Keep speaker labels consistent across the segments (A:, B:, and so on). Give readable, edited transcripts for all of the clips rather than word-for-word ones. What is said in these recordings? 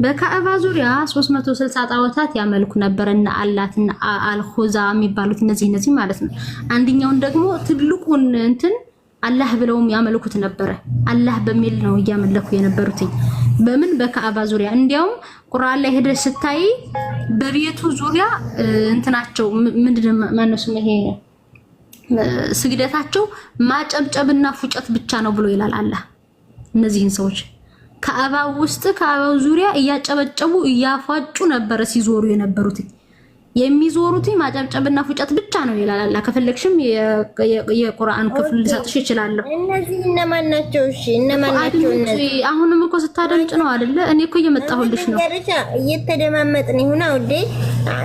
A: በካዕባ ዙሪያ 360 ጣዖታት ያመልኩ ነበርና አላትና አልኹዛ የሚባሉት እነዚህ ማለት ነው። አንደኛውን ደግሞ ትልቁን እንትን አላህ ብለውም ያመልኩት ነበረ። አላህ በሚል ነው እያመለኩ የነበሩት። በምን በካዕባ ዙሪያ እንዲያውም ቁርአን ላይ ሄደሽ ስታይ በቤቱ ዙሪያ እንትናቸው ምንድነው ማነሱ ይሄ ስግደታቸው ማጨብጨብና ፉጨት ብቻ ነው ብሎ ይላል አላህ። እነዚህን ሰዎች ካዕባው ውስጥ ካዕባው ዙሪያ እያጨበጨቡ እያፋጩ ነበር ሲዞሩ የነበሩት። የሚዞሩት ማጨብጨብና ፉጨት ብቻ ነው ይላል አላህ። ከፈለግሽም የቁርአን ክፍል ልሰጥሽ ይችላል።
B: እነዚህ እነማን ናቸው? እሺ እነማን ናቸው እነዚህ?
A: አሁንም እኮ ስታደምጭ ነው አይደለ? እኔ እኮ እየመጣሁልሽ ነው።
B: እየተደማመጥን ይሁን አውዴ።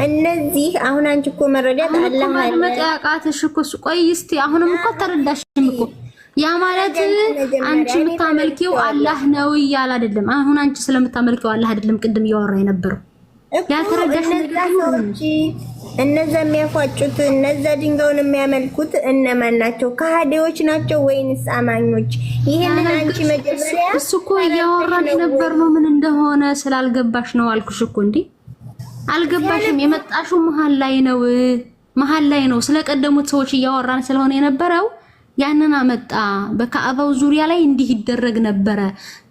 B: እነዚህ አሁን አንቺ እኮ መረዳት አላህ
A: ማለት ያቃተሽ እኮ ቆይ እስቲ አሁንም እኮ ተረዳሽም እኮ ያ ማለት አንቺ የምታመልኪው አላህ ነው ይያል አይደለም። አሁን አንቺ ስለምታመልኪው አላህ አይደለም ቅድም እያወራ የነበረው ያልተረዳሽ ነገር
B: እነዛ የሚያፏጩት እነዛ ድንጋዩን የሚያመልኩት እነማን ናቸው? ከሃዲዎች ናቸው ወይንስ አማኞች? ይሄንን አንቺ መጀመሪያ
A: እሱ እኮ እያወራን ነበር ነው ምን እንደሆነ ስላልገባሽ ነው አልኩሽ እኮ እንዴ አልገባሽም። የመጣሽው መሃል ላይ ነው ስለቀደሙት ሰዎች እያወራን ስለሆነ የነበረው ያንን አመጣ። በካዕባው ዙሪያ ላይ እንዲህ ይደረግ ነበረ።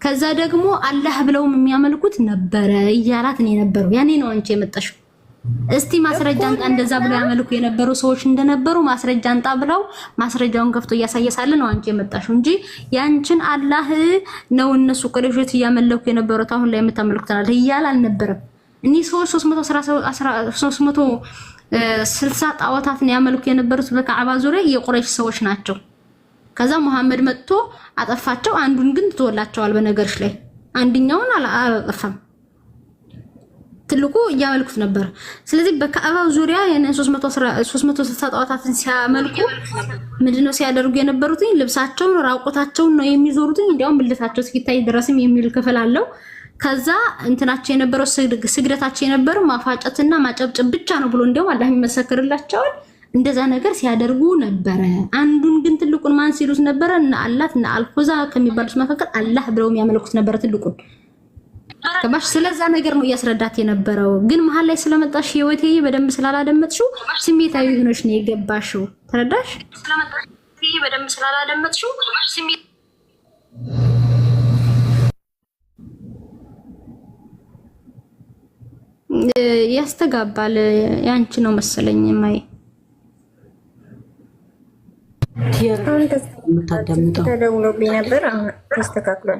A: ከዛ ደግሞ አላህ ብለውም የሚያመልኩት ነበረ እያላት ነው የነበረው። ያኔ ነው አንቺ የመጣሽው። እስቲ ማስረጃ አንጣ እንደዛ ብለው ያመልኩ የነበሩ ሰዎች እንደነበሩ ማስረጃ አንጣ ብለው ማስረጃውን ከፍቶ እያሳየሳለ ነው አንቺ የመጣሽው እንጂ ያንቺን አላህ ነው እነሱ ቁረይሾች እያመለኩ የነበሩት አሁን ላይ የምታመልኩት አላህ እያል አልነበረም። እኒ ሰዎች 360 ጣዖታትን ያመልኩ የነበሩት በካዕባ ዙሪያ የቁረይሽ ሰዎች ናቸው። ከዛ መሐመድ መጥቶ አጠፋቸው። አንዱን ግን ትወላቸዋል። በነገርሽ ላይ አንደኛውን አላጠፋም። ትልቁ እያመልኩት ነበር። ስለዚህ በካዕባው ዙሪያ የነ 360 ጣዖታትን ሲያመልኩ ምንድነው ሲያደርጉ የነበሩት? ልብሳቸውን ራቆታቸውን ነው የሚዞሩት። እንዲያውም ብልታቸው እስኪታይ ድረስም የሚል ክፍል አለው። ከዛ እንትናቸው የነበረው ስግደታቸው የነበረው ማፋጨትና ማጨብጨብ ብቻ ነው ብሎ እንዲያውም አላህ ይመሰክርላቸዋል። እንደዛ ነገር ሲያደርጉ ነበረ። አንዱን ግን ትልቁን ማን ሲሉት ነበረ? እና አላት እና አልኹዛ ከሚባሉት መካከል አላህ ብለው የሚያመልኩት ነበረ ትልቁን። ከማሽ ስለዛ ነገር ነው እያስረዳት የነበረው። ግን መሃል ላይ ስለመጣሽ ህይወቴ በደንብ ስላላደመጥሽው ስሜታዊ ሆነሽ ነው የገባሽው። ተረዳሽ? ስለመጣሽ በደንብ ስላላደመጥሽው ስሜት ያስተጋባል። ያንቺ ነው መሰለኝ ማይ
B: ተደውሎብኝ ነበር። አሁን ተስተካክሏል።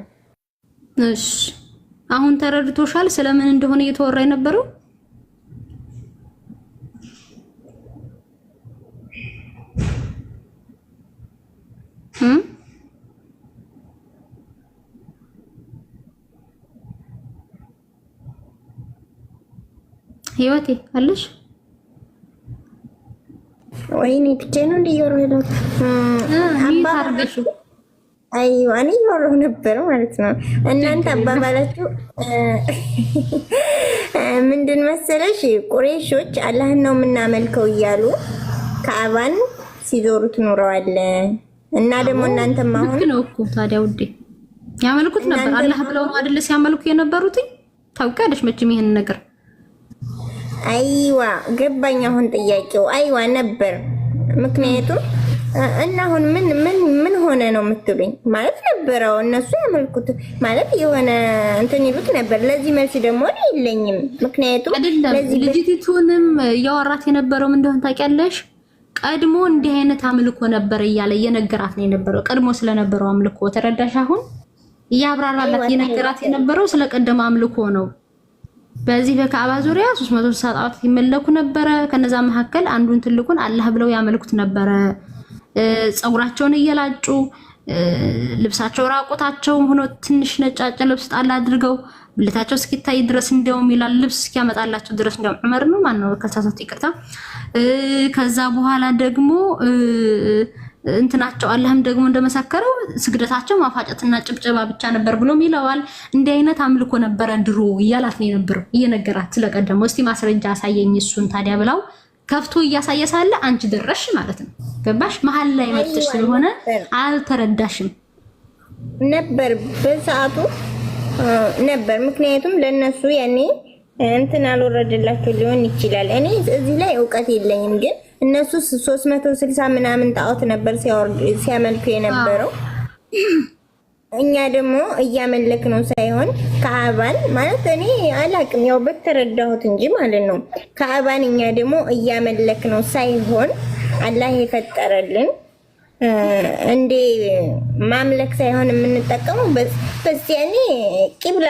A: እሺ አሁን ተረድቶሻል ስለምን እንደሆነ እየተወራ የነበረው? ህይወቴ አለሽ?
B: ወይኔ ብቻዬን ነው እንዲያወራሁ ያለው። አይዋ እኔ እያወራሁ ነበር ማለት ነው። እናንተ አባባላችሁ ምንድን መሰለሽ? ቁረይሾች አላህን ነው የምናመልከው እያሉ ካዕባን ሲዞሩት ኖረዋል። እና ደግሞ እናንተም አሁን
A: ነው እኮ ታዲያ ውዴ ያመልኩት ነበር። አላህ ብለው ነው አይደል ሲያመልኩ የነበሩት? ታውቂያለሽ መቼም ይሄን ነገር።
B: አይዋ ገባኝ። አሁን ጥያቄው አይዋ ነበር። ምክንያቱም እና አሁን ምን ሆነ ነው የምትሉኝ? ማለት ነበረው እነሱ ያመልኩት ማለት የሆነ እንትን ይሉት ነበር። ለዚህ መልስ ደግሞ የለኝም። ምክንያቱም
A: ለዚህ ልጅቱንም ያወራት የነበረው ምን እንደሆነ ታውቂያለሽ? ቀድሞ እንዲህ አይነት አምልኮ ነበር እያለ የነገራት ነው የነበረው። ቀድሞ ስለነበረው አምልኮ ተረዳሽ? አሁን ያብራራላት የነገራት የነበረው ስለቀደመ አምልኮ ነው። በዚህ በካዕባ ዙሪያ 360 ጣዖታት ይመለኩ ነበረ። ከነዛ መካከል አንዱን ትልቁን አላህ ብለው ያመልኩት ነበረ። ጸጉራቸውን እየላጩ ልብሳቸው ራቆታቸው ሆኖ ትንሽ ነጫጭ ልብስ ጣል አድርገው ብልታቸው እስኪታይ ድረስ እንደውም ይላል ልብስ እስኪያመጣላቸው ድረስ እንደውም ዑመር ነው ማነው ከሳሳት ይቅርታ። ከዛ በኋላ ደግሞ እንትናቸው አላህም ደግሞ እንደመሰከረው ስግደታቸው ማፋጨትና ጭብጨባ ብቻ ነበር ብሎም ይለዋል። እንዲህ አይነት አምልኮ ነበረ ድሮ እያላት ነው የነበረው እየነገራት ስለቀደመው። እስቲ ማስረጃ አሳየኝ እሱን ታዲያ ብላው ከፍቶ እያሳየሳለ አንቺ ደረሽ ማለት ነው። ገባሽ? መሀል ላይ መጥተሽ ስለሆነ አልተረዳሽም
B: ነበር በሰዓቱ ነበር። ምክንያቱም ለነሱ ያኔ እንትን አልወረደላቸው ሊሆን ይችላል። እኔ እዚህ ላይ እውቀት የለኝም፣ ግን እነሱ 360 ምናምን ጣዖት ነበር ሲያመልኩ የነበረው። እኛ ደግሞ እያመለክ ነው ሳይሆን ከአባን ማለት እኔ አላቅም፣ ያው በተረዳሁት እንጂ ማለት ነው። ከአባን እኛ ደግሞ እያመለክ ነው ሳይሆን አላህ የፈጠረልን እንዴ ማምለክ ሳይሆን የምንጠቀመው በስ ያኔ ቂብላ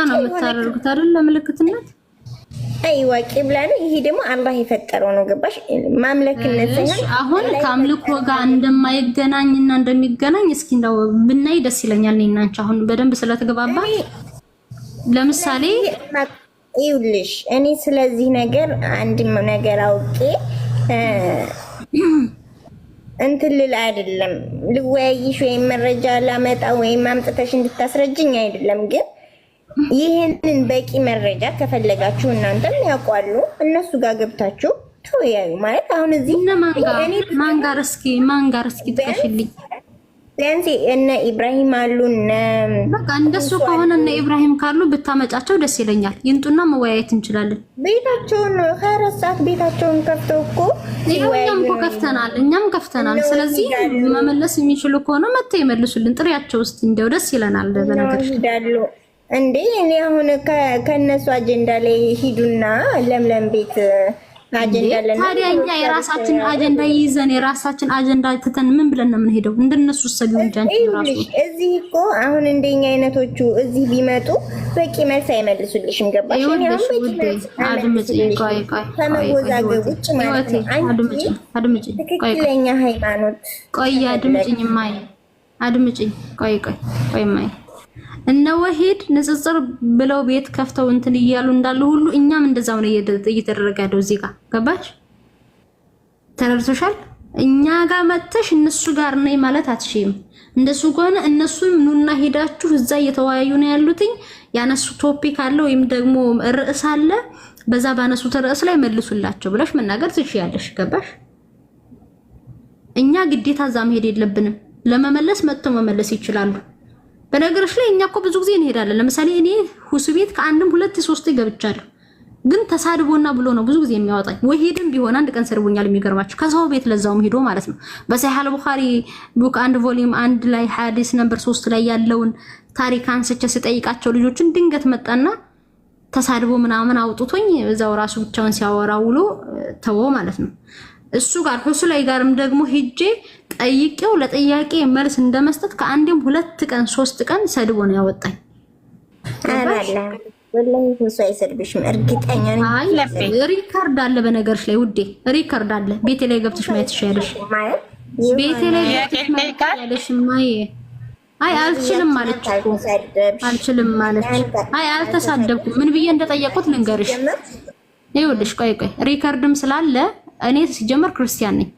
A: ነው የምታደርጉት አይደል? ለምልክትነት
B: አይዋ ቂብላ ነው። ይሄ ደግሞ አላህ የፈጠረው ነው። ገባሽ? ማምለክነት ሳይሆን
A: አሁን ከአምልኮ ጋር እንደማይገናኝና እንደሚገናኝ እስኪ እንደው ብናይ ደስ ይለኛል። እኔና አንቺ አሁን በደንብ ስለተገባባ ለምሳሌ
B: ይኸውልሽ እኔ ስለዚህ ነገር አንድ ነገር አውቄ እንትን ልል አይደለም ልወያይሽ ወይም መረጃ ላመጣ ወይም አምጥተሽ እንድታስረጅኝ አይደለም። ግን ይሄንን በቂ መረጃ ከፈለጋችሁ እናንተም ያውቃሉ እነሱ ጋር ገብታችሁ ተወያዩ። ማለት አሁን እዚህ
A: ማን ጋር እስኪ ጥቀሽልኝ።
B: ቢያንስ እነ ኢብራሂም አሉ
A: በቃ እንደሱ ከሆነ እነ ኢብራሂም ካሉ ብታመጫቸው ደስ ይለኛል። ይንጡና መወያየት እንችላለን።
B: ቤታቸውን 24 ሰዓት ቤታቸውን ከፍተው እኮ
A: እኛም ከፍተናል። ስለዚህ መመለስ የሚችሉ ከሆነ መተው ይመልሱልን። ጥሪያቸው ውስጥ እንደው ደስ ይለናል። በነገር
B: እንዴ እኔ አሁን ከነሱ አጀንዳ ላይ ሂዱና ለምለም ቤት
A: ታዲያ እኛ የራሳችን አጀንዳ ይዘን የራሳችን አጀንዳ ትተን ምን ብለን ነው የምንሄደው? እንደነሱ ሰቢው እንጃንቺ ራሱ
B: እዚህ እኮ አሁን እንደኛ አይነቶቹ እዚህ ቢመጡ በቂ መልስ አይመልሱልሽም። ገባሽ? እኔ አሁን በቂ መልስ ከመወዛገብ ውጭ ማለት ነው። አንቺ ትክክለኛ ሃይማኖት
A: አድምጪኝ ማይ አድምጪኝ ማይ እነ ወሂድ ንጽጽር ብለው ቤት ከፍተው እንትን እያሉ እንዳሉ ሁሉ እኛም እንደዛው ነው እየተደረገ ያለው እዚህ ጋር። ገባሽ? ተረድቶሻል? እኛ ጋር መተሽ እነሱ ጋር ነኝ ማለት አትሽም። እንደሱ ከሆነ እነሱም ኑና ሄዳችሁ እዛ እየተወያዩ ነው ያሉትኝ። ያነሱ ቶፒክ አለ ወይም ደግሞ ርዕስ አለ፣ በዛ ባነሱት ርዕስ ላይ መልሱላቸው ብለሽ መናገር ትችያለሽ። ገባሽ? እኛ ግዴታ እዛ መሄድ የለብንም። ለመመለስ መጥተው መመለስ ይችላሉ። በነገርሽ ላይ እኛ እኮ ብዙ ጊዜ እንሄዳለን። ለምሳሌ እኔ ሁሱ ቤት ከአንድም 2 3 ገብቻለሁ፣ ግን ተሳድቦና ብሎ ነው ብዙ ጊዜ የሚያወጣኝ። ወሂድም ቢሆን አንድ ቀን ሰድቦኛል። የሚገርማችሁ ከሰው ቤት ለዛውም ሄዶ ማለት ነው። በሰሒህ አልቡኻሪ ቡክ 1 ቮሊዩም 1 ላይ ሐዲስ ነምበር 3 ላይ ያለውን ታሪክ አንስቼ ስጠይቃቸው ልጆችን ድንገት መጣና ተሳድቦ ምናምን አውጥቶኝ እዛው ራሱ ብቻውን ሲያወራ ውሎ ተወው ማለት ነው። እሱ ጋር ሁሱ ላይ ጋርም ደግሞ ሄጄ ጠይቄው ለጥያቄ መልስ እንደመስጠት ከአንድም 2 ቀን 3 ቀን ሰድቦ ነው ያወጣኝ።
B: አላላ ወላሂ ሁሱ አይሰድብሽም እርግጠኛ ነኝ።
A: ሪካርድ አለ በነገርሽ ላይ ውዴ፣ ሪካርድ አለ። ቤቴ ላይ ገብተሽ ማየት ትችያለሽ። ቤቴ ላይ ገብተሽ ማየት ትችያለሽ። ማይ አይ አልችልም ማለች እኮ አልችልም ማለች። አይ አልተሳደብኩም። ምን ብዬ እንደጠየቁት ልንገርሽ። ይኸውልሽ ቆይ ሪካርድም ስላለ እኔ ሲጀመር ክርስቲያን ነኝ።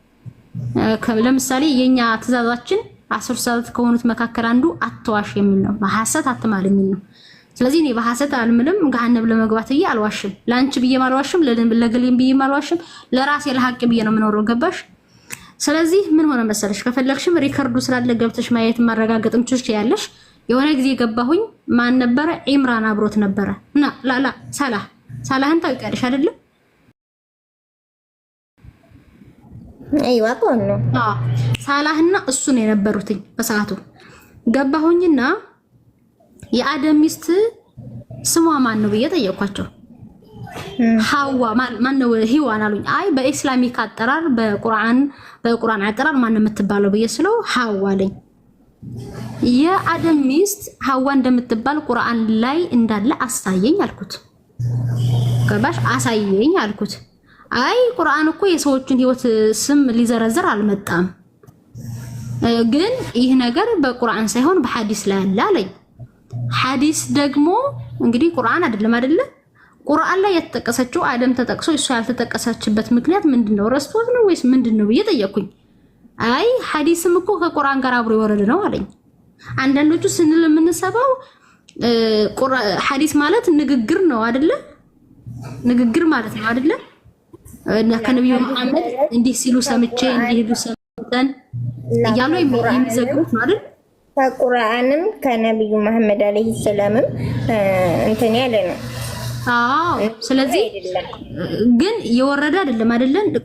A: ለምሳሌ የኛ ትእዛዛችን 10 ሰዓት ከሆኑት መካከል አንዱ አትዋሽ የሚል ነው። በሐሰት አትማል የሚል ነው። ስለዚህ እኔ በሐሰት አልምልም። ገሃነም ለመግባት ብዬ አልዋሽም። ላንቺ ብዬ አልዋሽም፣ ለገሌም ብዬ አልዋሽም። ለራሴ ለሐቅ ብዬ ነው የምኖረው። ገባሽ? ስለዚህ ምን ሆነ መሰለሽ፣ ከፈለግሽም ሪከርዱ ስላለ ገብተሽ ማየት ማረጋገጥም ትችያለሽ። የሆነ ጊዜ ገባሁኝ። ማን ነበረ? ኢምራን አብሮት ነበረ እና ላላ ሳላህን ታውቂያለሽ አይደለም?
B: አይዋ ቆኖ
A: ሳላህና እሱ ነው የነበሩትኝ በሰዓቱ። ገባሁኝና የአደም ሚስት ስሟ ማን ነው ብዬ ጠየኳቸው። ሐዋ ማን ነው? ሂዋን አሉኝ። አይ በኢስላሚክ አጠራር በቁርአን አጠራር ማን ነው የምትባለው ብዬ ስለው ሐዋ አለኝ። የአደም ሚስት ሐዋ እንደምትባል ቁርአን ላይ እንዳለ አሳየኝ አልኩት። ገባሽ? አሳየኝ አልኩት። አይ ቁርአን እኮ የሰዎችን ህይወት ስም ሊዘረዝር አልመጣም፣ ግን ይህ ነገር በቁርአን ሳይሆን በሐዲስ ላይ አለ አለኝ። ሐዲስ ደግሞ እንግዲህ ቁርአን አይደለም አይደለ? ቁርአን ላይ የተጠቀሰችው አደም ተጠቅሶ እሷ ያልተጠቀሰችበት ምክንያት ምንድነው? ረስቶት ነው ወይስ ምንድነው ብዬ ጠየቅኩኝ። አይ ሐዲስም እኮ ከቁርአን ጋር አብሮ የወረደ ነው አለኝ። አንዳንዶቹ ስንል የምንሰባው ሐዲስ ማለት ንግግር ነው አይደለ? ንግግር ማለት ነው አይደለ? ከነብዩ መሐመድ እንዲህ ሲሉ ሰምቼ እንዲህ ሄዱ ሰምተን እያሉ የሚዘግሩት ነው አይደል?
B: ከቁርአንም ከነብዩ መሐመድ አለይሂ ሰላምም እንትን ያለ ነው።
A: አዎ ስለዚህ ግን የወረደ አይደለም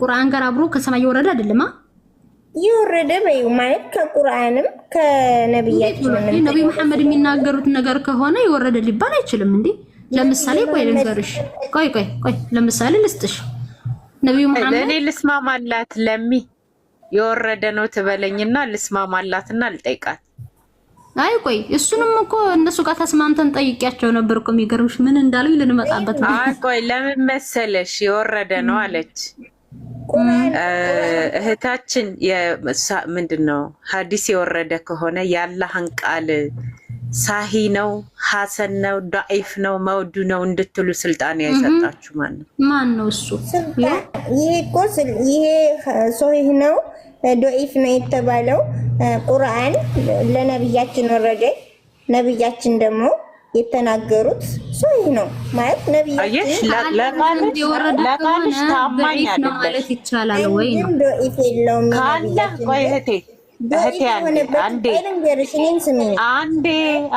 A: ቁርአን ጋር አብሮ ከሰማይ የወረደ አይደለም።
B: የወረደ በይው ማለት ከቁርአንም ከነብያችን
A: ነብዩ መሐመድ የሚናገሩት ነገር ከሆነ የወረደ ሊባል አይችልም እንዴ? ለምሳሌ ቆይ ልንገርሽ፣ ቆይ ለምሳሌ ልስጥሽ። ነብዩ መሐመድ
C: እኔ ልስማማላት የወረደ ነው ትበለኝና ልስማማላትና ልጠይቃት።
A: አይ ቆይ እሱንም እኮ እነሱ ጋር ተስማምተን ጠይቂያቸው ነበር እኮ። የሚገርምሽ ምን እንዳሉ ልንመጣበት ነው።
C: አይ ቆይ ለምን መሰለሽ የወረደ ነው አለች እህታችን። ምንድነው ሐዲስ የወረደ ከሆነ የአላህን ቃል ሳሂ ነው፣ ሐሰን ነው፣ ዳኢፍ ነው፣ መውዱ ነው እንድትሉ ስልጣን ያይሰጣችሁ ማን ነው እሱ?
B: ይሄ እኮ ይሄ ሶሂህ ነው ዳኢፍ ነው የተባለው ቁርአን ለነብያችን ወረደ። ነብያችን ደግሞ የተናገሩት ሶሂህ ነው ማለት ነብያችን
C: ለቃልሽ ታማኝ አይደለም
A: ማለት ይቻላል ወይ ነው?
B: ዳኢፍ የለውም
C: ካለ ቆይ እህቴ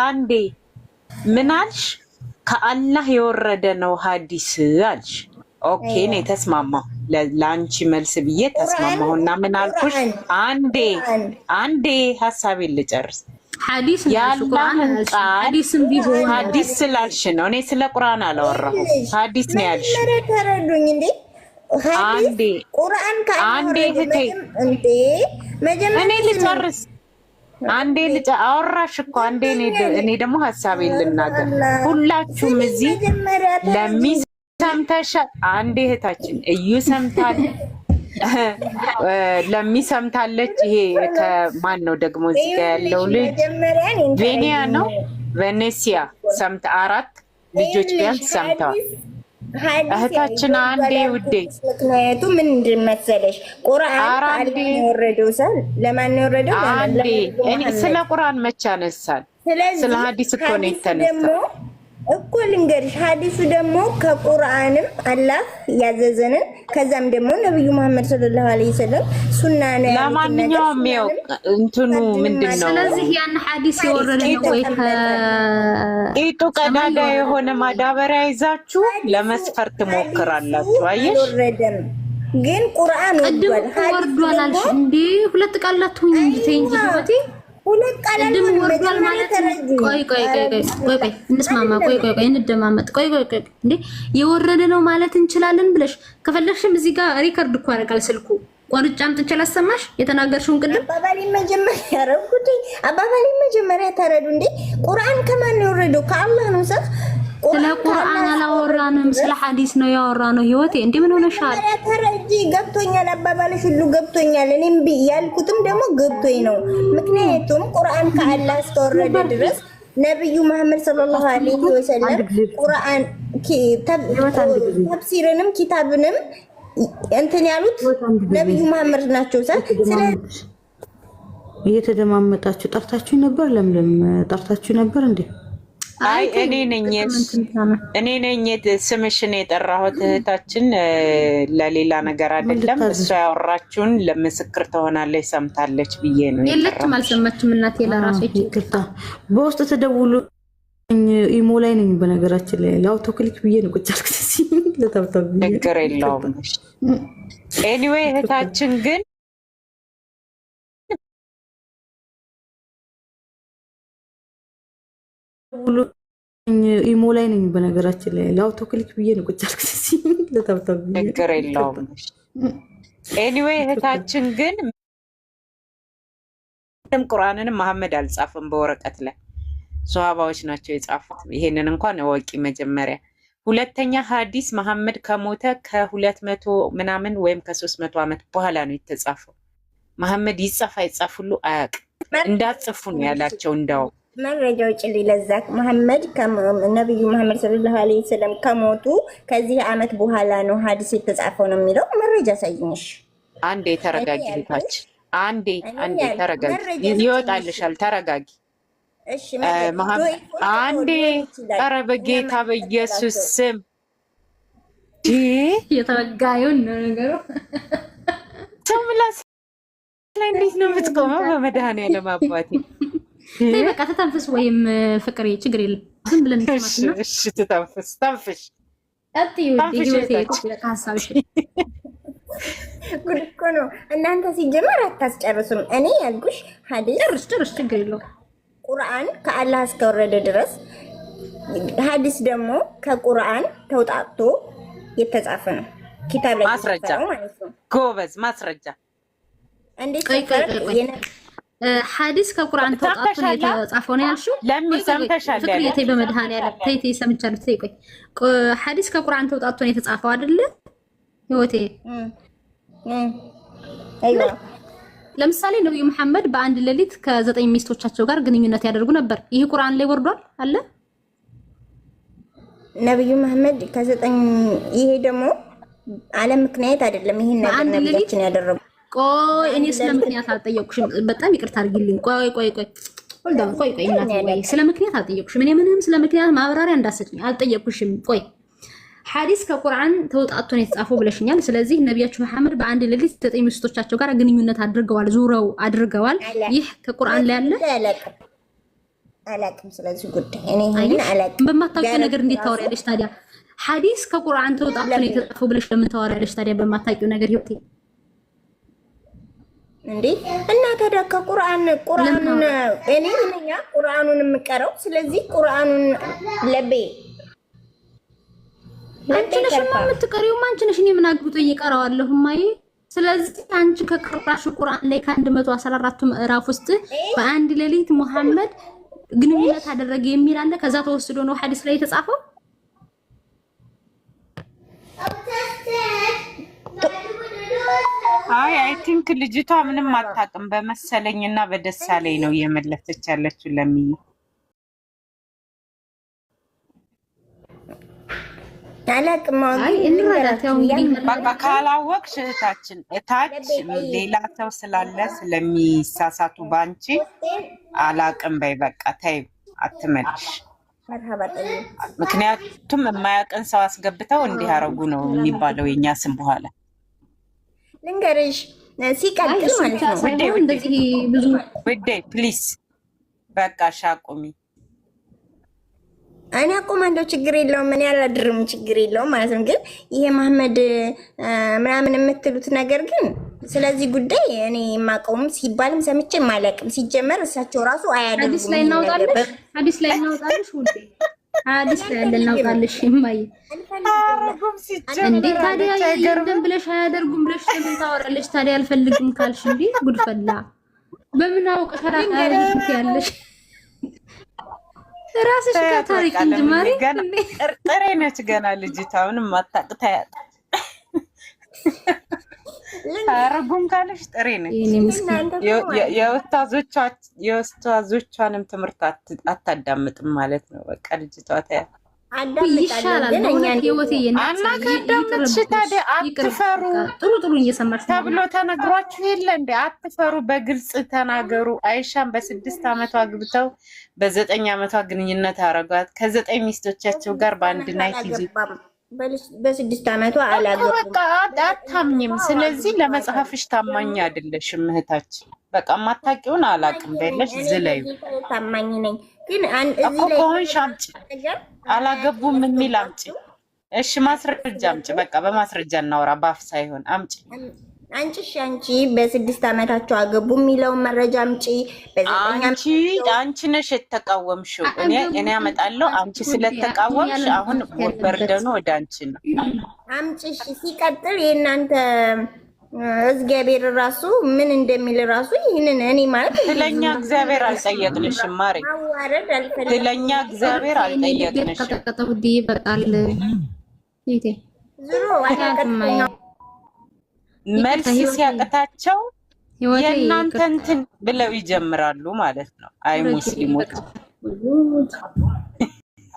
C: አንዴ ምን አልሽ? ከአላህ የወረደ ነው ሐዲስ አልሽ። ኦኬ ነው ተስማማሁ። ለአንቺ መልስ ብዬ ተስማማሁና ምን አልኩሽ? አንዴ ሀሳቤን ልጨርስ።
A: ሐዲስ
C: ያላህን ቃል ሐዲስ ስላልሽ ነው። እኔ ስለ ቁርአን አላወራሁም። ሐዲስ ነው ያልሽ።
B: ተረዱኝ እንዴ?
C: አንዴ እኔ ልጨርስ። አወራሽ እኮ አንዴ። እኔ ደግሞ ሀሳቤን ልናገር። ሁላችሁም እዚህ ለሚሰምተሻል። አንዴ እህታችን እዩ ሰምታል፣ ለሚሰምታለች። ይሄ ከማን ነው ደግሞ እዚህ ጋር ያለው ልጅ ቬኒያ ነው ቬኔሲያ ሰምታ 4 ልጆች ቢያንስ ሰምተዋል። እህታችን አንዴ ውዴ፣
B: ምክንያቱ ምን እንደመሰለሽ ቁርአን የወረደው ሰው ለማን ነው የወረደው?
C: አንዴ እኔ ስለ ቁርአን መቼ አነሳን? ስለ ሐዲስ እኮ ነው የተነሳው
B: እኮ ልንገርሽ። ሐዲሱ ደግሞ ከቁርአንም አላህ ያዘዘንን ከዛም ደግሞ ነብዩ መሐመድ ሰለላሁ ዐለይሂ ወሰለም ሱና ነው።
C: ለማንኛውም ያው እንትኑ ምንድነው?
A: ስለዚህ ያን ሐዲስ የወረደ ወይ
C: ከኢጡ ቀዳዳ የሆነ ማዳበሪያ ይዛችሁ ለመስፈርት ሞክራላችሁ። አየሽ
B: ግን ቁርአን
A: ወርዷል አልሽ እንዴ? ሁለት ቃላት ሁኝ እንጂ ተይኝ ወቲ ሁለት ቃላት ወርዷል ማለት ቆይ እንስማማ። ቆይ እንደማመጥ ቆይ እንዴ የወረደ ነው ማለት እንችላለን ብለሽ ከፈለግሽም እዚህ ጋር ሪከርድ እኮ ያደርጋል ስልኩ። ቆርጬ አምጥቼ ላሰማሽ የተናገርሽውን ቅድም።
B: አባባሊ መጀመሪያ ተረዱ እንዴ። ቁርአን ከማን ነው የወረደው? ከአላህ ነው። ሰፍ
A: ስለ ቁርአን አላወራንም፣ ስለ ሐዲስ ነው ያወራነው። ህይወቴ እንዴ ምን ሆነሻል?
B: ተረጂ ገብቶኛል። አባባልሽ ሁሉ ገብቶኛል። እኔም ያልኩትም ደግሞ ገብቶኝ ነው። ምክንያቱም ቁርአን ከአላህ እስከወረደ ድረስ ነብዩ መሐመድ ሰለላሁ ዐለይሂ ወሰለም ቁርአን ተፍሲርንም ኪታብንም እንትን ያሉት ነብዩ መሐመድ ናቸው።
D: እየተደማመጣችሁ ጠርታችሁ ነበር? ለምለም ጠርታችሁ ነበር እንዴ?
C: አይ እኔ ነኝ ስምሽን የጠራሁት እህታችን፣ ለሌላ ነገር አይደለም። እሷ ያወራችሁን ለምስክር ትሆናለች፣ ሰምታለች ብዬ ነው።
A: የለችም አልሰማችም። እናቴ ለራሷ
D: ይቅርታ። በውስጥ ተደውሎ ኢሞ ላይ ነኝ በነገራችን ላይ ለአውቶ ክሊክ ብዬ ነው ቁጭ አልኩት። ለታብታብ
C: ችግር የለውም። ኤኒዌይ እህታችን ግን
D: ኢሞ ላይ ነኝ በነገራችን ላይ ለአውቶ ክሊክ ብዬ ነው ቁጭ አልኩት። ለታብታብ
C: ችግር የለውም። ኤኒዌይ እህታችን ግን ቁርአንንም መሐመድ አልጻፈም በወረቀት ላይ ሷሃባዎች ናቸው የጻፉት። ይሄንን እንኳን እወቂ መጀመሪያ። ሁለተኛ ሐዲስ መሐመድ ከሞተ ከ200 ምናምን ወይም ከ300 ዓመት በኋላ ነው የተጻፈው። መሐመድ ይጻፍ አይጻፍ ሁሉ አያውቅም። እንዳጽፉ ነው ያላቸው። እንዳው
B: መረጃው ጭሊ ለዛክ መሐመድ ነብዩ መሐመድ ሰለላሁ ዐለይሂ ወሰለም ከሞቱ ከዚህ ዓመት በኋላ ነው ሐዲስ የተጻፈው ነው የሚለው መረጃ ሳይኝሽ።
C: አንዴ ተረጋጊ ልታች አንዴ ተረጋጊ፣ ይወጣልሻል። ተረጋጊ
B: እሺ።
C: አንዴ ኧረ በጌታ በኢየሱስ ስም
A: የተወጋዩን ነው ነገሩ።
C: ሰው ምላስ ላይ እንዴት ነው የምትቆመው? በመድኃኒዓለም አባቴ
A: ተይ በቃ ተተንፍስ፣ ወይም ፍቅሬ ችግር የለም ዝም ብለን እንስማትና
C: እሺ ተንፍሽ
A: አጥዩ ህይወቴ ሀሳብሽ
B: ጉድ እኮ ነው። እናንተ ሲጀመር አታስጨርሱም። እኔ ያልኩሽ ሐዲስ
A: ጨርስ ችግር የለውም።
B: ቁርአን ከአላህ እስከወረደ ድረስ ሐዲስ ደግሞ ከቁርአን ተውጣጥቶ የተጻፈ ነው። ኪታብ ላይ
C: ማስረጃ
B: ማለት ነው።
C: ጎበዝ ማስረጃ።
B: እንዴት
A: ሐዲስ ከቁርአን ተውጣጥቶ ነው የተጻፈው ነው ያልሽው?
C: ለምን ሰምተሻል?
A: ፍቅር የተይ በመድኃኒዓለም ተይ ሰምቻለሁ። ተይ ቆይ ሐዲስ ከቁርአን ተውጣጥቶ ነው የተጻፈው አይደለ? ህይወቴ
B: አይዋ
A: ለምሳሌ ነብዩ መሐመድ በአንድ ሌሊት ከ9 ሚስቶቻቸው ጋር ግንኙነት ያደርጉ ነበር። ይሄ ቁርአን ላይ ወርዷል አለ?
B: ነብዩ መሐመድ ከ9 ይሄ ደግሞ አለ ምክንያት አይደለም። ይሄን ነገር ነብያችን ያደረጉ።
A: ቆይ እኔ ስለ ምክንያት አልጠየቅኩሽም። በጣም ይቅርታ አድርጊልኝ። ቆይ እናቴ ወይ ስለ ምክንያት አልጠየቅኩሽም። እኔ ምንም ስለ ምክንያት ማብራሪያ እንዳሰጭኝ አልጠየቅኩሽም። ቆይ ሐዲስ ከቁርአን ተውጣጥቶ ነው የተጻፈው ብለሽኛል። ስለዚህ ነብያችሁ መሐመድ በአንድ ሌሊት 9 ሚስቶቻቸው ጋር ግንኙነት አድርገዋል፣ ዙረው አድርገዋል። ይህ ከቁርአን ላይ አለ?
B: አላቅም። ስለዚህ ጉዳይ እኔ ይሄን አላቅም።
A: በማታውቂው ነገር እንዴት ታወሪያለሽ ታዲያ? ሐዲስ ከቁርአን ተውጣጥቶ ነው የተጻፈው ብለሽ ለምን ታወሪያለሽ ታዲያ በማታውቂው ነገር? ህይወቴ
B: እንዴ እና ታዲያ ከቁርአኑን እኔ ምንኛ ቁርአኑን የምቀረው። ስለዚህ ቁርአኑን ለቤ
A: አንቺ ነሽ የምትቀሪው፣ አንቺ ነሽ። እኔ ምን አግብቶ እየቀራዋለሁ ማይ። ስለዚህ አንቺ ከቀራሽ ቁርአን ላይ ከ114 ምዕራፍ ውስጥ በአንድ ሌሊት መሐመድ ግንኙነት አደረገ የሚል አለ። ከዛ ተወስዶ ነው ሐዲስ ላይ የተጻፈው።
C: አይ ቲንክ ልጅቷ ምንም አታውቅም በመሰለኝና በደሳለኝ ነው እየመለሰች ያለችው ለምዬ። በቃ ካላወቅሽ እህታችን እታች ሌላ ሰው ስላለ ስለሚሳሳቱ ባንቺ አላቅም በይ። በቃ ተይ አትመልሽ። ምክንያቱም የማያውቅን ሰው አስገብተው እንዲህ አረጉ ነው የሚባለው የኛ ስም በኋላ
B: ልንገርሽ። ሲቀጥል ማለት ነው
A: እንደዚህ ብዙ
C: ውዴ ፕሊዝ በቃ ሻቁሚ።
B: እኔ አቆማለሁ፣ ችግር የለውም። እኔ አላድርም፣ ችግር የለውም ማለት ነው። ግን ይሄ መሐመድ ምናምን የምትሉት ነገር ግን ስለዚህ ጉዳይ እኔ የማውቀውም ሲባልም ሰምቼ ማለቅም። ሲጀመር እሳቸው ራሱ አያደርጉም።
A: ሐዲስ ላይ እናውጣለሽ፣ ሐዲስ ላይ እናውጣለሽ ውዴ፣ ሐዲስ ላይ ያለ እናውጣለሽ። ይማይ እንዴ ታዲያ ይደም ብለሽ አያደርጉም ብለሽ ለምን ታወራለሽ ታዲያ? አልፈልግም ካልሽ እንዴ ጉድፈላ በምን አውቀሽ አላውቅም ያለሽ ራስሽ ከታሪክ እንጂ ማሪ
C: ጥሬ ነች ገና ልጅቷ ምንም አታውቅታ ያጣ አረጉም ካለሽ ጥሬ ነች። የኡስታዞቿንም ትምህርት አታዳምጥም ማለት ነው። በቃ ልጅቷ ታያ
A: ይሻላል ህይወቴ
C: አናከዳምጥሽ። ታዲያ አትፈሩ
A: ጥሩ እየሰማሽ
C: ተብሎ ተነግሯችሁ የለ እንዴ? አትፈሩ፣ በግልጽ ተናገሩ። አይሻን በ6 ዓመቷ አግብተው በ9 ዓመቷ ግንኙነት አረጓት። ከ9 ሚስቶቻቸው ጋር በአንድ ናይት ይዙ
B: በ6 ዓመቷ አላገቡም።
C: በቃ አታምኝም። ስለዚህ ለመጽሐፍሽ ታማኝ አይደለሽም እህታችን። በቃ ማታቂውን አላቅም በለሽ ዝለዩ።
B: ታማኝ ነኝ ግን
C: እኮ ከሆንሽ አምጪ። አላገቡም የሚል አምጪ። እሺ ማስረጃ አምጪ። በቃ በማስረጃ እናወራ፣ ባፍ ሳይሆን አምጪ።
B: አንቺ በ6 ዓመታቸው አገቡ የሚለውን መረጃ አምጪ።
C: አንቺ ነሽ የተቃወምሽው። እኔ አመጣለሁ። አንቺ ስለተቃወምሽ አሁን በርደኑ ወደ አንቺ ነው።
B: አምጪ። ሲቀጥል የእናንተ እግዚአብሔር ራሱ ምን እንደሚል ራሱ ይሄንን እኔ ማለት
C: ስለኛ እግዚአብሔር አልጠየቅንሽም ማሬ። ስለኛ እግዚአብሔር አልጠየቅንሽም።
A: ከተቀጠው ዲ በቃል ይቴ
B: ዝሮ አያቀጥም
C: መልስ ሲያቀታቸው የእናንተ እንትን ብለው ይጀምራሉ ማለት ነው። አይ ሙስሊሞች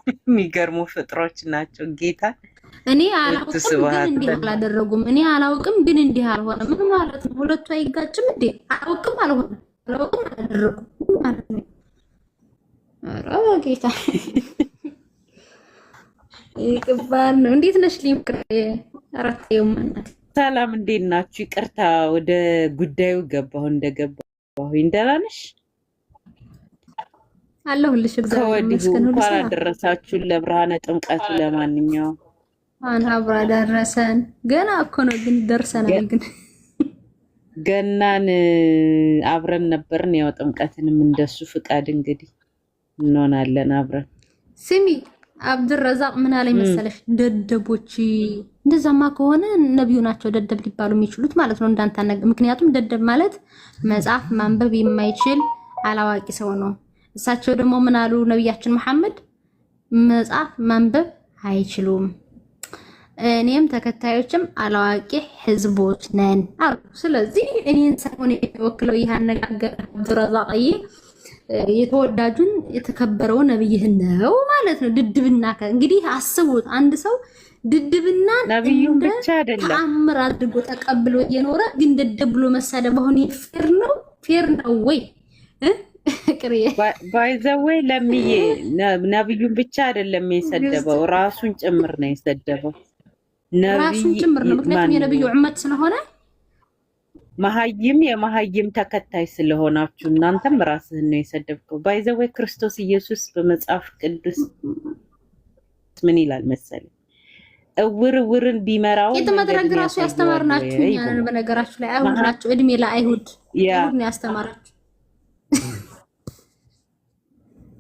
C: የሚገርሙ ፍጥሮች ናቸው። ጌታ
A: እኔ አላውቅም ግን እንዲህ አላደረጉም። እኔ አላውቅም ግን እንዲህ አልሆነም። ምን ማለት ነው? ሁለቱ አይጋጭም እንዴ? አላውቅም አልሆነም፣ አላውቅም አላደረጉም ማለት ነው። ኧረ ጌታ ይቅባል ነው። እንዴት ነሽ ሊምክር? አራቴው ማናት?
C: ሰላም እንዴት ናችሁ? ይቅርታ ወደ ጉዳዩ ገባሁ። እንደገባሁ ደህና ነሽ?
A: አለሁልሽ እግዚአብሔር ይመስገን ሁሉ
C: እንኳን
A: ሰላም።
C: አደረሳችሁ ለብርሃነ ጥምቀቱ። ለማንኛውም
A: አብራ ደረሰን። ገና እኮ ነው ግን ደርሰናል። ግን
C: ገናን አብረን ነበርን። ያው ጥምቀትንም እንደሱ ፍቃድ እንግዲህ እንሆናለን አብረን።
A: ስሚ አብዱረዛቅ ምን አለኝ መሰለሽ? ደደቦች እንደዛማ ከሆነ ነብዩ ናቸው ደደብ ሊባሉ የሚችሉት ማለት ነው እንዳንተ። ምክንያቱም ደደብ ማለት መጽሐፍ ማንበብ የማይችል አላዋቂ ሰው ነው። እሳቸው ደግሞ ምን አሉ ነብያችን መሐመድ? መጽሐፍ ማንበብ አይችሉም፣ እኔም ተከታዮችም አላዋቂ ህዝቦች ነን አሉ። ስለዚህ እኔን ሳይሆን የሚወክለው ይህ አነጋገር አብዱረዛቅዬ የተወዳጁን የተከበረው ነብይህን ነው ማለት ነው። ድድብና እንግዲህ አስቡት፣ አንድ ሰው ድድብና
C: ነብዩን ብቻ አይደለም
A: ተአምር አድርጎ ተቀብሎ እየኖረ ግን ደደብ ብሎ መሳደብ አሁን ፌር ነው ወይ?
C: ባይዘወይ ለምዬ ነብዩን ብቻ አይደለም የሰደበው ራሱን ጭምር ነው የሰደበው።
A: ራሱን ጭምር ነው፣ ምክንያቱም የነብዩ ዑመት ስለሆነ
C: መሀይም የመሀይም ተከታይ ስለሆናችሁ እናንተም ራስህን ነው የሰደብከው። ባይዘወይ ክርስቶስ ኢየሱስ በመጽሐፍ ቅዱስ ምን ይላል መሰለኝ? እውርን ቢመራው
A: የተመድረግ ራሱ ያስተማርናችሁ እኛ ነን። በነገራችሁ ላይ አይሁድ ናቸው፣ እድሜ ለአይሁድ አይሁድ ነው ያስተማራችሁ።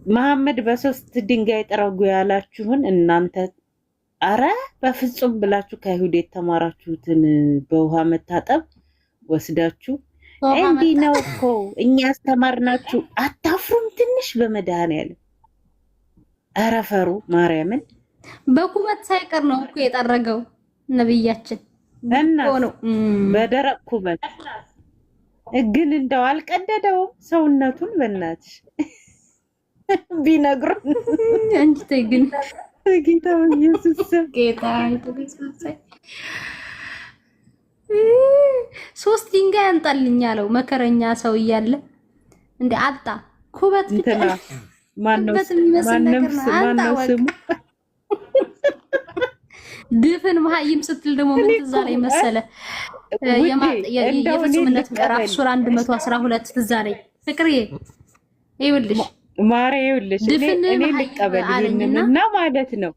C: መሐመድ በሶስት ድንጋይ ጥረጉ ያላችሁን እናንተ አረ በፍጹም ብላችሁ ከአይሁድ የተማራችሁትን በውሃ መታጠብ ወስዳችሁ እንዲህ ነው እኮ እኛ ያስተማርናችሁ አታፍሩም? ትንሽ በመድኃኒዓለም ኧረ ፈሩ ማርያምን።
A: በኩበት ሳይቀር ነው እኮ የጠረገው ነብያችን
C: እና በደረቅ ኩበት ግን እንደው አልቀደደውም ሰውነቱን። በእናትሽ ቢነግሩን
A: እንጂ ተይ ግን
C: ጌታ ኢየሱስ
A: ጌታ ኢየሱስ ሶስት ድንጋይ አንጣልኝ ያለው መከረኛ ሰው እያለ እንደ አጣ ኩበት
C: እንትና ማነው ስሙ?
A: ድፍን መሀይም ስትል ደግሞ ምን ትዝ አለኝ መሰለ? የፍጹምነት ምዕራፍ ሱራ 112 ትዝ አለኝ። ፍቅርዬ ይኸውልሽ
C: ማሬ ይኸውልሽ እኔ ልቀበል ይሄንና ማለት ነው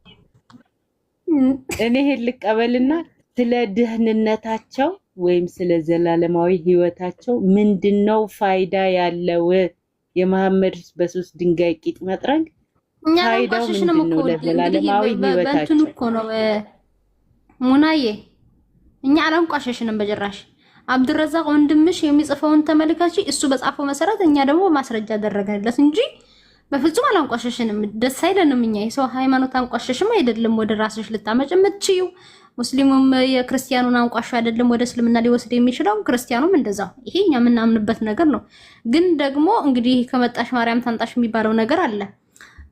C: እኔ ይሄን ልቀበልና ስለ ድህንነታቸው ወይም ስለ ዘላለማዊ ህይወታቸው ምንድነው ፋይዳ ያለው? የመሐመድ በሶስት ድንጋይ ቂጥ መጥረግ ፋይዳው ምንድነው? ለዘላለማዊ ህይወታቸው
A: እኮ ነው ሙናዬ። እኛ አላንቋሸሽንም በጭራሽ። አብዱረዛቅ ወንድምሽ የሚጽፈውን ተመልካች እሱ በጻፈው መሰረት እኛ ደግሞ ማስረጃ አደረግንለት እንጂ በፍጹም አላንቋሸሽንም። ደስ አይለንም። እኛ የሰው ሃይማኖት አንቋሸሽም አይደለም ወደ ራስሽ ልታመጭ የምትችይው። ሙስሊሙም የክርስቲያኑን አንቋሽ አይደለም ወደ እስልምና ሊወስድ የሚችለው፣ ክርስቲያኑም እንደዛው። ይሄ እኛ የምናምንበት ነገር ነው። ግን ደግሞ እንግዲህ ከመጣሽ ማርያም ታንጣሽ የሚባለው ነገር አለ።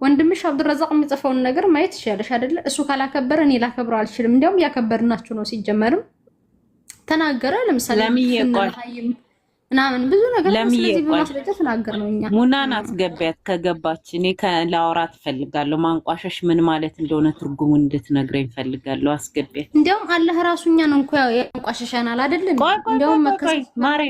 A: ወንድምሽ አብዱረዛቅ የሚጽፈውን ነገር ማየት ይችላልሽ አይደለ? እሱ ካላከበረ እኔ ላከብረው አልችልም። እንዲያውም ያከበርናችሁ ነው ሲጀመርም ተናገረ። ለምሳሌ ምናምን ብዙ ነገር ስለዚህ በማስረጃ ተናገር ነው። እኛ
C: ሙናን አስገቢያት ከገባች እኔ ላወራት እፈልጋለሁ። ማንቋሸሽ ምን ማለት እንደሆነ ትርጉሙን እንድትነግረኝ እፈልጋለሁ። አስገቢያት።
A: እንዲያውም አላህ ራሱ እኛን እንኳን ያንቋሸሻናል አይደል? እንዲያውም
C: ማሬ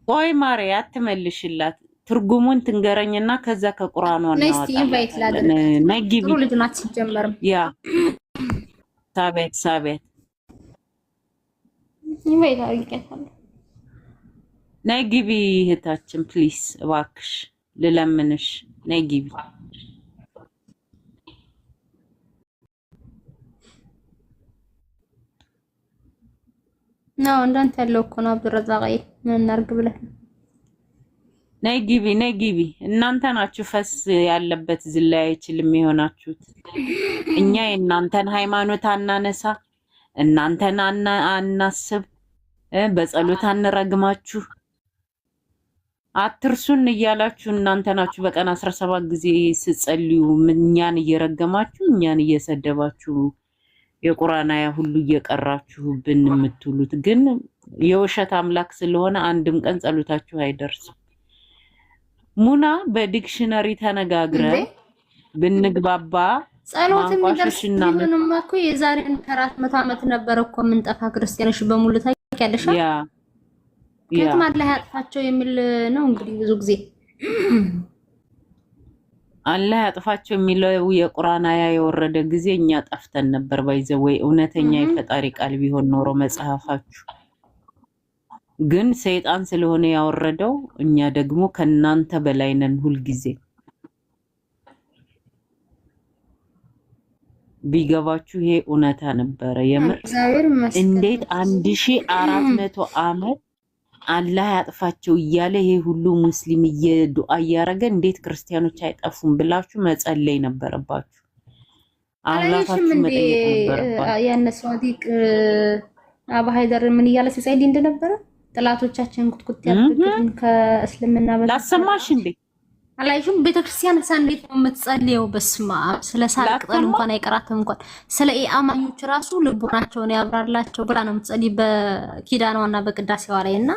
C: ቆይ ማሬ አትመልሽላት። ትርጉሙን ትንገረኝና ከዛ ከቁርአኑ እናወጣለን። ነግቢ
A: ልጅ ናት ሲጀመርም
C: ያ ሳቤት
A: ይመይታ ይቀታል።
C: ነይ ግቢ እህታችን ፕሊስ እባክሽ ልለምንሽ ነይ ግቢ።
A: ነው እንዳንተ ያለው እኮ ነው አብዱረዛቅ። ምን እናርግ ብለህ
C: ነይ ግቢ። እናንተ ናችሁ ፈስ ያለበት ዝላይ አይችልም የሆናችሁት። እኛ የእናንተን ሃይማኖት አናነሳ፣ እናንተን አናስብ፣ በጸሎት አንረግማችሁ፣ አትርሱን እያላችሁ እናንተ ናችሁ በቀን 17 ጊዜ ስትጸልዩ እኛን እየረገማችሁ እኛን እየሰደባችሁ የቁርአን አያ ሁሉ እየቀራችሁብን የምትሉት። ግን የውሸት አምላክ ስለሆነ አንድም ቀን ጸሎታችሁ አይደርስም። ሙና በዲክሽነሪ ተነጋግረን ብንግባባ
A: ጸሎት የሚደርስና ምንም እኮ የዛሬን 400 ዓመት ነበር እኮ የምንጠፋ ክርስቲያኖች በሙሉ ታውቂያለሽ። ከየትም አላህ ያጥፋቸው የሚል ነው እንግዲህ ብዙ ጊዜ
C: አላህ ያጥፋቸው የሚለው የቁርአን አያ የወረደ ጊዜ እኛ ጠፍተን ነበር። ባይዘው ወይ እውነተኛ የፈጣሪ ቃል ቢሆን ኖሮ መጽሐፋችሁ ግን ሰይጣን ስለሆነ ያወረደው እኛ ደግሞ ከናንተ በላይ ነን ሁልጊዜ። ቢገባችሁ ይሄ እውነታ ነበረ የምር። እንዴት 1400 ዓመት አላህ ያጥፋቸው እያለ ይሄ ሁሉ ሙስሊም እየዱአ እያረገ እንዴት ክርስቲያኖች አይጠፉም ብላችሁ መጸለይ ነበረባችሁ። አላፋችሁ መጠየቅ ነበረባችሁ።
A: ያነ ሷዲቅ አባ ሀይደር ምን እያለ ሲጸልይ እንደነበረ ጥላቶቻችን ኩትኩት ያድርጉን ከእስልምና በላይ
C: ላሰማሽ እንዴ
A: አላይሽም? ቤተክርስቲያን እንዴት ነው የምትጸልየው? በስማ ስለ ሳቅ ቅጠል እንኳን አይቀራትም እንኳን ስለ ኢአማኞች ራሱ ልቡናቸውን ያብራላቸው ብላ ነው የምትጸልይ በኪዳኗና በቅዳሴዋ ላይ እና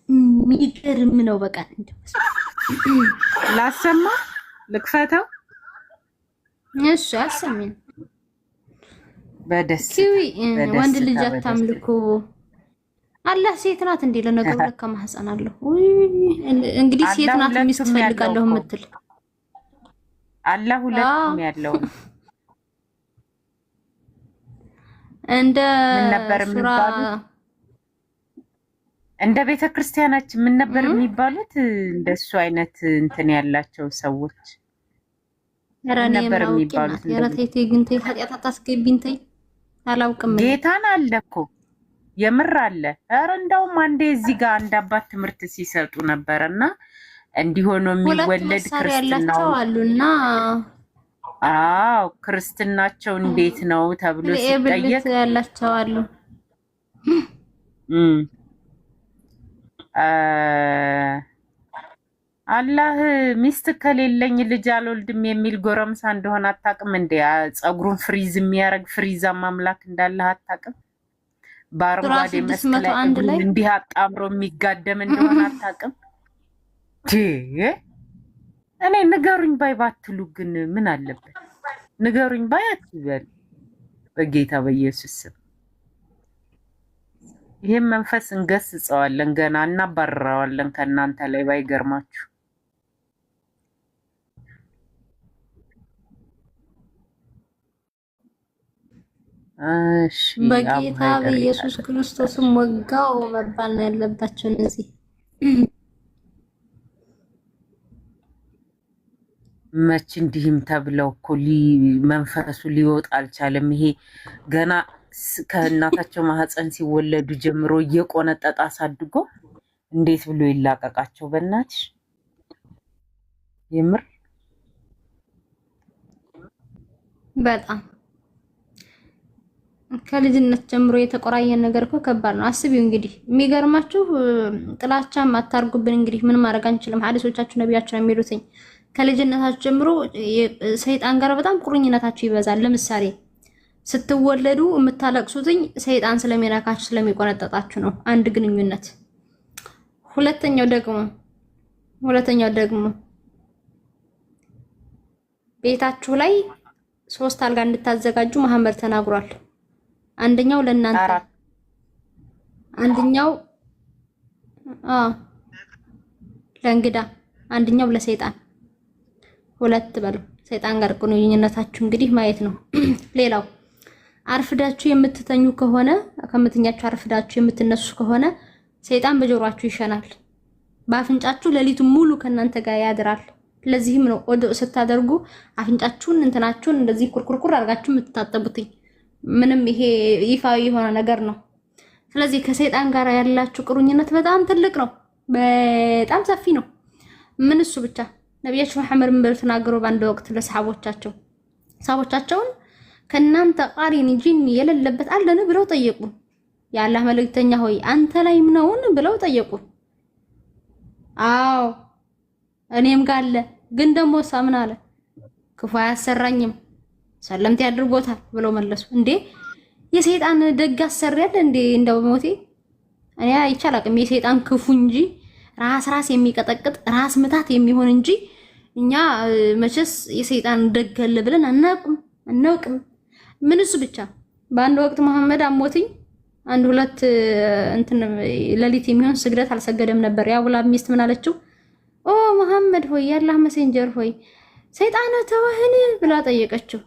A: የሚገርም ነው። በቃ
C: ላሰማ ልክፈተው።
A: እሺ አሰሚን።
C: በደስ
A: ወንድ ልጅ አታምልኩ። አላህ ሴት ናት እንዴ? ለነገሩ ለካ ማህፀን አለው። እንግዲህ ሴት ናት ሚስት ፈልጋለሁ የምትል
C: አላህ ሁለቱም ያለው
A: እንደ
C: ምን ነበር የሚባሉት? እንደ ቤተክርስቲያናችን ምን ነበር የሚባሉት? እንደሱ አይነት እንትን ያላቸው ሰዎች
A: ነበር የሚባሉት። ያረቴቴ ግን ተይ ኃጢአት አታስገቢኝ ተይ። አላውቅም
C: ጌታን አለ እኮ የምር አለ። ኧረ እንደውም አንዴ እዚህ ጋር አንድ አባት ትምህርት ሲሰጡ ነበርና እንዲሆኑ የሚወለድ ክርስትናው
A: አሉና
C: አዎ ክርስትናቸው እንዴት ነው ተብሎ ሲጠየቅ
A: ያላቸው አሉ።
C: አላህ ሚስት ከሌለኝ ልጅ አልወልድም የሚል ጎረምሳ እንደሆነ አታውቅም እንዴ? ጸጉሩን ፍሪዝ የሚያረግ ፍሪዛ ማምላክ እንዳለ አታውቅም? በአረንጓዴ መስቀል ላይ እንዲህ አጣምሮ የሚጋደም እንደሆነ አታውቅም? እኔ ንገሩኝ ባይ ባትሉ ግን ምን አለበት? ንገሩኝ ባይ አትበል በጌታ በኢየሱስ ስም። ይሄን መንፈስ እንገስጸዋለን፣ ገና እናባረራዋለን ከእናንተ ላይ ባይገርማችሁ።
A: በጌታ በኢየሱስ ክርስቶስም ወጋው መባል ነው ያለባቸው እነዚህ።
C: መች እንዲህም ተብለው እኮ መንፈሱ ሊወጣ አልቻለም። ይሄ ገና ከእናታቸው ማህፀን ሲወለዱ ጀምሮ እየቆነጠጣ አሳድጎ እንዴት ብሎ ይላቀቃቸው? በእናትሽ የምር በጣም
A: ከልጅነት ጀምሮ የተቆራየን ነገር እኮ ከባድ ነው። አስቢው እንግዲህ የሚገርማችሁ ጥላቻም አታርጉብን። እንግዲህ ምን ማድረግ አንችልም። ሐዲሶቻችሁ ነቢያችሁ ነው የሚሉትኝ ከልጅነታችሁ ጀምሮ ሰይጣን ጋር በጣም ቁርኝነታችሁ ይበዛል። ለምሳሌ ስትወለዱ የምታለቅሱትኝ ሰይጣን ስለሚነካችሁ ስለሚቆነጠጣችሁ ነው። አንድ ግንኙነት። ሁለተኛው ደግሞ ቤታችሁ ላይ 3 አልጋ እንድታዘጋጁ መሐመድ ተናግሯል። አንደኛው ለእናንተ፣ አንደኛው ለእንግዳ፣ አንደኛው ለሰይጣን። 2 በሉ። ሰይጣን ጋር ግንኙነታችሁ እንግዲህ ማየት ነው። ሌላው አርፍዳችሁ የምትተኙ ከሆነ ከምትኛችሁ አርፍዳችሁ የምትነሱ ከሆነ ሰይጣን በጆሮአችሁ ይሸናል፣ በአፍንጫችሁ ሌሊቱን ሙሉ ከእናንተ ጋር ያድራል። ለዚህም ነው ወደ ስታደርጉ አፍንጫችሁን እንትናችሁን እንደዚህ ኩርኩርኩር አድርጋችሁ የምትታጠቡትኝ። ምንም ይሄ ይፋዊ የሆነ ነገር ነው። ስለዚህ ከሰይጣን ጋር ያላችሁ ቁርኝነት በጣም ትልቅ ነው፣ በጣም ሰፊ ነው። ምን እሱ ብቻ ነብያችን መሐመድ ምን ብለው ተናገሩ? በአንድ ወቅት ለሰሃቦቻቸውን ከናንተ ቃሪን ጂን የሌለበት አለን ብለው ጠየቁ። የአላህ መልእክተኛ ሆይ አንተ ላይ ምነውን ብለው ጠየቁ። አዎ እኔም ጋር አለ፣ ግን ደግሞ ሳምን አለ ክፉ አያሰራኝም ሰለምት ያድርጎታል ብለው መለሱ። እንዴ የሰይጣን ደግ አሰሪያል እንዴ? እንደው ሞቴ እኔ አይቻላቅም። የሰይጣን ክፉ እንጂ ራስ የሚቀጠቅጥ ራስ ምታት የሚሆን እንጂ እኛ መቼስ የሰይጣን ደግ አለ ብለን አናውቅም። ምን እሱ ብቻ በአንድ ወቅት መሐመድ አሞትኝ 1-2 እንትን ሌሊት የሚሆን ስግደት አልሰገደም ነበር። ያው ብላ ሚስት ምን አለችው? ኦ መሐመድ ሆይ የአላህ መሴንጀር ሆይ ሰይጣን ተወህን ብላ ጠየቀችው።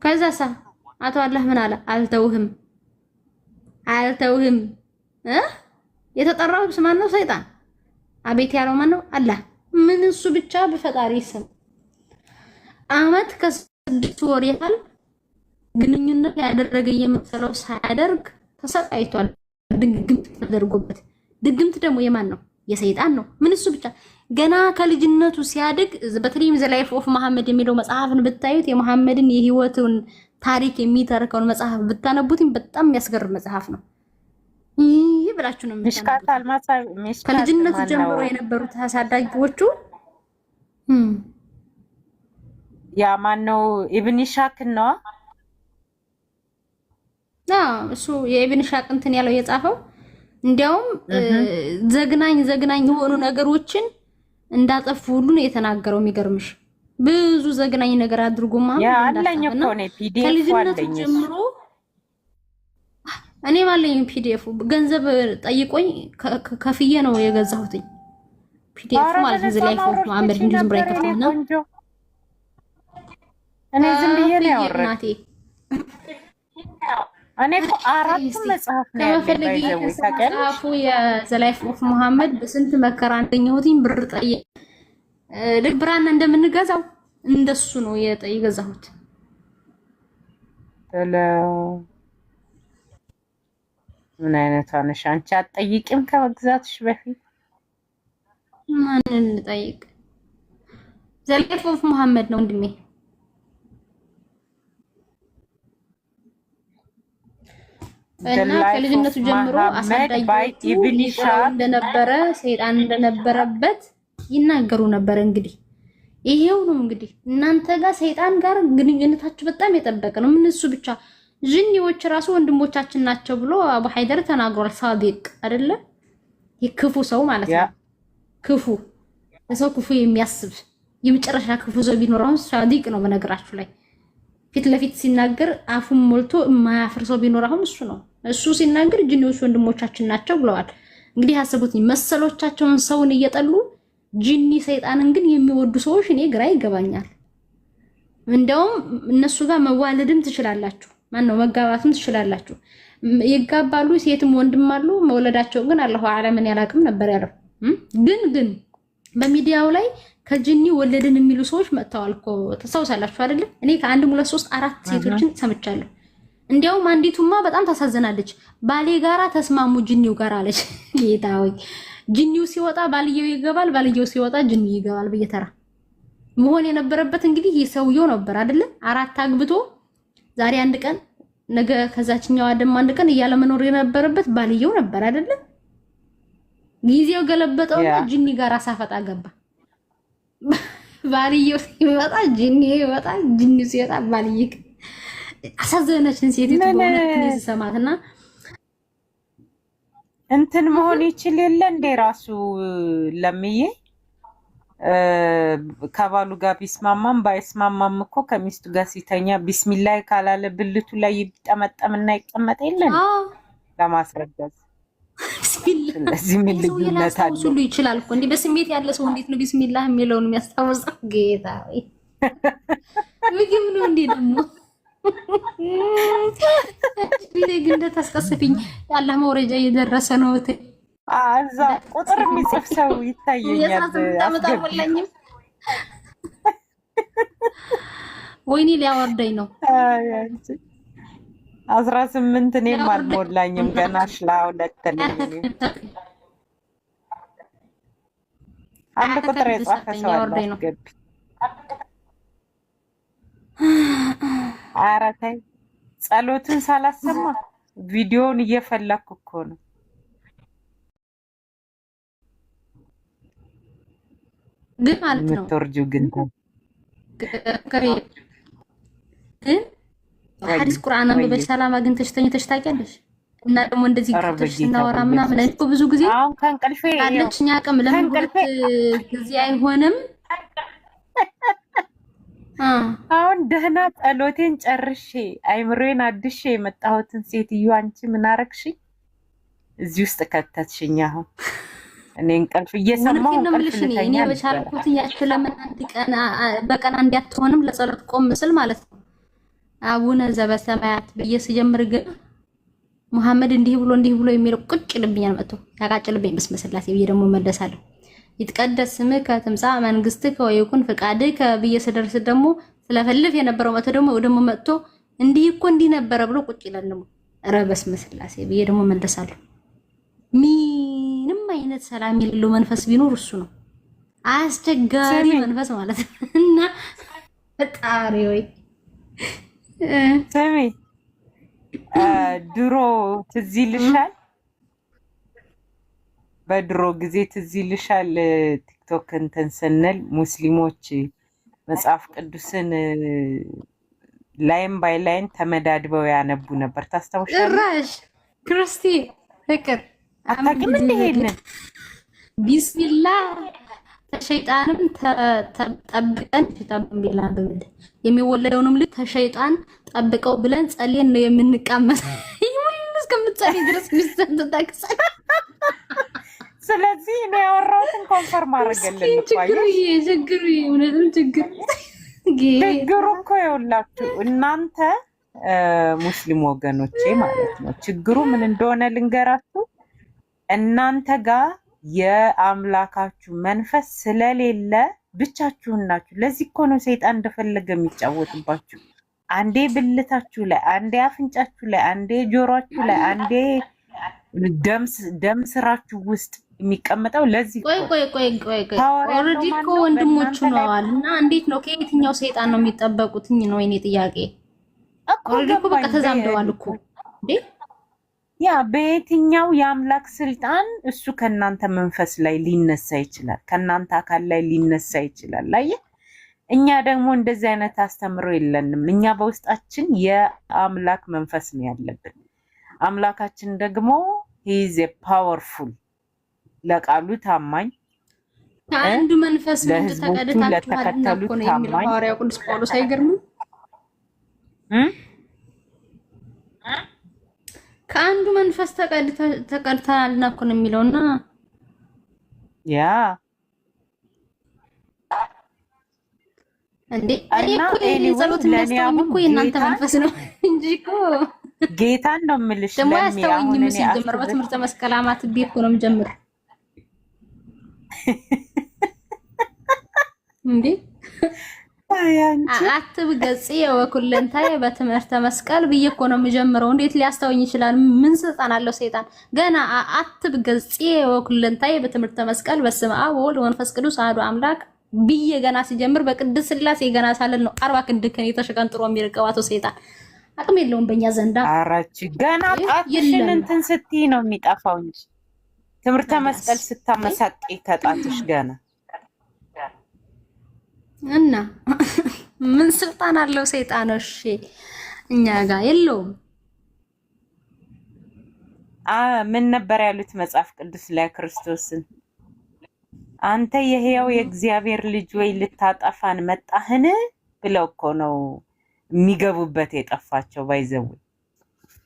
A: ከዛሳ አቶ አላህ ምን አለ? አልተውህም የተጠራው ማን ነው? ሰይጣን። አቤት ያለው ማን ነው? አላህ። ምን እሱ ብቻ በፈጣሪ ስም አመት ከ6 ወር ያህል ግንኙነት ያደረገ የመሰለው ሳያደርግ ተሰቃይቷል። ድግምት ተደርጎበት። ድግምት ደግሞ የማን ነው? የሰይጣን ነው። ምን እሱ ብቻ ገና ከልጅነቱ ሲያድግ በተለይም ዘ ላይፍ ኦፍ መሐመድ የሚለው መጽሐፍን ብታዩት የመሐመድን የህይወቱን ታሪክ የሚተርከውን መጽሐፍ ብታነቡትም በጣም የሚያስገርም መጽሐፍ ነው። ይህ ብላችሁ ነው የምታነቡት። ከልጅነቱ ጀምሮ የነበሩት አሳዳጊዎቹ
C: ያ ማን ነው? ኢብን ሻክ ነው።
A: እሱ የኢብን ሻቅ እንትን ያለው የጻፈው እንዲያውም ዘግናኝ የሆኑ ነገሮችን እንዳጠፉ ሁሉ ነው የተናገረው። የሚገርምሽ ብዙ ዘግናኝ ነገር አድርጎማ ከልጅነቱ ጀምሮ እኔ ማለኝ ፒዲኤፍ ገንዘብ ጠይቆኝ ከፍዬ ነው የገዛሁትኝ። ፒዲኤፍ ማለት ነው ላይ ፎቶ ማምር እንዲህ ዝም ብራ ይከፍተውና
C: እኔ ዝም ብዬ ነው ያወራሁት። እኔ እኮ 4 መጽሐፍ ነው ያለው
A: መጽሐፉ የዘ ላይፍ ኦፍ መሐመድ በስንት መከራ እንደኛሁትኝ ብር ጠይቄ ልክ ብራና እንደምንገዛው እንደሱ ነው የገዛሁት።
C: ምን አይነት አንሻ አንቺ አትጠይቂም ከመግዛትሽ በፊት?
A: ማንን ልጠይቅ? ዘ ላይፍ ኦፍ መሐመድ ነው ወንድሜ። እና ከልጅነቱ ጀምሮ አሳዳጊዎቹ እንደነበረ ሰይጣን እንደነበረበት ይናገሩ ነበር። እንግዲህ ይሄው ነው እንግዲህ እናንተ ጋር ሰይጣን ጋር ግንኙነታችሁ በጣም የጠበቀ ነው። ምን እሱ ብቻ ጅኒዎች ራሱ ወንድሞቻችን ናቸው ብሎ አቡ ሀይደር ተናግሯል። ሳዲቅ አይደለ? የክፉ ሰው ማለት ነው። ክፉ ለሰው ክፉ የሚያስብ የመጨረሻ ክፉ ሰው ቢኖረው ሳዲቅ ነው። በነገራችሁ ላይ ፊት ለፊት ሲናገር አፉን ሞልቶ የማያፍር ሰው ቢኖረው እሱ ነው። እሱ ሲናገር ጅኒዎች ወንድሞቻችን ናቸው ብለዋል። እንግዲህ አስቡት፣ መሰሎቻቸውን ሰውን እየጠሉ ጅኒ ሰይጣንን ግን የሚወዱ ሰዎች እኔ ግራ ይገባኛል። እንደውም እነሱ ጋር መዋለድም ትችላላችሁ፣ ማነው መጋባትም ትችላላችሁ። ይጋባሉ፣ ሴትም ወንድም አሉ። መውለዳቸው ግን አላሁ አዕለም ያላቅም ነበር ያለው። ግን በሚዲያው ላይ ከጅኒ ወለድን የሚሉ ሰዎች መጥተዋል እኮ ተሳውሳላችሁ አይደል? እኔ ከአንድ 2 3 4 ሴቶችን ሰምቻለሁ። እንዲያውም አንዲቱማ በጣም ታሳዝናለች። ባሌ ጋራ ተስማሙ ጅኒው ጋር አለች። ጌታዊ ጅኒው ሲወጣ ባልየው ይገባል፣ ባልየው ሲወጣ ጅኒው ይገባል። በየተራ መሆን የነበረበት እንግዲህ የሰውየው ነበር አይደል? 4 አግብቶ ዛሬ አንድ ቀን ነገ ከዛችኛው ደግሞ አንድ ቀን እያለ መኖር የነበረበት ባልየው ነበር አይደል? ጊዜው ገለበጠውና ጅኒ ጋር አሳፈጣ ገባ። ባልየው ሲወጣ ጅኒው ይወጣል፣ ጅኒው ሲወጣ ባልየው አሳዘነችን ሴቲቱ በእውነት ሰማትና
C: እንትን መሆን ይችል የለ እንደ ራሱ ለምዬ ከባሉ ጋር ቢስማማም ባይስማማም እኮ ከሚስቱ ጋር ሲተኛ ቢስሚላህ ካላለ ብልቱ ላይ ይጠመጠምና ይቀመጥ የለን ለማስረዳት ቢስሚላህ። ስለዚህ ምን ልዩነት አለው? ሁሉ
A: ይችላል እኮ እንዲህ በስሜት ያለ ሰው እንዴት ነው ቢስሚላህ የሚለውን የሚያስታውሰው? ጌታ ወይ ምግብ ነው እንዴ ደግሞ ግን እንደታስቀስፊኝ ያለ መውረጃ እየደረሰ ነው።
C: እዛ ቁጥር የሚጽፍ ሰው ይታየኛል።
A: ወይኔ ሊያወርደኝ ነው።
C: 18 እኔም አልሞላኝም ገና ሽላ2 አንድ ቁጥር የጻፈ ሰው አለ። ኧረ ተይ ጸሎትን ሳላሰማ ቪዲዮውን እየፈለኩ እኮ ነው።
A: ግን ማለት ነው
C: የምትወርጂው ግን
A: ሐዲስ ቁርአን አንብበሽ ሰላም አግኝተሽ ተኝተሽ ታውቂያለሽ? እና ደግሞ እንደዚህ ቁጥር ስናወራ ምናምን እኮ ብዙ ጊዜ
C: አሁን ከእንቅልፌ
A: አለችኝ አቅም ለምን ጊዜ አይሆንም?
C: አሁን ደህና ጸሎቴን ጨርሼ አይምሮዬን አድሼ የመጣሁትን ሴትዮ አንቺ ምን አረግሽኝ? እዚህ ውስጥ ከተትሽኝ። አሁን እኔ እንቅልፍ እየሰማሁ እንቅልፍ
A: እኔ በቻልኩት ያች ለምን አንድ ቀን በቀን አንድ አትሆንም ለጸሎት ቆም ምስል ማለት ነው። አቡነ ዘበሰማያት በየስጀምር ግን መሐመድ እንዲህ ብሎ የሚለው ቁጭ ልብኛል መጥቶ ያቃጭልብኝ በስመ ስላሴ ብዬ ደግሞ መለሳለሁ። ይትቀደስ ስምከ ትምጻእ መንግስትከ ወይኩን ፍቃድከ ብዬ ስደርስ ደግሞ ስለፈልፍ የነበረው ደግሞ መጥቶ እንዲህ እኮ እንዲህ ነበረ ብሎ ቁጭ ይላል ደግሞ ኧረ በስመ ስላሴ ብዬ ደግሞ መለሳለሁ። ምንም አይነት ሰላም የሌለው መንፈስ ቢኖር እሱ ነው። አስቸጋሪ መንፈስ ማለት እና ፈጣሪ ወይ
C: ስሚ ድሮ ትዝ ይልሻል? በድሮ ጊዜ ትዝ ይልሻል? ቲክቶክ እንትን ስንል ሙስሊሞች መጽሐፍ ቅዱስን ላይን ባይ ላይን ተመዳድበው ያነቡ ነበር። ታስታውሻለሽ?
A: ጭራሽ ክርስቲ ፍቅር
C: አታውቂም? እንደሄድን
A: ቢስሚላ ተሸይጣንም ተጠብቀን ተጠብቀን ቢላን በመድ የሚወለደውንም ልጅ ተሸይጣን ጠብቀው ብለን ጸልየን ነው የምንቃመስ። ይሁን እስከምትጸልይ ድረስ ሚስተን ተጣቅሰ።
C: ስለዚህ ነው ያወራሁትን ኮንፈርም አድርገልን ችግሩ እኮ ይኸውላችሁ እናንተ ሙስሊም ወገኖቼ ማለት ነው። ችግሩ ምን እንደሆነ ልንገራችሁ። እናንተ ጋር የአምላካችሁ መንፈስ ስለሌለ ብቻችሁን ናችሁ። ለዚህ እኮ ነው ሰይጣን እንደፈለገ የሚጫወትባችሁ። አንዴ ብልታችሁ ላይ፣ አንዴ አፍንጫችሁ ላይ፣ አንዴ ጆሮአችሁ ላይ፣ አንዴ ደም ስራችሁ ውስጥ የሚቀመጠው ለዚህ
A: ቆይ ኦልሬዲ እኮ ወንድሞቹ ነዋል እና እንዴት ነው ከየትኛው ሰይጣን ነው የሚጠበቁት? ነው የኔ ጥያቄ። ኦልሬዲ እኮ በቃ ተዛምደዋል እኮ እንዴ።
C: ያ በየትኛው የአምላክ ስልጣን እሱ ከናንተ መንፈስ ላይ ሊነሳ ይችላል፣ ከናንተ አካል ላይ ሊነሳ ይችላል። አየህ፣ እኛ ደግሞ እንደዚህ አይነት አስተምሮ የለንም። እኛ በውስጣችን የአምላክ መንፈስ ነው ያለብን። አምላካችን ደግሞ ሂዝ ፓወርፉል፣ ለቃሉ ታማኝ፣
A: ከአንዱ መንፈስ
C: ለተከተሉት ታማኝ።
A: ሐዋርያው ቅዱስ ጳውሎስ አይገርምም? ከአንዱ መንፈስ ተቀድተናልና እኮ ነው የሚለውና
C: ያ
A: እንዴ እኔ እኮ ጸሎት የሚያስተውኝ እኮ የእናንተ መንፈስ ነው እንጂ እኮ
C: ጌታን ነው የምልሽ።
A: ደግሞ ያስተውኝ ሲጀምር በትምህርተ መስቀል አማት ቢኮ ነው የምጀምር እንዴ አትብ ገጽ ወኩለንታይ በትምህርተ መስቀል ብዬ እኮ ነው የምጀምረው። እንዴት ሊያስተውኝ ይችላል? ምን ስልጣን አለው ሰይጣን? ገና አትብ ገጽ ወኩለንታይ በትምህርተ መስቀል በስመ አብ ወወልድ ወመንፈስ ቅዱስ አሐዱ አምላክ ብዬ ገና ሲጀምር በቅድስት ሥላሴ ገና ሳለል ነው 40 ክንድከን የተሸቀንጥሮ የሚርቀው አቶ ሰይጣን። አቅም የለውም በእኛ ዘንዳ።
C: አራች ገና ጣትሽን እንትን ስትይ ነው የሚጠፋው እንጂ ትምህርተ መስቀል ስታመሳቂ ከጣትሽ ገና
A: እና ምን ስልጣን አለው ሰይጣን? እሺ እኛ ጋር የለውም።
C: ምን ነበር ያሉት መጽሐፍ ቅዱስ ላይ ክርስቶስን? አንተ የሕያው የእግዚአብሔር ልጅ ወይ ልታጠፋን መጣህን ብለው እኮ ነው የሚገቡበት የጠፋቸው። ባይዘው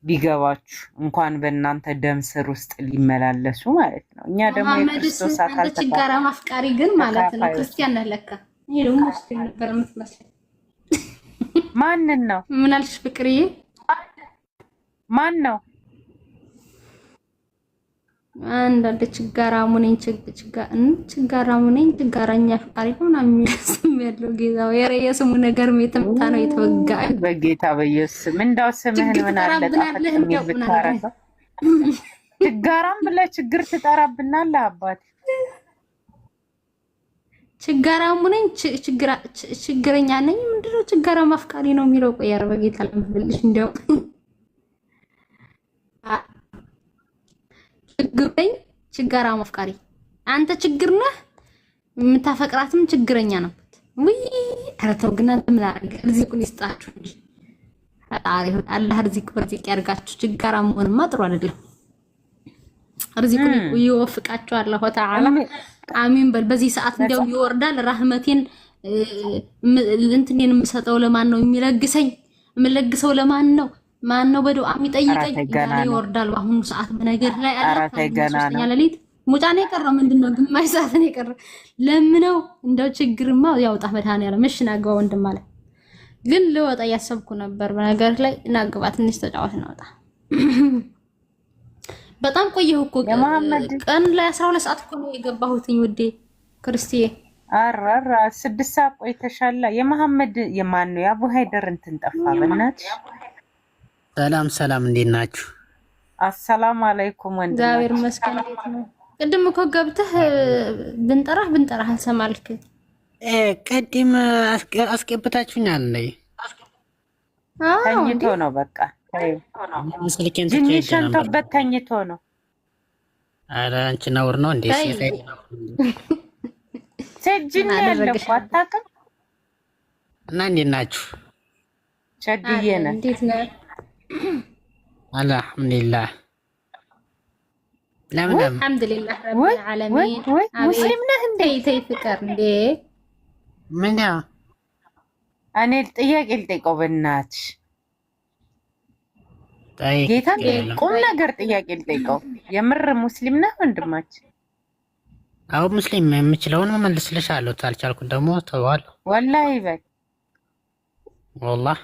C: ቢገባችሁ እንኳን በእናንተ ደም ስር ውስጥ ሊመላለሱ ማለት ነው። እኛ ደግሞ የክርስቶስ አካል
A: ችጋራ ማፍቃሪ ግን ማለት ነው ክርስቲያን ነለካ ይሄ ደግሞ ሙስሊም ነበር የምትመስለው።
C: ማንን ነው?
A: ምን አልሽ ፍቅርዬ?
C: ማን ነው?
A: አንዳንድ ችጋራሙ ነኝ ችጋራሙ ነኝ ችጋራኛ ፍቃሪ ሆና የሚያስም ያለው ጌታው የስሙ ነገር የተመታ ነው የተወጋ
C: በጌታ በኢየሱስ እንዳው ስምህን ምን አለ ታፈጥም ችጋራም ብለህ ችግር ትጠራብናለህ አባት።
A: ችጋራሙ ነኝ ችግረኛ ነኝ ምንድነው ችጋራማ ፍቃሪ ነው የሚለው? ቆይ ኧረ በጌታ ለምብልሽ እንደው ችግረኝ ችጋራማ ፍቃሪ አንተ ችግር ነህ፣ የምታፈቅራትም ችግረኛ ናት። ወይ ኧረ ተው ግን አንተ ምን አድርገህ ርዚቁን ይስጣችሁ እንጂ ፈጣሪ አላህ ርዚቅ በርዚቅ ያርጋችሁ። ችጋራም መሆንማ ጥሩ አይደለም። ርዚቁን ይወፍቃችሁ አላህ ተዓላ አሚን በል። በዚህ ሰዓት እንደው ይወርዳል ረህመቴን እንትኔን የምሰጠው ለማን ነው? የሚለግሰኝ የምለግሰው ለማን ነው? ማን ነው በዱዓ የሚጠይቀኝ? ይወርዳል በአሁኑ ሰዓት በነገር ላይ አላህ ሶስተኛ ሌሊት ሙጫኔ የቀረው ምንድነው? ግማሽ ሰዓት ነው የቀረው። ለምነው እንደው ችግርማ ያውጣ መድኃኒዓለም። እሺ ናግባ ወንድም አለ። ግን ልወጣ እያሰብኩ ነበር። በነገር ላይ ናግባ ትንሽ ተጫዋች ነው ወጣ። በጣም ቆየሁ እኮ ቀን ላይ 12 ሰዓት እኮ ነው የገባሁትኝ ውዴ ክርስቲዬ።
C: አራራ 6 ሰዓት ቆይተሻል። የመሐመድ የማን ነው? የአቡ ሃይደር እንትን ጠፋ። በእናትሽ
E: ሰላም እንዴት ናችሁ?
C: አሰላሙ አለይኩም ወንድም።
A: እግዚአብሔር ይመስገን። እንዴት ነው? ቅድም እኮ ገብተህ ብንጠራህ አልሰማልክ።
E: ቅድም አስገብታችሁኛል ላይ
C: ተኝቶ ነው በቃ
E: ስልኬን
C: ጅኒ ሸንቶበት ተኝቶ ነው።
E: ኧረ አንቺ ነውር ነው እንዴ?
C: ጅኒ ያለው አታውቅም።
E: እና እንዴት ናችሁ?
C: ቸግዬ ነህ?
A: እንዴት ነህ?
E: አልሐምዱሊላህ። ለምን
A: አልሐምዱሊላህ ረብል ዓለሚን።
C: ሙስሊም ነህ እንዴ?
A: ተይ ፍቅር እንዴ
E: ምን ነው?
C: እኔ ጥያቄ ልጠይቀው በእናትሽ ጌታ ቁም ነገር ጥያቄ ልጠይቀው። የምር ሙስሊም ነህ ወንድማችን?
E: አዎ ሙስሊም። የምችለውን መልስልሻለሁ፣ ታልቻልኩት ደግሞ ተዋለሁ።
C: ወላሂ በል
E: ወላሂ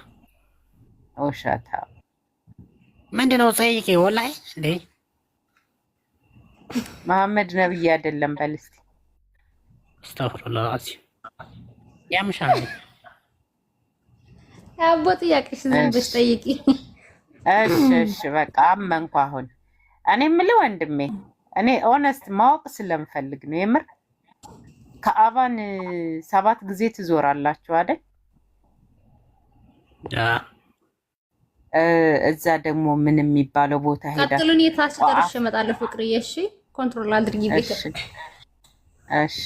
C: ውሸታ
E: ምንድነው? ጠይቄ ወላሂ እንዴ
C: መሐመድ ነብይ አይደለም በል እስቲ።
E: አስተግፍሩላህ አዚም ያምሻል።
A: አቦ ጥያቄሽ ዝም ብለሽ ጠይቂ።
C: እሺ በቃ አመንኩ። አሁን እኔ የምልህ ወንድሜ እኔ ኦነስት ማወቅ ስለምፈልግ ነው የምር። ከአባን 7 ጊዜ ትዞራላችሁ አይደል? እዛ ደግሞ ምን የሚባለው ቦታ ሄዳ
A: ቀጥሉን የታች ደርሼ እመጣለሁ ፍቅርዬ። እሺ ኮንትሮል አድርጊ ቤት።
C: እሺ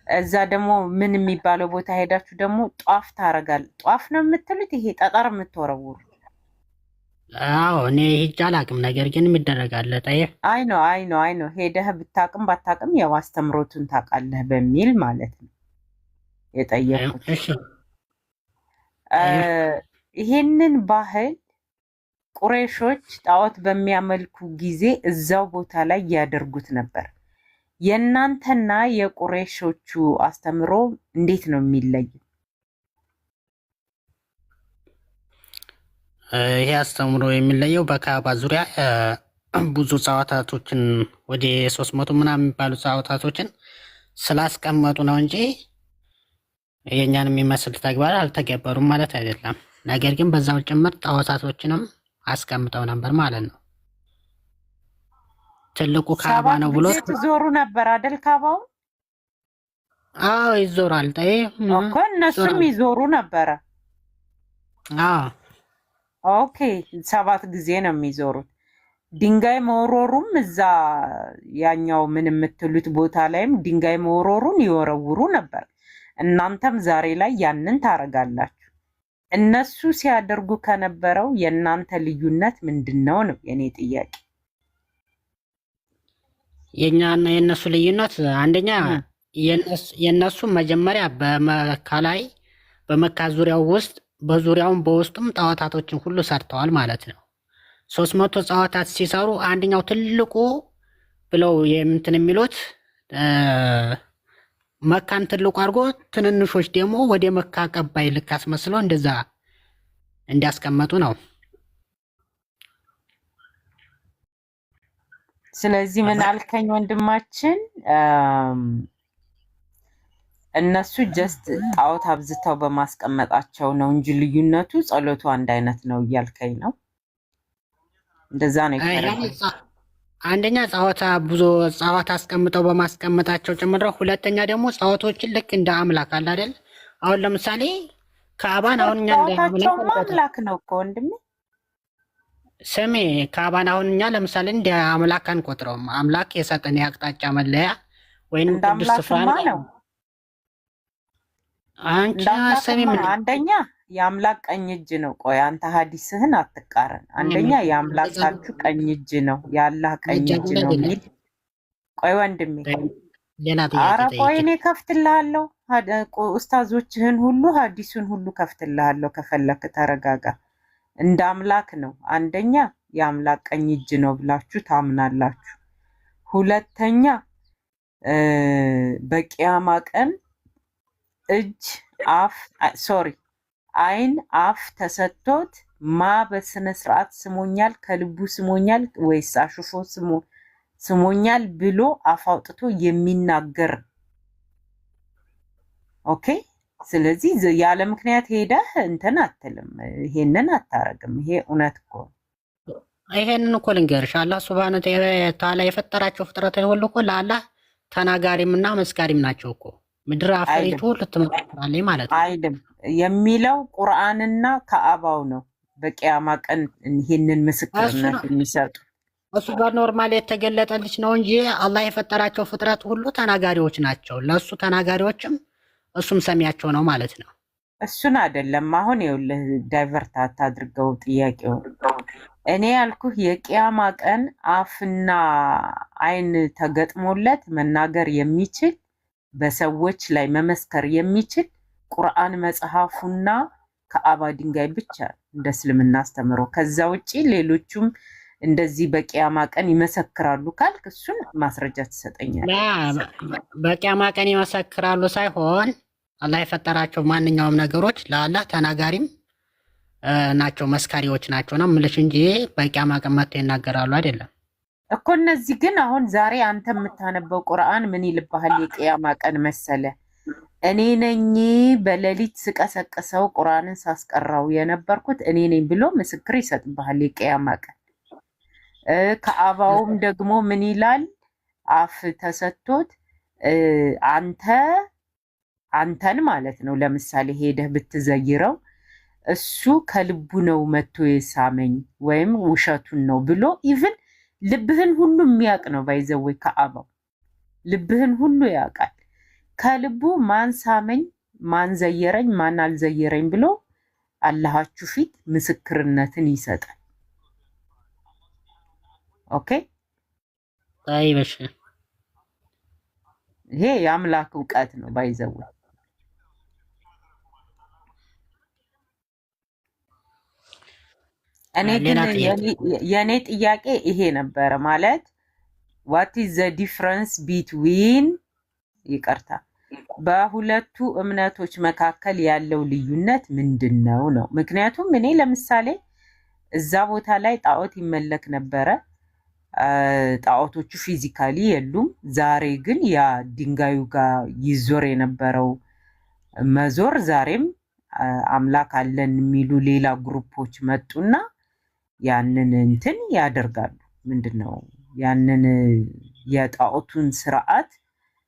C: እዛ ደግሞ ምን የሚባለው ቦታ ሄዳችሁ ደግሞ ጧፍ ታረጋል። ጧፍ ነው የምትሉት? ይሄ ጠጠር የምትወረውሩ?
E: አዎ እኔ ሂጅ አላውቅም፣ ነገር ግን የሚደረጋለ ጠይቅ።
C: አይ ነው ሄደህ ብታቅም ባታቅም ያው አስተምሮቱን ታውቃለህ በሚል ማለት ነው የጠየኩት። ይሄንን ባህል ቁረይሾች ጣዖት በሚያመልኩ ጊዜ እዛው ቦታ ላይ ያደርጉት ነበር። የእናንተና የቁረይሾቹ አስተምሮ እንዴት ነው የሚለይ?
E: ይሄ አስተምሮ የሚለየው በካዕባ ዙሪያ ብዙ ጸዋታቶችን ወደ 300 ምናምን የሚባሉ ጸዋታቶችን ስላስቀመጡ ነው እንጂ የኛን የሚመስል ተግባር አልተገበሩም ማለት አይደለም። ነገር ግን በዛው ጭምር ጣዖታቶችንም አስቀምጠው ነበር ማለት ነው። ትልቁ ካዕባ ነው ብሎ
C: ዞሩ ነበር አይደል? ካዕባው
E: አዎ ይዞራል።
C: እኮ እነሱም ይዞሩ ነበረ። ኦኬ 7 ጊዜ ነው የሚዞሩት። ድንጋይ መወሮሩም እዛ ያኛው ምን የምትሉት ቦታ ላይም ድንጋይ መወሮሩን ይወረውሩ ነበር። እናንተም ዛሬ ላይ ያንን ታረጋላችሁ። እነሱ ሲያደርጉ ከነበረው የእናንተ ልዩነት ምንድነው ነው የኔ ጥያቄ።
E: የኛና የነሱ ልዩነት አንደኛ የነሱ መጀመሪያ በመካ ላይ በመካ ዙሪያው ውስጥ በዙሪያውም በውስጡም ጣዖታቶችን ሁሉ ሰርተዋል ማለት ነው። 300 ጣዖታት ሲሰሩ አንደኛው ትልቁ ብለው የምንትን የሚሉት መካን ትልቁ አድርጎ ትንንሾች ደግሞ ወደ መካ ቀባይ ልክ አስመስለው እንደዛ እንዲያስቀመጡ ነው።
C: ስለዚህ ምን አልከኝ ወንድማችን? እነሱ ጀስት ጣዖት አብዝተው በማስቀመጣቸው ነው እንጂ ልዩነቱ ጸሎቱ አንድ አይነት ነው እያልከኝ ነው? እንደዛ ነው ይፈረዳል።
E: አንደኛ ብዙ ጸዋት አስቀምጠው በማስቀመጣቸው ጭምር፣ ሁለተኛ ደግሞ ጸዋቶችን ልክ እንደ አምላክ አለ አይደል? አሁን ለምሳሌ ካዕባን አሁን እኛ እንደ
C: አምላክ ነው እኮ ወንድሜ
E: ስሜ ካዕባን አሁን እኛ ለምሳሌ እንደ አምላክ አንቆጥረውም። አምላክ የሰጠን የአቅጣጫ መለያ ወይንም ቅዱስ ስፍራ ነው። አንቺ ሰሜ ምን
C: አንደኛ የአምላክ ቀኝ እጅ ነው። ቆይ አንተ ሐዲስህን አትቃረን። አንደኛ የአምላካችሁ ቀኝ እጅ ነው፣ የአላህ ቀኝ እጅ ነው የሚል። ቆይ ወንድሜ ኧረ ቆይ እኔ ከፍትልሃለሁ። ኡስታዞችህን ሁሉ ሐዲሱን ሁሉ ከፍትልሃለሁ። ከፈለክ ተረጋጋ። እንደ አምላክ ነው። አንደኛ የአምላክ ቀኝ እጅ ነው ብላችሁ ታምናላችሁ። ሁለተኛ በቂያማ ቀን እጅ አፍ ሶሪ አይን አፍ ተሰጥቶት ማ በስነ ስርዓት ስሞኛል ከልቡ ስሞኛል ወይስ አሽፎ ስሞኛል ብሎ አፍ አውጥቶ የሚናገር ኦኬ። ስለዚህ ያለ ምክንያት ሄደህ እንትን አትልም፣ ይሄንን አታረግም። ይሄ እውነት እኮ
E: ይሄንን እኮ ልንገርሽ፣ አላህ ሱብሃነ ወተዓላ የፈጠራቸው ፍጥረት ሁሉ እኮ ለአላህ ተናጋሪምና መስካሪም ናቸው እኮ። ምድር አፈሪቱ ልትመጣለች ማለት ነው
C: አይደለም የሚለው ቁርአንና ከአባው ነው። በቂያማ ቀን ይሄንን ምስክርነት የሚሰጡ
E: እሱ በኖርማል የተገለጠልሽ ነው እንጂ አላህ የፈጠራቸው ፍጥረት ሁሉ ተናጋሪዎች ናቸው። ለእሱ ተናጋሪዎችም እሱም ሰሚያቸው ነው ማለት ነው።
C: እሱን አይደለም አሁን ይኸውልህ፣ ዳይቨርት አታድርገው ጥያቄው። እኔ ያልኩህ የቂያማ ቀን አፍና አይን ተገጥሞለት መናገር የሚችል በሰዎች ላይ መመስከር የሚችል ቁርአን መጽሐፉና ከአባ ድንጋይ ብቻ እንደ እስልምና አስተምሮ። ከዛ ውጪ ሌሎቹም እንደዚህ በቂያማ ቀን ይመሰክራሉ ካልክ እሱን ማስረጃ ትሰጠኛለህ።
E: በቂያማ ቀን ይመሰክራሉ ሳይሆን አላህ የፈጠራቸው ማንኛውም ነገሮች ለአላህ ተናጋሪም ናቸው፣ መስካሪዎች ናቸው ነው የምልሽ እንጂ በቂያማ ቀን መጥተው ይናገራሉ አይደለም
C: እኮ። እነዚህ ግን አሁን ዛሬ አንተ የምታነበው ቁርአን ምን ይልብሃል? የቂያማ ቀን መሰለ እኔ ነኝ በሌሊት ስቀሰቅሰው ቁርአንን ሳስቀራው የነበርኩት እኔ ነኝ ብሎ ምስክር ይሰጥብሃል የቂያማ ቀን። ከአባውም ደግሞ ምን ይላል? አፍ ተሰጥቶት አንተን ማለት ነው ለምሳሌ ሄደህ ብትዘይረው እሱ ከልቡ ነው መጥቶ የሳመኝ ወይም ውሸቱን ነው ብሎ ኢቭን ልብህን ሁሉ የሚያውቅ ነው። ባይዘወይ ከአባው ልብህን ሁሉ ያውቃል። ከልቡ ማን ሳመኝ፣ ማን ዘየረኝ፣ ማን አልዘየረኝ ብሎ አላሃችሁ ፊት ምስክርነትን ይሰጣል። ኦኬ
E: አይበሽ
C: ይሄ የአምላክ እውቀት ነው። ባይዘወይ እኔ ግን የኔ ጥያቄ ይሄ ነበረ ማለት what is the difference between ይቅርታ በሁለቱ እምነቶች መካከል ያለው ልዩነት ምንድነው ነው። ምክንያቱም እኔ ለምሳሌ እዛ ቦታ ላይ ጣዖት ይመለክ ነበረ። ጣዖቶቹ ፊዚካሊ የሉም። ዛሬ ግን ያ ድንጋዩ ጋር ይዞር የነበረው መዞር ዛሬም አምላክ አለን የሚሉ ሌላ ግሩፖች መጡና ያንን እንትን ያደርጋሉ። ምንድነው ያንን የጣዖቱን ስርዓት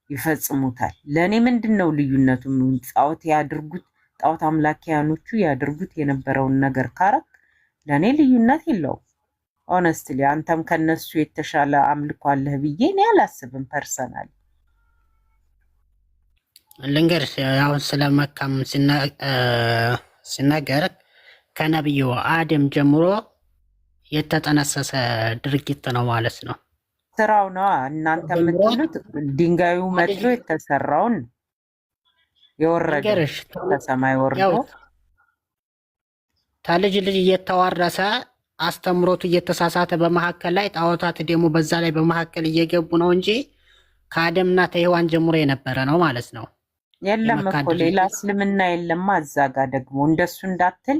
C: ይፈጽሙታል። ለእኔ ምንድነው ልዩነቱ? ጣዖት ያድርጉት፣ ጣዖት አምላኪያኖቹ ያድርጉት የነበረውን ነገር ካረክ ለእኔ ልዩነት የለውም። ኦነስትሊ አንተም ከነሱ የተሻለ አምልኮ አለህ ብዬ እኔ አላስብም። ፐርሰናል
E: ልንገርሽ፣ አሁን ስለ መካም ሲነገር ከነቢዩ አደም ጀምሮ የተጠነሰሰ ድርጊት ነው ማለት ነው።
C: ስራው ነው። እናንተ የምትሉት ድንጋዩ መጥቶ የተሰራውን የወረደ ከሰማይ ወርዶ
E: ከልጅ ልጅ እየተዋረሰ አስተምሮቱ እየተሳሳተ በመካከል ላይ ጣዖታት ደግሞ በዛ ላይ በመካከል እየገቡ ነው እንጂ ከአደምና ከሔዋን ጀምሮ የነበረ ነው ማለት ነው።
C: የለም እኮ ሌላ እስልምና የለማ። እዛ ጋ ደግሞ እንደሱ እንዳትል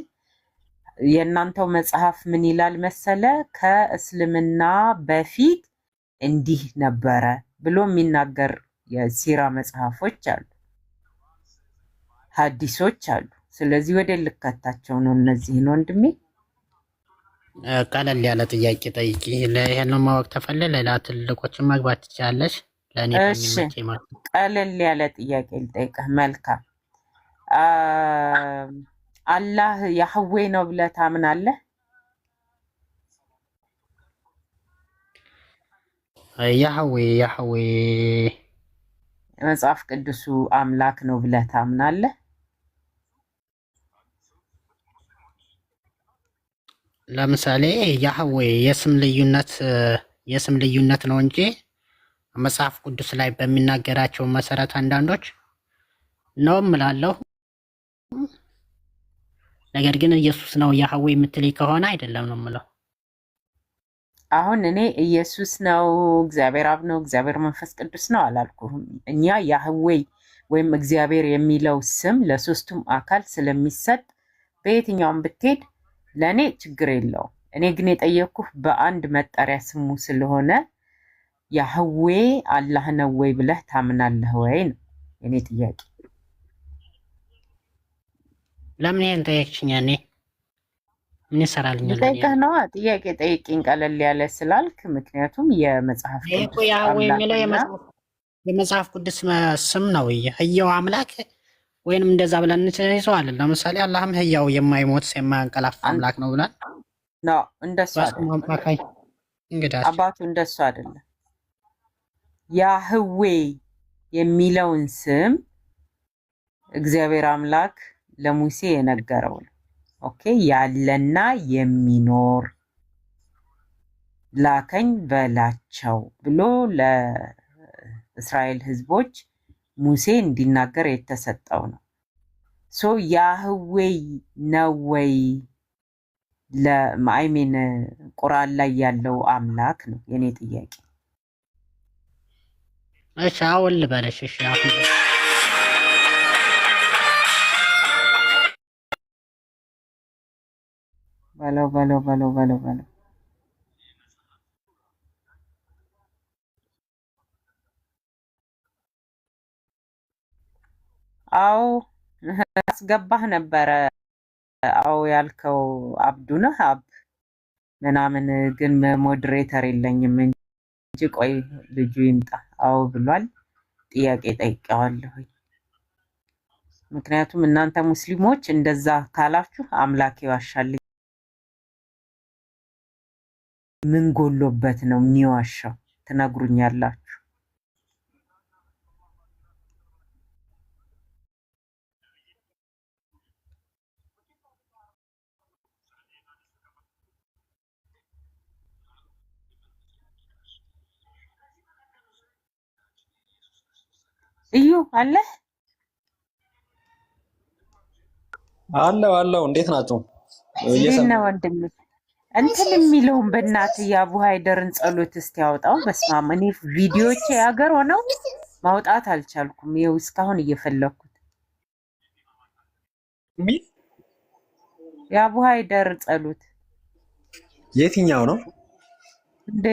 C: የእናንተው መጽሐፍ ምን ይላል መሰለ? ከእስልምና በፊት እንዲህ ነበረ ብሎ የሚናገር የሲራ መጽሐፎች አሉ፣ ሀዲሶች አሉ። ስለዚህ ወደ ልከታቸው ነው እነዚህን ወንድሜ።
E: ቀለል ያለ ጥያቄ ጠይቂ። ይሄን ማወቅ ተፈለ ሌላ ትልቆችን መግባት ትችላለሽ። ለእኔ
C: ቀለል ያለ ጥያቄ ልጠይቅህ። መልካም አላህ ያህዌ ነው ብለህ ታምናለህ?
E: ያህዌ
C: መጽሐፍ ቅዱሱ አምላክ ነው ብለህ ታምናለህ?
E: ለምሳሌ ያህዌ የስም ልዩነት ነው እንጂ መጽሐፍ ቅዱስ ላይ በሚናገራቸው መሰረት አንዳንዶች ነው እምላለሁ። ነገር ግን ኢየሱስ ነው ያህዌ የምትለኝ ከሆነ አይደለም ነው የምለው።
C: አሁን እኔ ኢየሱስ ነው፣ እግዚአብሔር አብ ነው፣ እግዚአብሔር መንፈስ ቅዱስ ነው አላልኩህም። እኛ ያህዌ ወይም እግዚአብሔር የሚለው ስም ለሶስቱም አካል ስለሚሰጥ በየትኛውም ብትሄድ ለእኔ ችግር የለውም። እኔ ግን የጠየቅኩህ በአንድ መጠሪያ ስሙ ስለሆነ ያህዌ አላህ ነው ወይ ብለህ ታምናለህ ወይ ነው የኔ ጥያቄ።
E: ለምን ይሄን ጠየቅሽኝ? እኔ ምን ይሰራልኛል?
C: ጠይቀህ ነዋ። ጥያቄ ጠይቂኝ ቀለል ያለ ስላልክ፣ ምክንያቱም የመጽሐፍ ቅዱስ
E: ያህዌ የሚለው
C: አምላክና
E: የመጽሐፍ ቅዱስ ስም ነው። ህያው አምላክ ወይንም እንደዛ ብለን እንይዘዋለን። ለምሳሌ አላህም ህያው የማይሞት የማያንቀላፋ አምላክ ነው ብለን
C: ነው። እንደሱ አይደለም አባቱ፣ እንደሱ አይደለም። ያህዌ የሚለውን ስም እግዚአብሔር አምላክ ለሙሴ የነገረው ነው። ኦኬ፣ ያለና የሚኖር ላከኝ በላቸው ብሎ ለእስራኤል ህዝቦች ሙሴ እንዲናገር የተሰጠው ነው። ሶ ያህዌ ነው ወይ ለማይሜን ቁርአን ላይ ያለው አምላክ ነው የኔ ጥያቄ።
E: እሺ አሁን ልበለሽ። እሺ አሁን
C: በለው አዎ አስገባህ ነበረ። አዎ ያልከው አብዱ ነህ አብ ምናምን፣ ግን ሞዴሬተር የለኝም እንጂ ቆይ ልጁ ይምጣ። አዎ ብሏል። ጥያቄ ጠይቄዋለሁ። ምክንያቱም እናንተ ሙስሊሞች እንደዛ ካላችሁ አምላክ ይዋሻል። ምን ጎሎበት ነው የሚዋሻው? ትነግሩኛላችሁ። እዩ አለ
F: አለው። እንዴት ናቸው?
C: እንዴት ነው ወንድም? እንትን የሚለውን በእናትህ የአቡ ሃይደርን ጸሎት እስቲ ያውጣው። በስመ አብ፣ እኔ ቪዲዮቼ ያገር ሆነው ማውጣት አልቻልኩም። ይኸው እስካሁን እየፈለኩት። የአቡ ሃይደር ጸሎት
F: የትኛው ነው
C: እንደ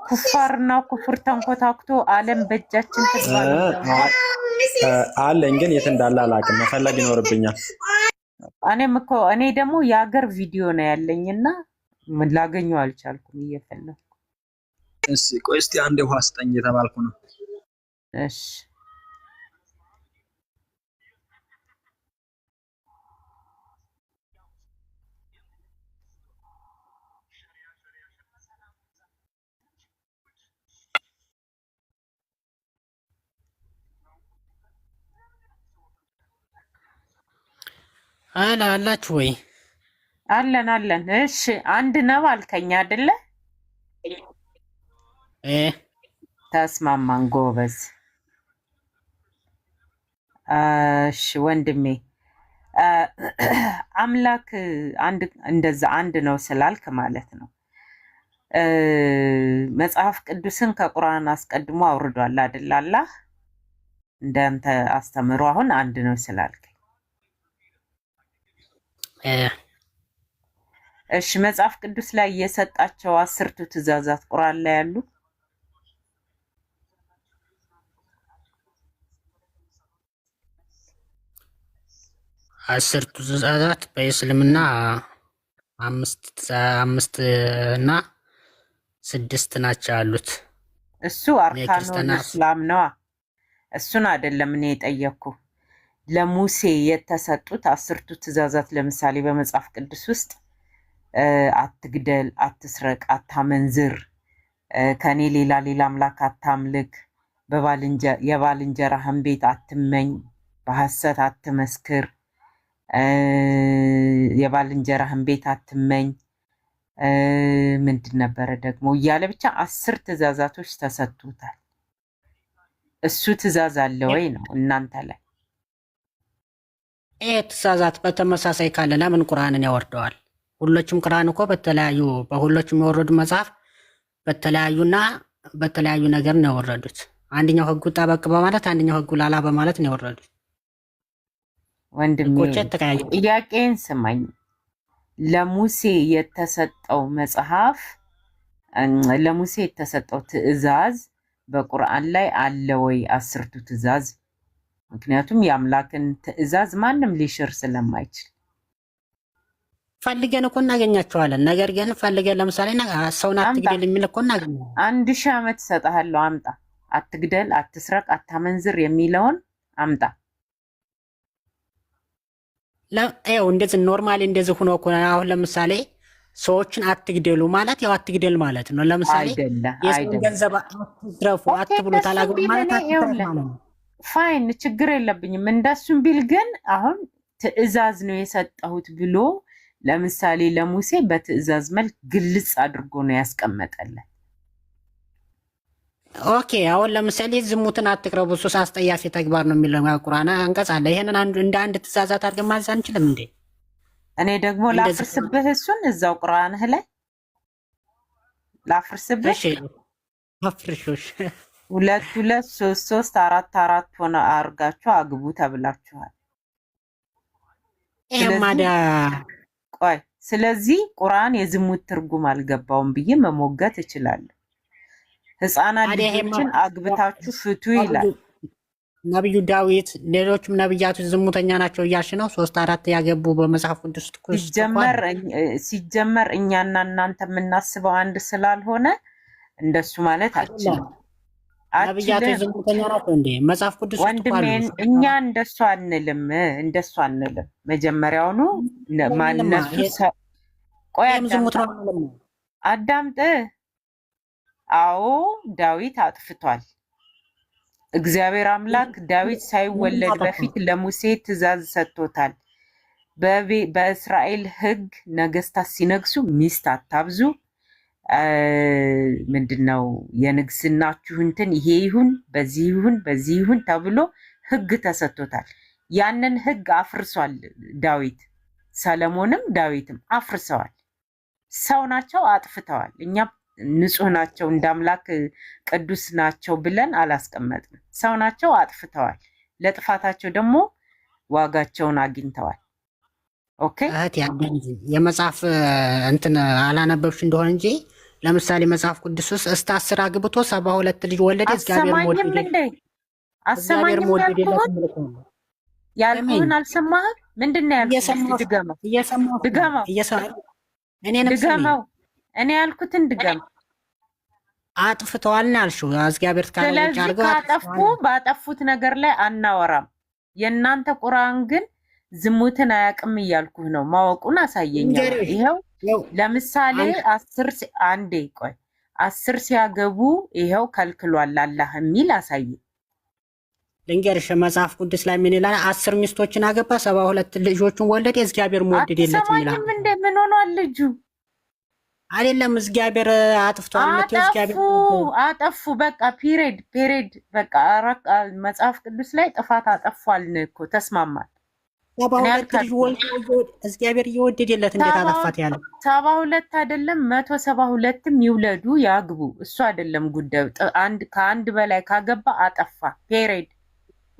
C: ኩፋርና ኩፍር ተንኮታኩቶ ዓለም በእጃችን ትግባል
F: አለኝ፣ ግን የት እንዳለ አላውቅም። መፈለግ ይኖርብኛል።
C: እኔ ደግሞ የሀገር ቪዲዮ ነው ያለኝና ምን ላገኘው አልቻልኩም እየፈለኩ።
F: እሺ ቆይ እስቲ አንድ ውሃ ስጠኝ የተባልኩ ነው።
C: እሺ
E: አላችሁ ወይ?
C: አለን። እሺ አንድ ነው አልከኝ አይደለ? ተስማማን። ጎበዝ። እሺ ወንድሜ፣ አምላክ እንደዛ አንድ ነው ስላልክ ማለት ነው መጽሐፍ ቅዱስን ከቁርአን አስቀድሞ አውርዷል አይደል? አላህ እንዳንተ አስተምሮ አሁን አንድ ነው ስላልክ እሺ መጽሐፍ ቅዱስ ላይ የሰጣቸው 10ቱ ትእዛዛት ቁርአን ላይ ያሉ?
E: አስርቱ ትእዛዛት በእስልምና አምስት እና 6 ናቸው ያሉት።
C: እሱ አርካኑል እስላም ነዋ። እሱን አይደለም እኔ የጠየቅኩ። ለሙሴ የተሰጡት 10ቱ ትእዛዛት ለምሳሌ በመጽሐፍ ቅዱስ ውስጥ አትግደል፣ አትስረቅ፣ አታመንዝር፣ ከኔ ሌላ አምላክ አታምልክ፣ የባልንጀራህን ቤት አትመኝ፣ በሐሰት አትመስክር፣ የባልንጀራህን ቤት አትመኝ፣ ምንድን ነበረ ደግሞ እያለ ብቻ 10 ትእዛዛቶች ተሰጥቶታል። እሱ ትእዛዝ አለ ወይ ነው እናንተ ላይ?
E: ይህ ትእዛዛት በተመሳሳይ ካለ ለምን ቁርአንን ያወርደዋል? ሁሎችም ቁርአን እኮ በሁሎችም የወረዱ መጽሐፍ በተለያዩ ነገር ነው የወረዱት። አንደኛው ህጉ ጠበቅ በማለት አንደኛው ህጉ ላላ በማለት ነው የወረዱት።
C: ወንድሜ
E: ህጎች ተቀያዩ።
C: ጥያቄን ስማኝ። ለሙሴ የተሰጠው መጽሐፍ ለሙሴ የተሰጠው ትእዛዝ በቁርአን ላይ አለ ወይ? 10ቱ ትእዛዝ። ምክንያቱም የአምላክን ትእዛዝ ማንም ሊሽር ስለማይችል
E: ፈልገን እኮ እናገኛቸዋለን። ነገር ግን ፈልገን ለምሳሌ ሰውን አትግደል የሚል እኮ እናገኛለን።
C: 1000 ዓመት እሰጥሃለሁ፣ አምጣ። አትግደል፣ አትስረቅ፣ አታመንዝር የሚለውን አምጣ።
E: ይኸው እንደዚህ ኖርማሊ እንደዚህ ሆኖ እኮ አሁን ለምሳሌ ሰዎችን አትግደሉ ማለት ያው አትግደል ማለት ነው። ለምሳሌ የሰውን ገንዘብ አትዝረፉ አትብሉ ታላግቡ ማለት አትዝረፉ ማለት ነው።
C: ፋይን፣ ችግር የለብኝም። እንደሱም ቢል ግን አሁን ትእዛዝ ነው የሰጠሁት ብሎ ለምሳሌ ለሙሴ በትእዛዝ መልክ ግልጽ አድርጎ ነው ያስቀመጠለት።
E: ኦኬ፣ አሁን ለምሳሌ ዝሙትን አትቅረቡ እሱ አስጠያፊ ተግባር ነው የሚለው ቁርአን አንቀጽ አለ። ይሄንን እንደ አንድ ትእዛዛት አድርገን ማዘዝ አንችልም እንዴ? እኔ
C: ደግሞ ላፍርስብህ፣ እሱን እዛው ቁርአንህ ላይ ላፍርስብህ። እሺ
E: አፍርሾሽ
C: 2 2 3 3 4 4 ሆነ አርጋችሁ አግቡ ተብላችኋል። ቆይ፣ ስለዚህ ቁርአን የዝሙት ትርጉም አልገባውም ብዬ መሞገት እችላለሁ። ህፃናት ልጆችን አግብታችሁ ፍቱ ይላል
E: ነብዩ ዳዊት። ሌሎችም ነብያቶች ዝሙተኛ ናቸው እያልሽ ነው? 3 4 ያገቡ በመጽሐፍ ቅዱስ
C: ሲጀመር እኛና እናንተ የምናስበው አንድ ስላልሆነ እንደሱ ማለት አልችልም።
E: ነብያቶች ዝሙተኛ ናቸው እንዴ? መጽሐፍ ቅዱስ
C: ወንድሜ፣ እኛ እንደሱ አንልም። መጀመሪያውኑ ማንነሱ ቆይ አዳምጥ። አዎ ዳዊት አጥፍቷል። እግዚአብሔር አምላክ ዳዊት ሳይወለድ በፊት ለሙሴ ትእዛዝ ሰጥቶታል። በእስራኤል ሕግ ነገስታት ሲነግሱ ሚስት አታብዙ፣ ምንድነው የንግስናችሁ እንትን ይሄ ይሁን፣ በዚህ ይሁን ተብሎ ሕግ ተሰጥቶታል። ያንን ሕግ አፍርሷል ዳዊት። ሰለሞንም ዳዊትም አፍርሰዋል። ሰው ናቸው፣ አጥፍተዋል። እኛ ንጹህ ናቸው እንደ አምላክ ቅዱስ ናቸው ብለን አላስቀመጥንም። ሰው ናቸው፣ አጥፍተዋል። ለጥፋታቸው ደግሞ ዋጋቸውን አግኝተዋል። ኦኬ
E: እህት የመጽሐፍ እንትን አላነበብሽ እንደሆነ እንጂ ለምሳሌ መጽሐፍ ቅዱስ ውስጥ እስከ 10 አግብቶ 72 ልጅ ወለደ። እግዚአብሔር ሞዴል
C: ያልኩህን አልሰማህም? ምንድን ነው ያልኩት? ድገመው። እኔ ያልኩትን ድገም።
E: አጥፍተዋል ነው ያልሽው። እግዚአብሔር
C: ስለዚህ ባጠፉት ነገር ላይ አናወራም። የእናንተ ቁርአን ግን ዝሙትን አያውቅም እያልኩህ ነው። ማወቁን አሳየኛል። ይኸው ለምሳሌ 10 ሲያገቡ ይኸው ከልክሏል አላህ የሚል አሳየ።
E: ልንገርሽ መጽሐፍ ቅዱስ ላይ ምን ይላል? 10 ሚስቶችን አገባ 72 ልጆችን ወለደ። እግዚአብሔር ሞዴል የለትም ይላል።
C: ምን ሆኗል ልጁ?
E: አይደለም እግዚአብሔር አጥፍቷል።
C: አጠፉ በቃ ፔሬድ በቃ መጽሐፍ ቅዱስ ላይ ጥፋት አጠፏል እኮ ተስማማል።
E: 72 ልጅ ወልዶ እግዚአብሔር እየወደደለት እንዴት አጠፋት ያለው?
C: 72 አይደለም 172ም ይውለዱ ያግቡ፣ እሱ አይደለም ጉዳዩ። ከአንድ በላይ ካገባ አጠፋ ፔሬድ።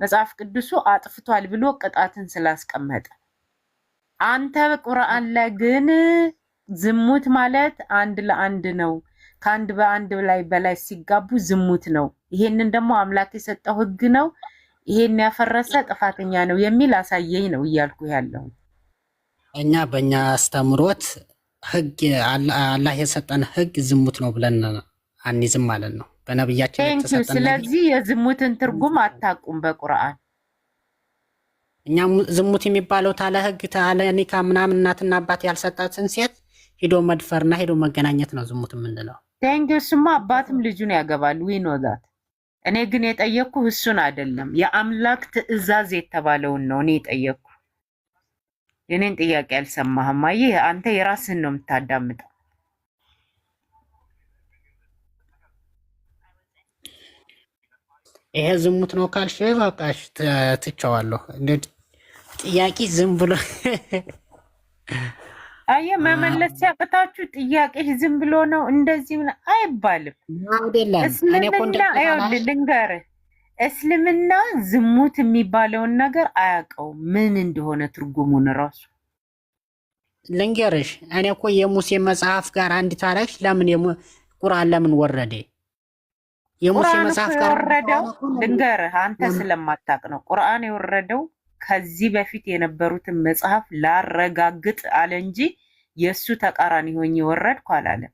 C: መጽሐፍ ቅዱሱ አጥፍቷል ብሎ ቅጣትን ስላስቀመጠ፣ አንተ ቁርአን ላይ ግን ዝሙት ማለት አንድ ለአንድ ነው። ከአንድ በአንድ ላይ በላይ ሲጋቡ ዝሙት ነው። ይሄንን ደግሞ አምላክ የሰጠው ሕግ ነው። ይሄን ያፈረሰ ጥፋተኛ ነው የሚል አሳየኝ ነው እያልኩ ያለው።
E: እኛ በእኛ አስተምሮት ሕግ አላህ የሰጠን ሕግ ዝሙት ነው ብለን አንይዝም ማለት ነው። በነብያችን የተሰጠን።
C: ስለዚህ የዝሙትን ትርጉም አታውቁም በቁርአን።
E: እኛ ዝሙት የሚባለው ታለ ሕግ ታለ ኒካ ምናምን እናትና አባት ያልሰጣትን ሴት ሄዶ መድፈርና ሄዶ መገናኘት ነው ዝሙት የምንለው።
C: እሱማ አባትም ልጁን ያገባል። ዊኖዛት እኔ ግን የጠየቅኩ እሱን አይደለም፣ የአምላክ ትእዛዝ የተባለውን ነው እኔ የጠየቅኩ። የኔን ጥያቄ አልሰማህም? አየህ፣ አንተ የራስህን ነው የምታዳምጠው።
E: ይሄ ዝሙት ነው ካልሽ በቃሽ ትቸዋለሁ። ጥያቄ ዝም ብሎ
C: አየ መመለስ ሲያቅታችሁ ጥያቄ ዝም ብሎ ነው እንደዚህ አይባልም።
E: አይደለም እኔ እኮ
C: ልንገርህ፣ እስልምና ዝሙት የሚባለውን ነገር አያውቀውም ምን እንደሆነ ትርጉሙን ራሱ
E: ልንገርሽ። እኔ እኮ የሙሴ መጽሐፍ ጋር አንድ ታሪክ ለምን ቁርአን ለምን ወረደ? የሙሴ መጽሐፍ ጋር
C: ወረደው ልንገርህ፣ አንተ ስለማታውቅ ነው። ቁርአን የወረደው ከዚህ በፊት የነበሩትን መጽሐፍ ላረጋግጥ አለ እንጂ የእሱ ተቃራኒ ሆኜ ወረድኩ አላለም።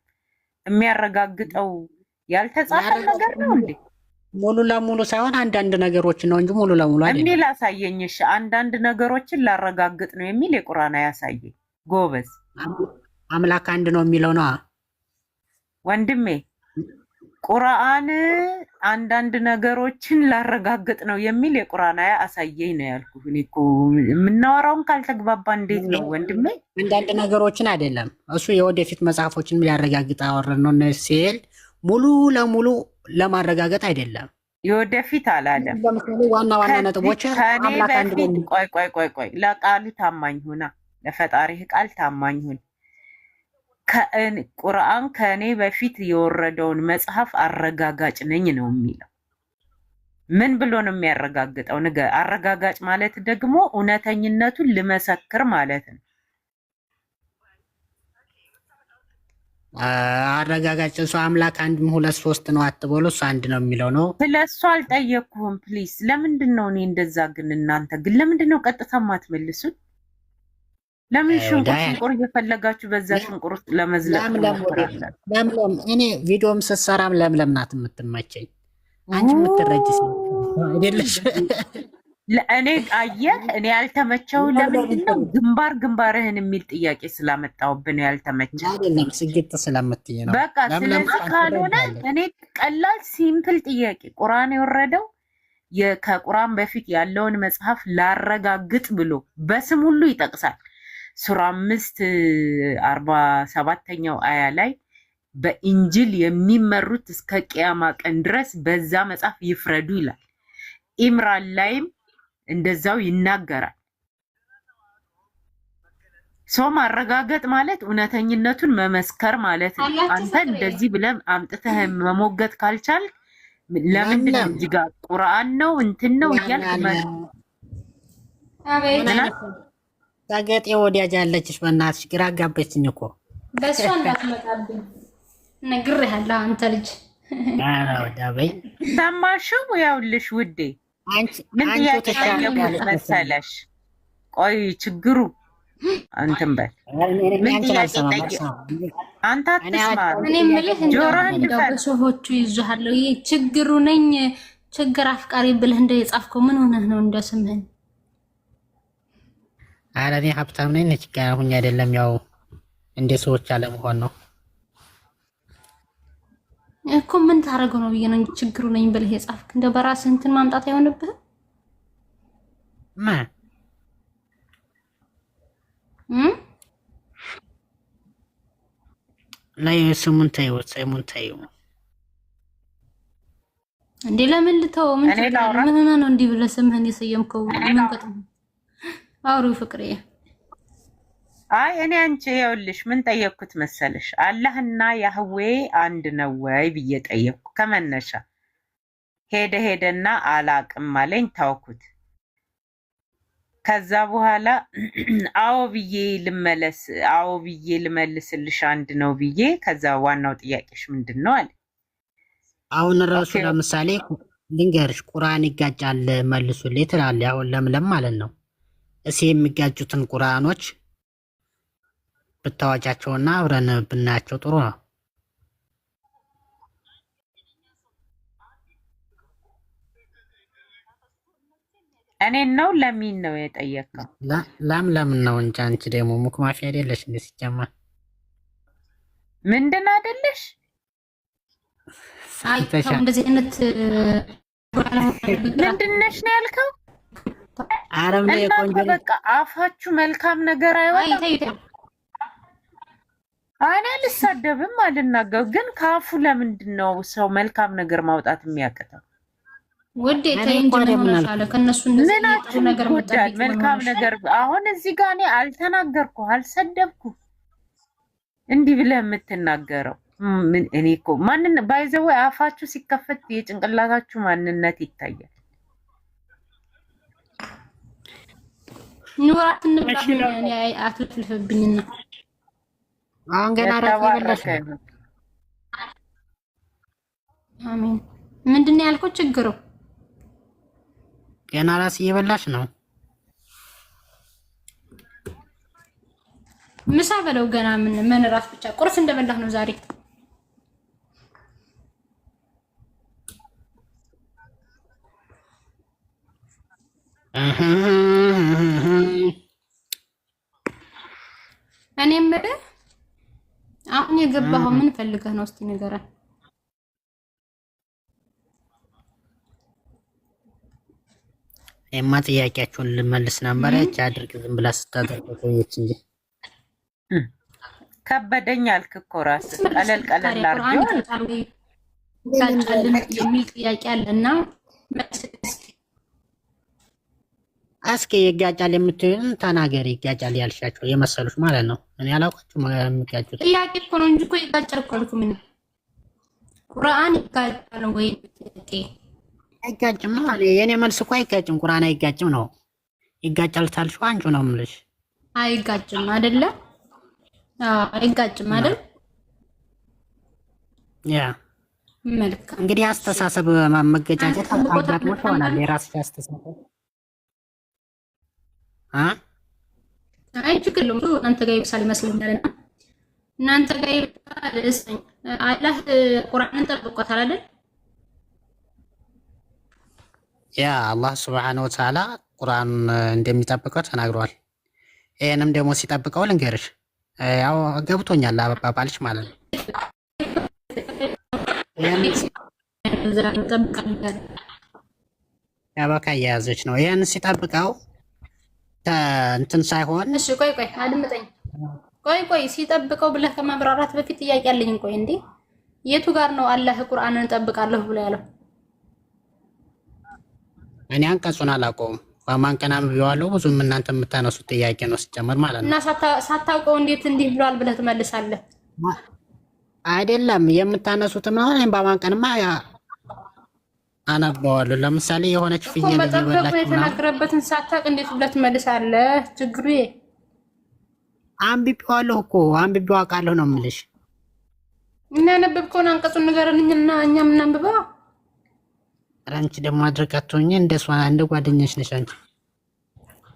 C: የሚያረጋግጠው ያልተጻፈ ነገር ነው እንዴ?
E: ሙሉ ለሙሉ ሳይሆን አንዳንድ ነገሮች ነው እንጂ ሙሉ ለሙሉ አይደለም።
C: እኔ ላሳየኝሽ አንዳንድ ነገሮችን ላረጋግጥ ነው የሚል የቁርአን አያሳየኝ። ጎበዝ
E: አምላክ አንድ ነው የሚለው ነው
C: ወንድሜ። ቁርአን አንዳንድ ነገሮችን ላረጋግጥ ነው የሚል የቁርአን አያ አሳየኝ ነው ያልኩህ። እኔ እኮ የምናወራውን ካልተግባባ እንዴት ነው ወንድሜ?
E: አንዳንድ ነገሮችን አይደለም እሱ የወደፊት መጽሐፎችን ሊያረጋግጥ አወረድ ነው ሲል ሙሉ ለሙሉ ለማረጋገጥ አይደለም።
C: የወደፊት አላለም።
E: ዋና ዋና ነጥቦች አምላክ አንድ ነው።
C: ቆይ ለቃሉ ታማኝ ሁና፣ ለፈጣሪህ ቃል ታማኝ ሁን። ቁርአን ከእኔ በፊት የወረደውን መጽሐፍ አረጋጋጭ ነኝ ነው የሚለው። ምን ብሎ ነው የሚያረጋግጠው? አረጋጋጭ ማለት ደግሞ እውነተኝነቱን ልመሰክር ማለት ነው።
E: አረጋጋጭ እሱ አምላክ አንድም ሁለት ሶስት ነው አትበሉ፣ እሱ አንድ ነው የሚለው ነው።
C: ስለሱ አልጠየቅኩህም ፕሊስ። ለምንድን ነው እኔ እንደዛ ግን እናንተ ግን ለምንድን ነው ቀጥታ ማትመልሱት? ለምን ሽንቁር እየፈለጋችሁ በዛ ሽንቁር ውስጥ ለመዝለቅ?
E: ለምለም እኔ ቪዲዮም ስትሰራም ለምለም ናት የምትመቸኝ። አንቺ የምትረጅ አይደለሽ።
C: እኔ አየህ፣ እኔ ያልተመቸው ለምንድን ነው ግንባርህን የሚል ጥያቄ ስላመጣሁብን ያልተመቸው
E: አይደለም፣ ስግጥ ስለምትይ ነው።
C: በቃ ስለዚህ ካልሆነ እኔ ቀላል ሲምፕል ጥያቄ ቁርአን የወረደው ከቁርአን በፊት ያለውን መጽሐፍ ላረጋግጥ ብሎ በስም ሁሉ ይጠቅሳል። ሱራ 5:47 አያ ላይ በኢንጅል የሚመሩት እስከ ቅያማ ቀን ድረስ በዛ መጽሐፍ ይፍረዱ ይላል። ኢምራን ላይም እንደዛው ይናገራል። ሰው ማረጋገጥ ማለት እውነተኝነቱን መመስከር ማለት ነው። አንተ እንደዚህ ብለህ አምጥተህ መሞገት ካልቻል ለምንድን ነው እዚህ ጋር ቁርአን ነው እንትን ነው እያልክ
E: ታገጤ ወዲያጅ ያለችሽ በእናትሽ ግራ አጋባችኝ እኮ።
A: በእሷ እንዳትመጣብኝ ነግሬሃለሁ አንተ ልጅ።
E: ወዳበይ
C: ሰማሽው? ያውልሽ ውዴ ምን ጥያቄ መሰለሽ? ቆይ ችግሩ አንተም በል ምን ጥያቄ አንተ አትስማ።
A: እኔ የምልህ እንደው ሰዎቹ ይዙሃለሁ ችግሩ ነኝ ችግር አፍቃሪ ብለህ እንደ የጻፍከው ምን ሆነህ ነው እንደ ስምህን?
E: ኧረ እኔ ሀብታም ነኝ ችግር አሁን አይደለም፣ ያው እንደ ሰዎች አለመሆን ነው
A: እኮ። ምን ታረገው ነው ብዬ ነው ችግሩ ነኝ ብለህ የጻፍክ። እንደ በራስህ እንትን ማምጣት አይሆንብህም?
E: ላይ ስሙን ተይው
A: እንዴ ለምን ልተው? ምን ሆነ ነው እንዲህ ብለህ ስምህን የሰየምከው? ምን ቀጥም አውሩ ፍቅሬ።
C: አይ እኔ አንቺ ይኸውልሽ ምን ጠየቅኩት መሰለሽ? አላህና ያህዌ አንድ ነው ወይ ብዬ ጠየቅኩ። ከመነሻ ሄደና አላቅም አለኝ፣ ታውኩት። ከዛ በኋላ አዎ ብዬ ልመልስልሽ አንድ ነው ብዬ፣ ከዛ ዋናው ጥያቄሽ ምንድን ነው አለ።
E: አሁን ራሱ ለምሳሌ ልንገርሽ፣ ቁርአን ይጋጫል መልሱልኝ ትላለህ። አሁን ለምለም ማለት ነው እሺ፣ የሚጋጩትን ቁርአኖች ብታዋጫቸውና አብረን ብናያቸው ጥሩ ነው።
C: እኔን ነው ለሚን ነው የጠየቀው?
E: ለምን ነው እንጂ አንቺ ደግሞ ሙክ ማፊ አይደለሽ እንዴ? ሲጀመር
C: ምንድን አይደለሽ?
A: እንደዚህ አይነት
C: ምንድን ነሽ ነው ያልከው?
E: አረም ላይ ቆንጆ
C: በቃ አፋችሁ መልካም ነገር አይወጣም። እኔ አልሳደብም አልናገር፣ ግን ካፉ ለምንድን ነው ሰው መልካም ነገር ማውጣት የሚያቅተው?
A: ወዴ ተይንጀምራለ ከነሱ
C: ምናችሁ ነገር ወዳል መልካም ነገር። አሁን እዚህ ጋር እኔ አልተናገርኩ አልሰደብኩ፣ እንዲህ ብለህ የምትናገረው? ምን እኔ እኮ ማንን ባይዘው አፋችሁ ሲከፈት የጭንቅላታችሁ ማንነት ይታያል።
A: ኑራት እንብላኝ አትልፍልፍብኝና
E: አሁን ገና ራስ እየበላሽ ነው።
A: አሜን። ምንድን ነው ያልከው? ችግሩ
E: ገና ራስ እየበላሽ ነው።
A: ምሳ በለው ገና ምን ራስ ብቻ ቁርስ እንደበላህ ነው ዛሬ። እኔ የምልህ አሁን የገባኸው ምን ፈልገህ ነው? እስቲ ንገረን።
E: እማ ጥያቄያችሁን ልመልስ ነበር። ያቺ አድርግ ዝም ብላ ስታደርገው ቆየች እንጂ
C: ከበደኝ አልክ እኮ ራስህ። ቀለል አድርገው
A: የሚል ጥያቄ አለና
E: እስኪ ይጋጫል የምትይውን ተናገሪ። ይጋጫል ያልሻቸው የመሰሉሽ ማለት ነው። እኔ አላውቃችሁም የሚጋጩት።
A: ጥያቄ እኮ ነው እንጂ እኮ ይጋጫል እኮ አልኩ። ምን ቁርአን ይጋጫል ወይ?
E: አይጋጭም ነው አለ። የኔ መልስ እኮ አይጋጭም፣ ቁርአን አይጋጭም ነው። ይጋጫል ታልሽው አንቺ ነው የምልሽ።
A: አይጋጭም አይደለ? አዎ አይጋጭም አይደል?
E: ያ
A: መልካም።
E: እንግዲህ አስተሳሰብ መገጫጨት አጋጥሞሽ ይሆናል። የራስሽ አስተሳሰብ
A: አይ ችግር የለውም። እናንተ ጋር ይብሳል ይመስለኛልና እናንተ ጋር ይብሳል። እስኝ አላህ ቁርአንን ጠብቆታል አይደል?
E: ያ አላህ ሱብሓነሁ ወተዓላ ቁርአን እንደሚጠብቀው ተናግሯል። ይሄንም ደግሞ ሲጠብቀው ልንገርሽ፣ ያው ገብቶኛል አባባልሽ ማለት ነው። ያ በቃ እየያዘች ነው። ይሄን ሲጠብቀው እንትን ሳይሆን
A: እሺ ቆይ አድምጠኝ። ቆይ ሲጠብቀው ብለህ ከማብራራት በፊት ጥያቄ አለኝ። ቆይ እንዴ የቱ ጋር ነው አላህ ቁርአንን ጠብቃለሁ ብሎ ያለው?
E: እኔ አንቀጹን አላውቀውም። በማን ቀን አንብቤዋለሁ። ብዙም እናንተ የምታነሱት ጥያቄ ነው ሲጀመር ማለት ነው።
A: እና ሳታውቀው እንዴት እንዲህ ብሏል ብለህ ትመልሳለህ?
E: አይደለም የምታነሱትም ነው። እኔም በማን ቀንማ አነበዋለሁ። ለምሳሌ የሆነች ፍየል
A: እየበላች የተናገረበትን ሳታውቅ እንዴት ብለህ ትመልሳለህ? ችግሩ
E: አንብቤዋለሁ እኮ አንብቤው አውቃለሁ ነው የምልሽ።
A: እና ያነበብከውን አንቀጹን ንገረንና እኛም እናንብበው።
E: አንቺ ደግሞ አድርጋቶኝ እንደሷ እንደ ጓደኛሽ ነሽ አንቺ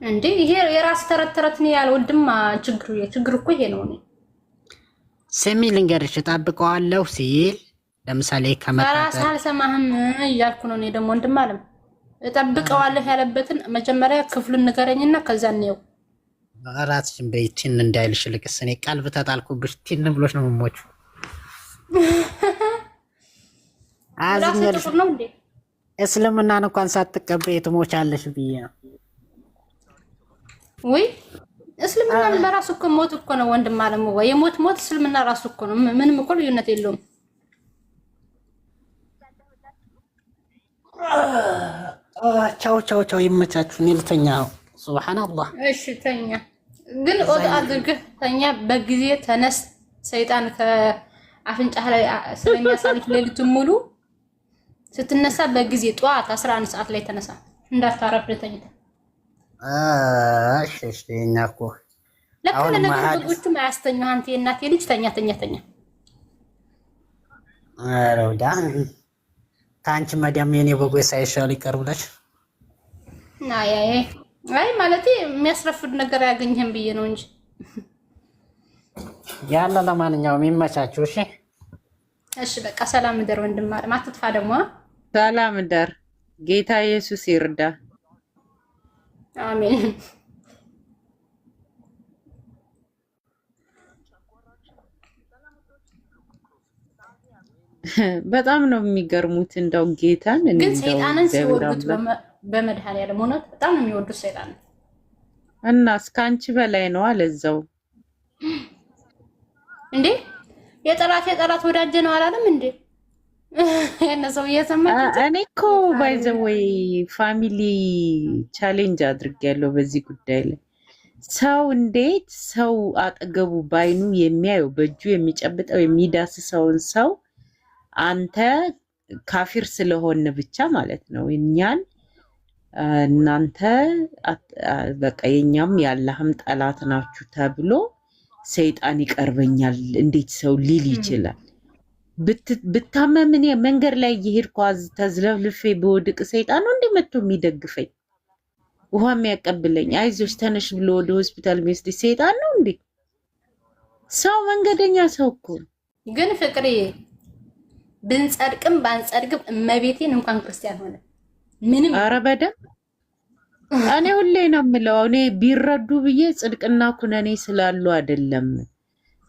A: እንዴ። ይሄ የራስ ተረት ነው ያልወድም። ችግሩ እኮ ይሄ ነው።
E: ስሚ ልንገርሽ፣ እጠብቀዋለሁ ሲል ለምሳሌ
A: ከመጣጣ አልሰማህም እያልኩ ነው። እኔ ደግሞ ወንድም አለም እጠብቀዋለሁ ያለበትን መጀመሪያ ክፍሉን ንገረኝና ከዛ ነው
E: ራስሽን በይቲን እንዳይልሽ። ልክስ እኔ ቀልብ ተጣልኩብሽ ቲን ብሎሽ ነው የምሞቹ።
A: አዝኛለሽ ነው እንዴ?
E: እስልምናን እንኳን ሳትቀበይ ትሞቻለሽ ብዬ ነው
A: ወይ? እስልምና በራሱ እኮ ሞት እኮ ነው ወንድም አለም። ወይ የሞት እስልምና ራሱ እኮ ነው። ምንም እኮ ልዩነት የለውም። ቻው
E: ይመቻችሁ። እኔ ልተኛ። ሱብሃንአላህ።
A: እሺ ተኛ፣ ግን ወጥ አድርገህ ተኛ። በጊዜ ተነስ። ሰይጣን ከአፍንጫህ ላይ ስለሚያሳልፍ ሌሊቱን ሙሉ ስትነሳ በጊዜ ጠዋት 11 ሰዓት ላይ ተነሳ። እንዳታረፍድ ተኝተህ።
E: እሺ እኛ እኮ
A: ለምን ለነገሮቹም አያስተኛህ? አንተ የእናቴ ልጅ ተኛ።
E: አረውዳ ከአንቺ መዲያም የኔ በጎይ ሳይሻል ይቀርብለሽ።
A: አይ ማለት የሚያስረፍድ ነገር አያገኝህም ብዬ ነው እንጂ
E: ያለ። ለማንኛውም ይመቻችሁ።
A: እሺ በቃ ሰላም እደር ወንድም አለም። አትጥፋ ደግሞ።
C: ሰላም እደር። ጌታ ኢየሱስ ይርዳ።
A: አሜን።
C: በጣም ነው የሚገርሙት። እንደው ጌታን
A: ግን ሰይጣንን ሲወዱት በመድኃኒዓለም እውነት በጣም ነው የሚወዱት ሰይጣንን።
C: እና እስከ አንቺ በላይ ነው አለዛው
A: እንዴ። የጠላት ወዳጅ ነው አላለም እንዴ? የነሰው እየሰማች
C: እኔ እኮ ባይ ዘ ወይ ፋሚሊ ቻሌንጅ አድርጌያለሁ በዚህ ጉዳይ ላይ። ሰው እንዴት ሰው አጠገቡ ባይኑ የሚያየው በእጁ የሚጨብጠው የሚዳስሰውን ሰው አንተ ካፊር ስለሆነ ብቻ ማለት ነው እኛን እናንተ በቃ የኛም ያለህም ጠላት ናችሁ ተብሎ ሰይጣን ይቀርበኛል እንዴት ሰው ሊል ይችላል? ብታመም እኔ መንገድ ላይ እየሄድኩ ተዝለፍልፌ በወድቅ ሰይጣን ነው እንዴ መጥቶ የሚደግፈኝ ውሃ የሚያቀብለኝ አይዞሽ ተነሽ ብሎ ወደ ሆስፒታል የሚወስድ ሰይጣን ነው እንዴ? ሰው መንገደኛ ሰው እኮ
A: ግን ፍቅሬ ብንጸድቅም ባንጸድቅም እመቤቴን እንኳን ክርስቲያን ሆነ ምንም
C: ኧረ በደምብ እኔ ሁሌ ነው የምለው እኔ ቢረዱ ብዬ ጽድቅና ኩነኔ ስላሉ አይደለም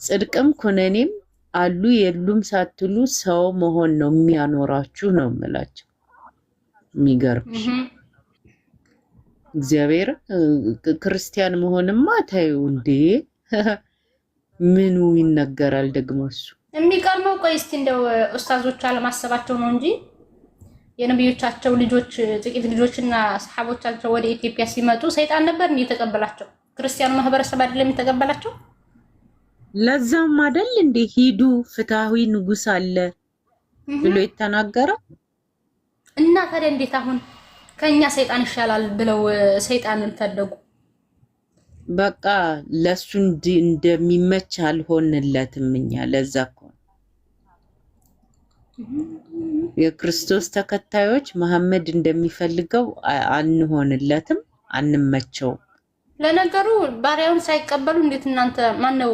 C: ጽድቅም ኩነኔም አሉ የሉም ሳትሉ ሰው መሆን ነው የሚያኖራችሁ ነው የምላቸው። የሚገርምሽ እግዚአብሔር ክርስቲያን መሆንማ ታዩ እንዴ ምኑ ይነገራል ደግሞ እሱ
A: የሚቀርመው። ቆይ እስቲ እንደው ኡስታዞች አለማሰባቸው ነው እንጂ የነብዮቻቸው ልጆች ጥቂት ልጆችና ሰሃቦቻቸው ወደ ኢትዮጵያ ሲመጡ ሰይጣን ነበር የሚተቀበላቸው። ክርስቲያኑ ማህበረሰብ አይደለም የሚተቀበላቸው።
C: ለዛም አይደል እንዴ ሂዱ ፍትሃዊ ንጉስ አለ ብሎ የተናገረው።
A: እና ታዲያ እንዴት አሁን ከኛ ሰይጣን ይሻላል ብለው ሰይጣንን ፈለጉ?
C: በቃ ለሱ እንደሚመች አልሆንለትም እኛ። ለዛ እኮ የክርስቶስ ተከታዮች መሐመድ እንደሚፈልገው አንሆንለትም፣ አንመቸው።
A: ለነገሩ ባሪያውን ሳይቀበሉ እንዴት እናንተ ማነው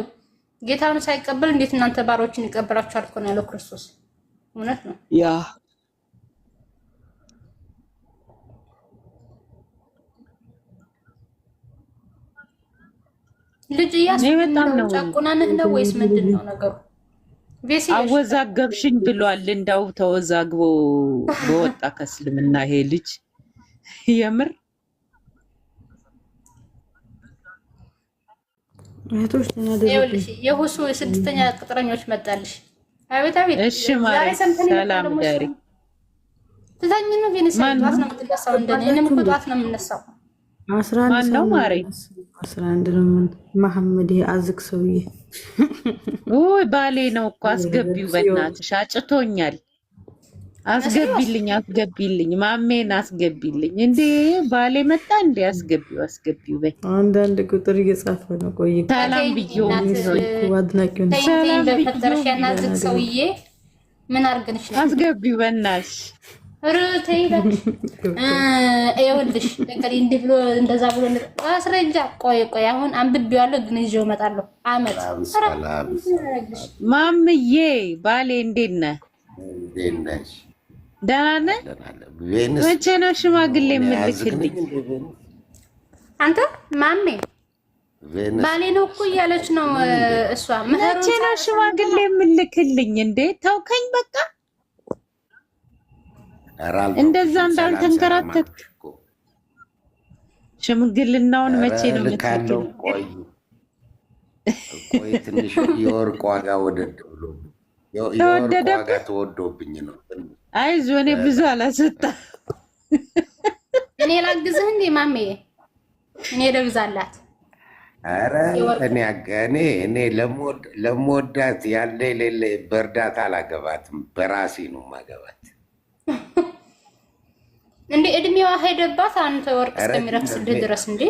A: ጌታውን ሳይቀበል እንዴት እናንተ ባሮችን ይቀበላችኋል እኮ ነው ያለው ክርስቶስ። እውነት ነው
C: ያ
A: ልጅ ያስፈልጋል። ጫቁናንህ ነው ወይስ ምንድነው ነገሩ?
C: አወዛገብሽኝ ብሏል። እንዳው ተወዛግቦ በወጣ ከእስልምና ይሄ ልጅ የምር
A: የሁሱ የስድስተኛ ቅጥረኞች መጣልሽ። አቤት አቤት።
C: እሺ ማለት ሰላም ዳሪ
A: ትዛኝ ነው ቬኔስ ጧት ነው የምትነሳው። እንደኔ እኔም እኮ ጧት ነው የምነሳው።
D: 11
C: ነው ማሬ
D: 11 ነው መሐመድ አዝክ ሰውዬ።
C: ኦይ ባሌ ነው እኮ አስገቢው፣ በእናትሽ አጭቶኛል። አስገቢልኝ ማሜን አስገቢልኝ። እንዴ ባሌ መጣ እንዴ? አስገቢው በይ።
D: አንዳንድ ቁጥር እየጻፈ ነው። ቆይ
C: ሰላም ብዬው
D: አድናቂው ነው።
A: ሰላም በፈጠረሽ ያናዝክ ሰውዬ ምን አርገንሽ ነው?
C: አስገቢው በእናትሽ
A: ሩተይ ይኸውልሽ እንግዲህ እንዲህ ብሎ እንደዛ ብሎ ማስረጃ ቆይ አሁን አንብቤዋለሁ፣ ግን ይዤው እመጣለሁ። አመት
C: ማምዬ ባሌ እንዴት ነህ? ደህና ነህ? መቼ ነው ሽማግሌ የምልክልኝ?
A: አንተ ማሜ ባሌ ነው እኮ እያለች ነው እሷ።
C: መቼ ነው ሽማግሌ የምልክልኝ? እንዴ ተውከኝ በቃ። እንደዛ እንዳልተንከራተት ሽምግልናውን መቼ ነው የምትልከው?
G: ቆይ ትንሽ የወርቅ ዋጋ ወደድ ብሎ የወርቅ ዋጋ ተወዶብኝ ነው።
C: አይዞህ እኔ ብዙ አላሰጣ።
A: እኔ ላግዝህ እንዴ ማሜ? እኔ ልግዛላት።
G: ኧረ እኔ ለምወዳት ያለ የሌለ በእርዳታ አላገባትም፣ በራሴ ነው ማገባት።
A: እንዴ እድሜዋ ሄደባት አንተ ወርቅ እስከሚረክስልህ ድረስ እንዴ?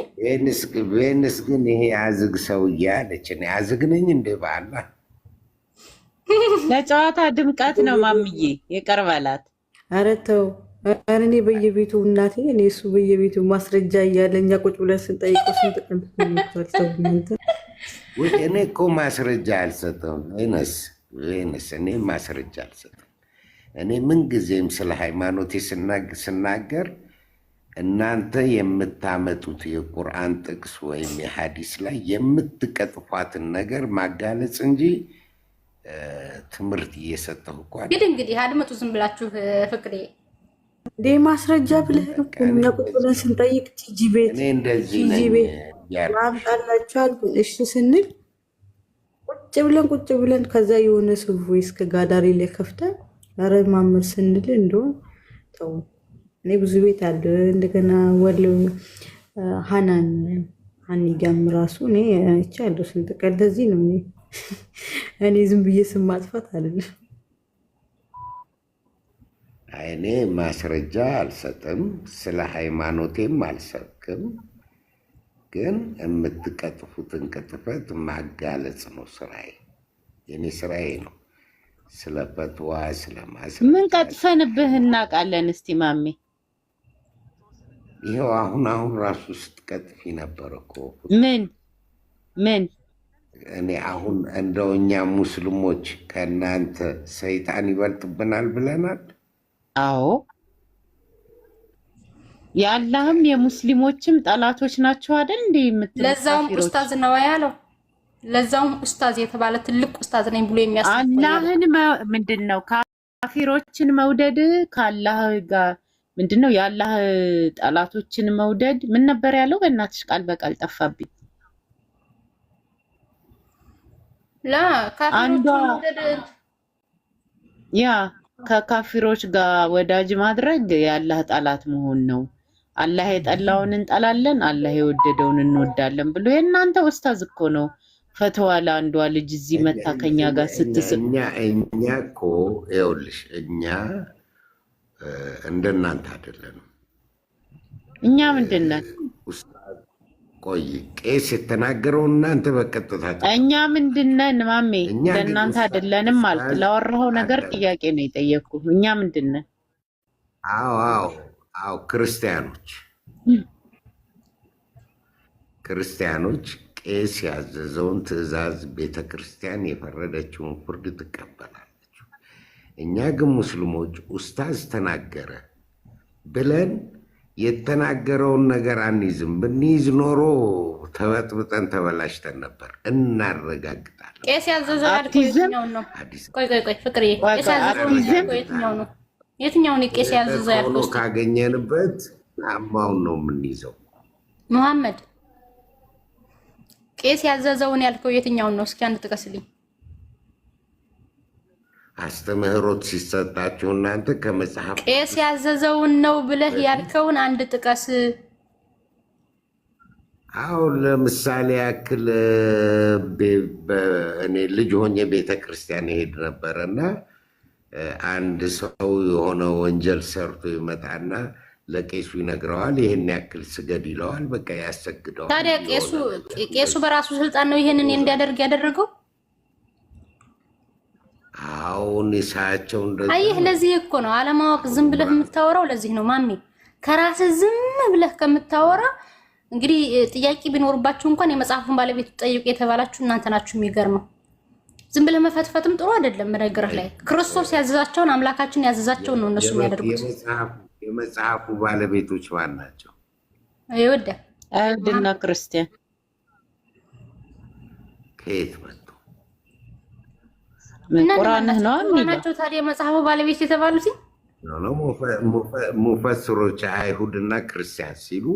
G: ቬንስ ግን ይሄ አዝግ ሰውዬ አለች። እኔ አዝግ ነኝ እንዴ? ባላ
C: ለጨዋታ ድምቀት ነው ማምዬ፣ ይቅር በላት።
D: ኧረ ተው። ኧረ እኔ በየቤቱ እናቴ እኔ እሱ በየቤቱ ማስረጃ እያለ እኛ ቁጭ ብለን ስንጠይቀው ስንት ቀን
G: እኔ እኮ ማስረጃ አልሰጠውም። ቬንስ እኔ ማስረጃ አልሰጠውም። እኔ ምንጊዜም ስለ ሃይማኖቴ ስናገር እናንተ የምታመጡት የቁርአን ጥቅስ ወይም የሐዲስ ላይ የምትቀጥፏትን ነገር ማጋለጽ እንጂ ትምህርት እየሰጠሁ እኮ
A: እንግዲህ አድመጡ ዝም ብላችሁ። ፍቅሬ
D: እንዴ ማስረጃ ብለህ እኛ ቁጭ ብለን ስንጠይቅ ቲጂ ቤት ማምጣላችኋል እሺ ስንል ቁጭ ብለን ከዛ የሆነ ሰው ቮይስ ከጋዳሪ ላይ ከፍተን ኧረ ማመር ስንል እንደውም ተው። እኔ ብዙ ቤት አለ። እንደገና ወሎ ሃናን አንጋም ራሱ እኔ አይቻለሁ ስንት ቀን ለዚህ ነው እኔ ዝም ብዬ ስም ማጥፋት አይደለም።
G: እኔ ማስረጃ አልሰጥም፣ ስለ ሃይማኖቴም አልሰብክም። ግን የምትቀጥፉትን ቅጥፈት ማጋለጽ ነው ስራዬ፣ የኔ ስራዬ ነው። ስለ ፈትዋ ስለ ማስረጃ
C: ምን ቀጥፈንብህ እናውቃለን? እስቲ ማሜ
G: ይኸው አሁን ራሱ ስትቀጥፊ ነበር እኮ።
C: ምን
G: እኔ አሁን እንደው እኛ ሙስሊሞች ከእናንተ ሰይጣን ይበልጥብናል ብለናል።
C: አዎ የአላህም የሙስሊሞችም ጠላቶች ናቸው አይደል እንዴ የምትለው?
A: ለዛውም ኡስታዝ ነው ያለው። ለዛውም ኡስታዝ የተባለ ትልቅ ኡስታዝ ነኝ ብሎ የሚያስብ
C: አላህን ምንድነው ካፊሮችን መውደድ ከአላህ ጋር ምንድነው? የአላህ ጠላቶችን መውደድ ምን ነበር ያለው? በእናትሽ ቃል በቃል ጠፋብኝ። ካፊሮችን መውደድ ያ ከካፊሮች ጋር ወዳጅ ማድረግ የአላህ ጠላት መሆን ነው። አላህ የጠላውን እንጠላለን፣ አላህ የወደደውን እንወዳለን ብሎ የእናንተ ኡስታዝ እኮ ነው ፈተዋ ለአንዷ ልጅ እዚህ መታ ከኛ ጋር ስትስብ።
G: እኛ እኮ ይኸውልሽ እኛ እንደናንተ አይደለንም።
C: እኛ ምንድነን?
G: ቆይ ቄስ የተናገረው እናንተ በቀጥታ
C: እኛ ምንድነን? ማሜ እንደናንተ አይደለንም ማለት ላወራኸው ነገር ጥያቄ ነው የጠየቅኩ። እኛ ምንድነን?
G: አዎ ክርስቲያኖች ቄስ ያዘዘውን ትእዛዝ ቤተክርስቲያን የፈረደችውን ፍርድ ትቀበላለች። እኛ ግን ሙስሊሞች ኡስታዝ ተናገረ ብለን የተናገረውን ነገር አንይዝም። ብንይዝ ኖሮ ተበጥብጠን ተበላሽተን ነበር። እናረጋግጣለን።
A: ቄስ ያዘዘው የትኛውን ነው? ቆይ ፍቅርዬ፣ ቄስ ያዘዘው የትኛው ነው? የትኛውን ቄስ ያዘዘው ያልከው?
G: ካገኘንበት አማውን ነው የምንይዘው።
A: መሐመድ ቄስ ያዘዘውን ያልከው የትኛውን ነው? እስኪ አንድ ጥቀስልኝ።
G: አስተምህሮት ሲሰጣችሁ እናንተ ከመጽሐፍ
A: ቄስ ያዘዘውን ነው ብለህ ያልከውን አንድ ጥቀስ።
G: አሁን ለምሳሌ ያክል እኔ ልጅ ሆኜ ቤተክርስቲያን ይሄድ ነበረ እና አንድ ሰው የሆነ ወንጀል ሰርቶ ይመጣና ለቄሱ ይነግረዋል። ይሄን ያክል ስገድ ይለዋል። በቃ ያሰግደዋል።
A: ታዲያ ቄሱ በራሱ ስልጣን ነው ይሄንን እንዲያደርግ ያደረገው?
G: አሁን ሳያቸው እንደዚህ።
A: አየህ፣ ለዚህ እኮ ነው አለማወቅ ዝም ብለህ የምታወራው። ለዚህ ነው ማሜ ከራስህ ዝም ብለህ ከምታወራ እንግዲህ ጥያቄ ቢኖርባችሁ እንኳን የመጽሐፉን ባለቤት ጠይቁ የተባላችሁ እናንተ ናችሁ። የሚገርመው ዝም ብለህ መፈትፈትም ጥሩ አይደለም። በነገርህ ላይ ክርስቶስ ያዘዛቸውን አምላካችን ያዘዛቸውን ነው እነሱ የሚያደርጉት።
G: የመጽሐፉ ባለቤቶች ማን ናቸው?
A: ይወደ
C: አይሁድና ክርስቲያን
G: ከየት መጡ?
C: ቁርአንህ ነው
A: ናቸው። ታዲያ የመጽሐፉ ባለቤት የተባሉት
G: ሙፈስሮች አይሁድና ክርስቲያን ሲሉ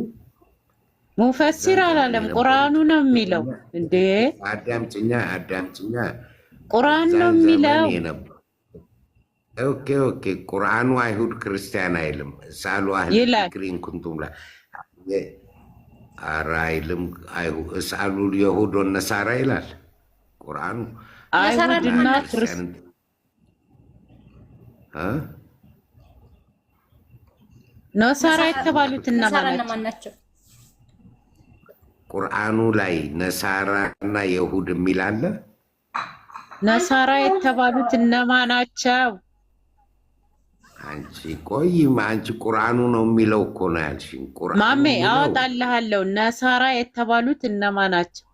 C: ሙፈሲር አላለም። ቁርአኑ ነው የሚለው እንዴ?
G: አዳምጭኛ
C: ቁርአን ነው የሚለው።
G: ኦኬ ቁርአኑ አይሁድ ክርስቲያን አይልም። ሳሉ አህል ግሪን ኩንቱም ላይ ኧረ አይልም። ሳሉ የሁድ ወነሳራ ይላል ቁርአኑ።
C: አይሁድና ክርስቲያን ነሳራ የተባሉት እነማን ናቸው?
G: ቁርአኑ ላይ ነሳራና የሁድ የሚል አለ።
C: ነሳራ የተባሉት እነማን ናቸው?
G: አንቺ ቁርአኑ ነው የሚለው እኮ ነው ያልሽኝ።
C: ማሜ አወጣልሃለሁ። ነሳራ የተባሉት እነማን ናቸው?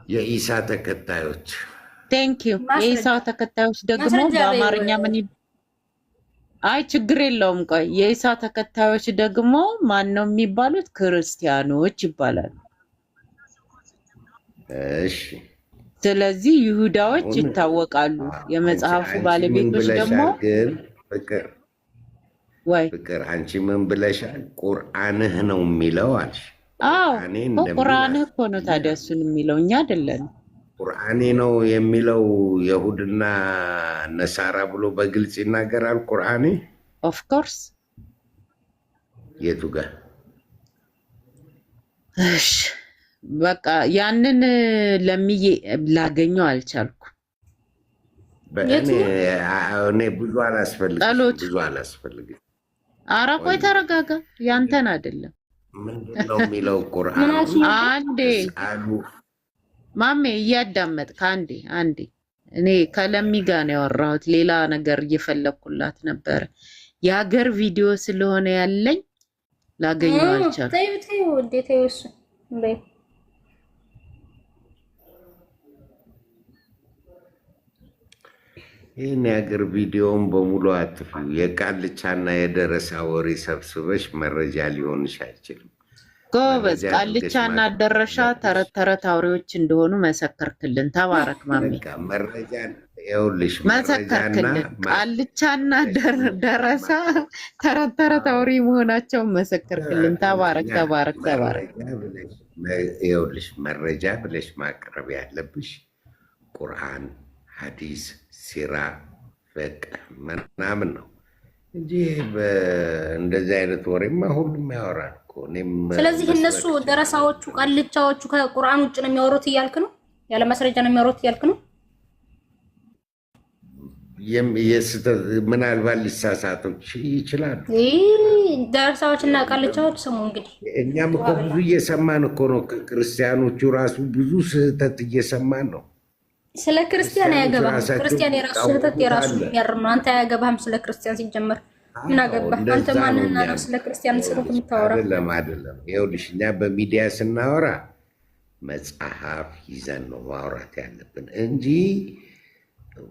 G: የኢሳ ተከታዮች።
C: ቴንኪዩ። የኢሳ ተከታዮች ደግሞ በአማርኛ ምን? አይ ችግር የለውም። ቆይ የኢሳ ተከታዮች ደግሞ ማን ነው የሚባሉት? ክርስቲያኖች ይባላሉ።
G: እሺ።
C: ስለዚህ ይሁዳዎች ይታወቃሉ። የመጽሐፉ ባለቤቶች ደግሞ
G: ፍቅር አንቺ ምን ብለሻል? ቁርአንህ ነው የሚለው አልሽ።
C: አዎ ቁርአንህ እኮ ነው። ታዲያ እሱን የሚለው እኛ አይደለንም።
G: ቁርአኔ ነው የሚለው የሁድና ነሳራ ብሎ በግልጽ ይናገራል። ቁርአኔ
C: ኦፍ ኮርስ።
G: የቱ ጋር?
C: እሺ በቃ ያንን ለምዬ ላገኘው አልቻልኩ።
G: እኔ ብዙ አላስፈልግም።
C: ኧረ ቆይ ተረጋጋ። ያንተን አይደለም
G: ምንድነው የሚለው ቁርአን?
C: አንዴ ማሜ እያዳመጥክ አንዴ እኔ ከለሚ ጋር ነው ያወራሁት። ሌላ ነገር እየፈለኩላት ነበረ። የሀገር ቪዲዮ ስለሆነ ያለኝ ላገኘው አልቻልኩም።
G: ይህን የሀገር ቪዲዮውን በሙሉ አትፍሉ። የቃልቻና የደረሳ ወሬ ሰብስበሽ መረጃ ሊሆንሽ አይችልም።
C: ጎበዝ ቃልቻና ደረሻ ተረት አውሬዎች እንደሆኑ መሰከርክልን። ተባረክ ማሜ፣ መሰከርክልን። ቃልቻና ደረሳ ተረት አውሬ መሆናቸውን መሰከርክልን። ተባረክ።
G: ይኸውልሽ መረጃ ብለሽ ማቅረብ ያለብሽ ቁርአን፣ ሐዲስ፣ ሲራ፣ ፍቅህ ምናምን ነው እንጂ እንደዚህ አይነት ወሬማ ሁሉም ያወራል።
A: ስለዚህ እነሱ ደረሳዎቹ ቃልቻዎቹ ከቁርአን ውጭ ነው የሚያወሩት እያልክ ነው? ያለ ማስረጃ ነው የሚያወሩት እያልክ ነው?
G: ምናልባት ሊሳሳቶች ይችላሉ።
A: ደረሳዎችና ቃልቻዎች ስሙ እንግዲህ
G: እኛም እኮ ብዙ እየሰማን እኮ ነው። ከክርስቲያኖቹ ራሱ ብዙ ስህተት እየሰማን ነው።
A: ስለ ክርስቲያን አያገባም። ክርስቲያን የራሱ ስህተት የራሱ የሚያርም ነው። አንተ አያገባህም ስለ ክርስቲያን ሲጀመር ምን አገባህ አንተ? ማንህና ነው ስለ ክርስቲያን ስህተት የምታወራው?
G: አይደለም። ይኸውልሽ እኛ በሚዲያ ስናወራ መጽሐፍ ይዘን ነው ማውራት ያለብን እንጂ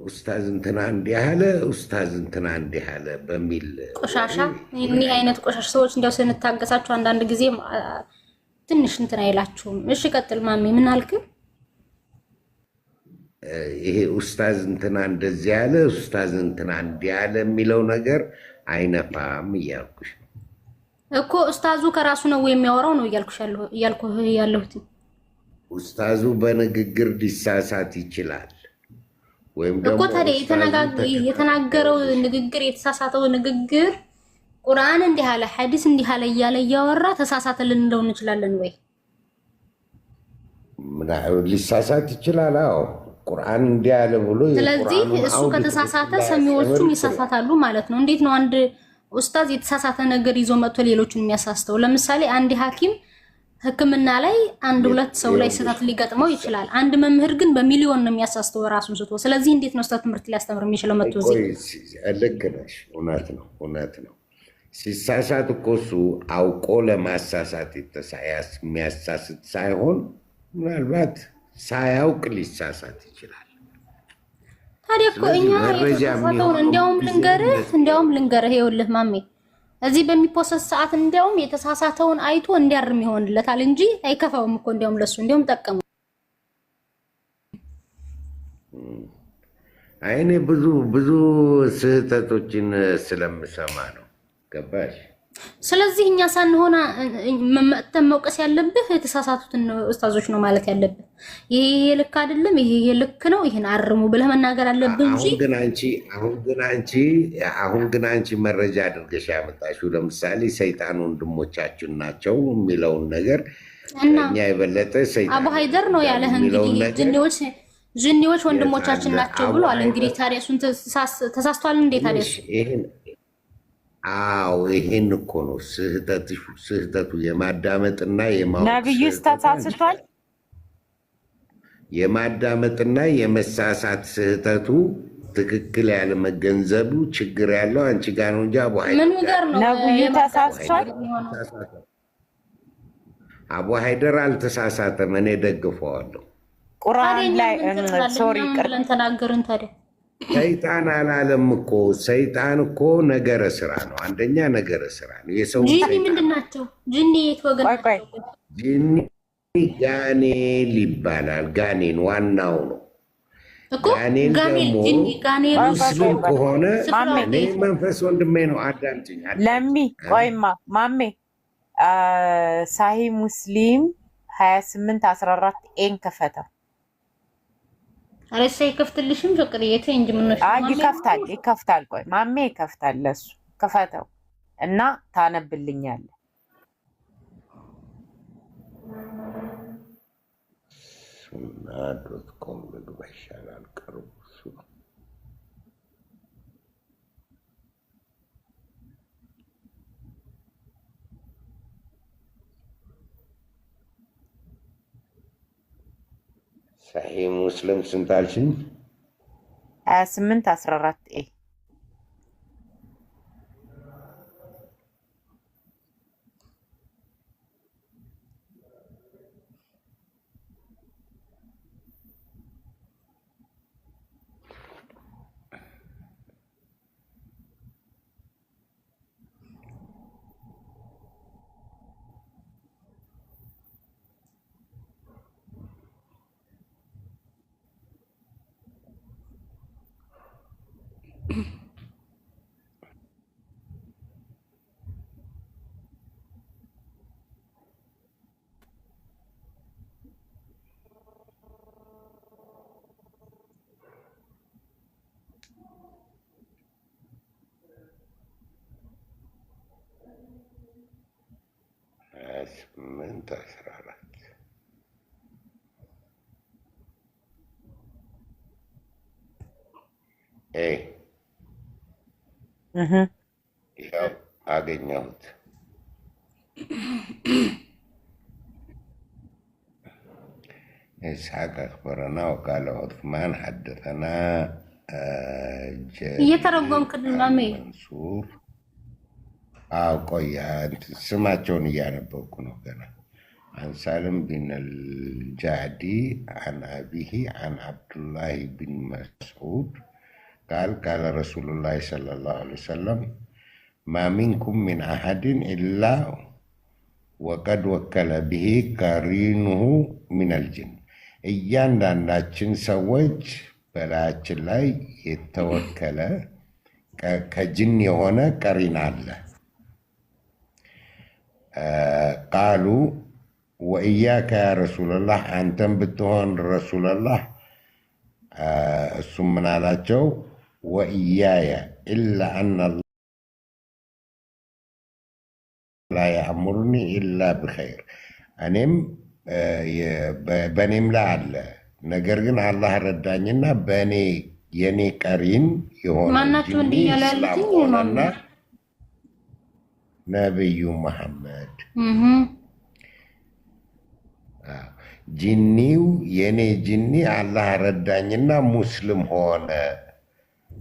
G: ኡስታዝ እንትና እንዲህ አለ ኡስታዝ እንትና እንዲህ አለ በሚል
A: ቆሻሻ እኒህ አይነት ቆሻሻ ሰዎች እንደው ስንታገሳቸው አንዳንድ ጊዜ ትንሽ እንትና አይላችሁም? እሺ ቀጥል ማሚ፣ ምን አልክ?
G: ይሄ ኡስታዝ እንትና እንደዚህ ያለ ኡስታዝ እንትና እንዲህ ያለ የሚለው ነገር አይነፋም እያልኩሽ
A: እኮ። ኡስታዙ ከራሱ ነው የሚያወራው ነው እያልኩህ ያለሁት።
G: ኡስታዙ በንግግር ሊሳሳት ይችላል ወይም ደግሞ
A: እኮ ታዲያ የተናገረው ንግግር የተሳሳተው ንግግር ቁርአን እንዲህ አለ ሐዲስ እንዲህ አለ እያለ እያወራ ተሳሳተ ልንለው እንችላለን ወይ?
G: ሊሳሳት ይችላል። አዎ ቁርአን እንዲህ አለ ብሎ
A: ስለዚህ እሱ ከተሳሳተ ሰሚዎቹም ይሳሳታሉ ማለት ነው። እንዴት ነው አንድ ኡስታዝ የተሳሳተ ነገር ይዞ መጥቶ ሌሎችን የሚያሳስተው? ለምሳሌ አንድ ሐኪም ሕክምና ላይ አንድ ሁለት ሰው ላይ ስህተት ሊገጥመው ይችላል። አንድ መምህር ግን በሚሊዮን ነው የሚያሳስተው ራሱን ስቶ። ስለዚህ እንዴት ነው ስህተት ትምህርት ሊያስተምር የሚችለው መጥቶ እዚህ?
G: ልክ ነሽ። እውነት ነው። ሲሳሳት እኮ እሱ አውቆ ለማሳሳት የሚያሳስት ሳይሆን ምናልባት ሳያውቅ ሊሳሳት ይችላል።
A: ታዲያ እኮ እኛ የተሳሳተውን እንዲያውም ልንገርህ ይኸውልህ ማሜ፣ እዚህ በሚፖሰት ሰዓት እንዲያውም የተሳሳተውን አይቶ እንዲያርም ይሆንለታል እንጂ አይከፋውም እኮ። እንዲያውም ለሱ እንዲያውም ጠቀሙ።
G: እኔ ብዙ ስህተቶችን ስለምሰማ ነው። ገባሽ?
A: ስለዚህ እኛ ሳንሆን መጥተን መውቀስ ያለብህ የተሳሳቱትን ኡስታዞች ነው ማለት ያለብህ። ይሄ ልክ አይደለም፣ ይሄ ልክ ነው፣ ይሄን አርሙ ብለህ መናገር አለብህ እንጂ
G: አሁን ግን አንቺ መረጃ አድርገሽ ያመጣሽው ለምሳሌ ሰይጣን ወንድሞቻችን ናቸው የሚለውን ነገር እኛ የበለጠ ሰይጣን
A: አቡ ሀይደር ነው ያለህ። እንግዲህ ጅኒዎች ወንድሞቻችን ናቸው ብሏል። እንግዲህ ታዲያ እሱን ተሳስቷል እንዴ? ታዲያ
G: አዎ ይሄን እኮ ነው ስህተቱ። የማዳመጥና የማወቅ
C: ነብዩ ተሳስቷል።
G: የማዳመጥና የመሳሳት ስህተቱ ትክክል ያለ መገንዘቡ ችግር ያለው አንቺ ጋር ነው እንጂ አቡ
C: ነብዩ ተሳስቷል።
G: አቡ ሀይደር አልተሳሳተም። እኔ ደግፈዋለሁ።
C: ቁርአን ላይ ሶሪ
A: ብለን ተናገርን። ታዲያ
G: ሰይጣን አላለም እኮ። ሰይጣን እኮ ነገረ ስራ ነው። አንደኛ ነገረ ስራ ነው። የሰው
A: ጂኒ ምንድን ናቸው? ጂኒ የት ወገን ናቸው?
G: ጂኒ ጋኔል ይባላል። ጋኔን ዋናው ነው
A: እኮ።
G: ጋኔል ደግሞ ሙስሊም ከሆነ እኔ መንፈስ ወንድሜ ነው። አዳምጪኝ
C: ለሚ ቆይማ ማሜ ሳሂ ሙስሊም 2814 ኤን ከፈተው
A: አረሰ ይከፍትልሽም ፍቅር የተ እንጂ ምን ነው?
C: ይከፍታል። ቆይ ማሜ ይከፍታል። ለሱ ከፈተው እና ታነብልኛለህ።
G: ሱና.ኮም ልግባ ይሻላል። ቅርቡ እሱ ነው። ሰሒህ ሙስሊም ስንት አልሽኝ?
C: 2814
G: ስምንት 14 ያው አገኘሁት። إسحاق أخبرنا وقال عثمان حدثنا
A: እየተረጎምክ ማሜ
G: منصور ቆይ ስማቸውን እያነበብኩ ነው ገና عن سالم بن الجعدي عن أبيه عن عبد الله بن مسعود قال رسول الله صلى الله عليه وسلم ما منكم من أحد إلا وقد وكل به قرينه من الجن እያንዳንዳችን ሰዎች በላያችን ላይ የተወከለ ከጅን የሆነ ቀሪን አለ። ቃሉ ወኢያከ ያ ረሱላላህ አንተም ብትሆን ረሱላላህ እሱም ምን አላቸው? ወኢያየ ኢላ አና ላ ያእሙሩኒ ኢላ ብኸይር እኔም በእኔም ላይ አለ። ነገር ግን አላህ ረዳኝና በእኔ የኔ ቀሪን የሆነ ኢስላም ሆነና ነቢዩ መሐመድ ጂኒው የኔ ጂኒ አላህ ረዳኝና ሙስሊም ሆነ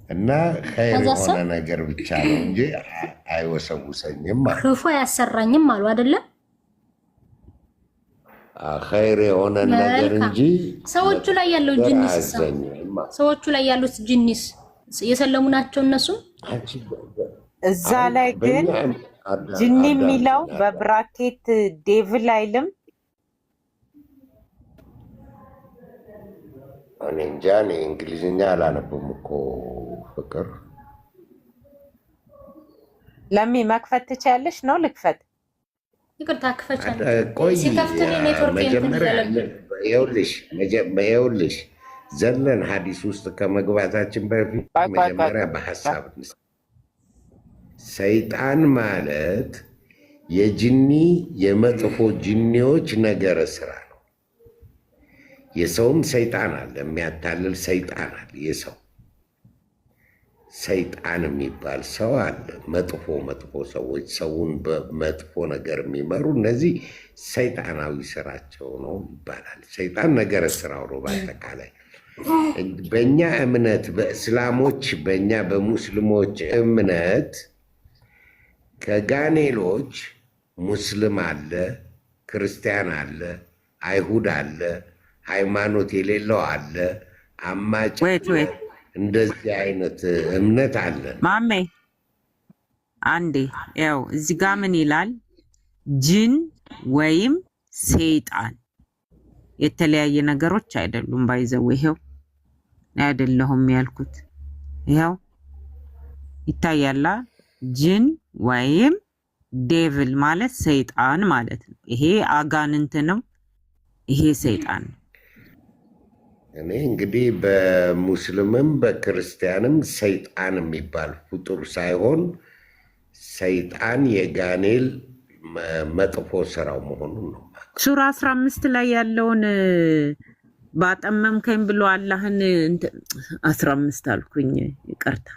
G: እና ኸይር የሆነ ነገር ብቻ ነው እንጂ አይወሰውሰኝም አሉ።
A: ክፉ አያሰራኝም አሉ አይደለም።
G: ኸይር የሆነ ነገር እንጂ
A: ሰዎቹ ላይ ያለው ጂኒስ ሰዎቹ ላይ ያሉት ጂኒስ የሰለሙ ናቸው እነሱ።
C: እዛ ላይ ግን ጂኒ የሚለው በብራኬት ዴቪል አይልም።
G: እኔ እንጃ፣ እኔ እንግሊዝኛ አላነብም እኮ ፍቅር።
C: ለሚ መክፈት ትችያለሽ ነው? ልክፈት?
A: ይቅርታ ክፈቻለሁ።
G: ቆይ ይኸውልሽ ዘለን ሀዲስ ውስጥ ከመግባታችን በፊት መጀመሪያ በሀሳብ ሰይጣን ማለት የጅኒ የመጥፎ ጅኒዎች ነገረ ስራ ነው። የሰውም ሰይጣን አለ፣ የሚያታልል ሰይጣን አለ። የሰው ሰይጣን የሚባል ሰው አለ። መጥፎ ሰዎች ሰውን በመጥፎ ነገር የሚመሩ እነዚህ ሰይጣናዊ ስራቸው ነው ይባላል። ሰይጣን ነገረ ስራው ነው። በአጠቃላይ በእኛ እምነት በእስላሞች በእኛ በሙስሊሞች እምነት ከጋኔሎች ሙስሊም አለ፣ ክርስቲያን አለ፣ አይሁድ አለ፣ ሃይማኖት የሌለው አለ፣ አማጭ እንደዚህ አይነት እምነት አለ።
C: ማሜ አንዴ ያው እዚህ ጋር ምን ይላል? ጅን ወይም ሰይጣን የተለያየ ነገሮች አይደሉም። ባይዘው ይሄው አይደለሁም ያልኩት ይሄው ይታያላ። ጅን ወይም ዴቪል ማለት ሰይጣን ማለት ነው። ይሄ አጋንንት ነው። ይሄ ሰይጣን ነው።
G: እኔ እንግዲህ በሙስሊምም በክርስቲያንም ሰይጣን የሚባል ፍጡር ሳይሆን ሰይጣን የጋኔል መጥፎ ስራው መሆኑን ነው።
C: ሱራ 15 ላይ ያለውን ባጠመምከኝ ብሎ አላህን 15 አልኩኝ ይቅርታ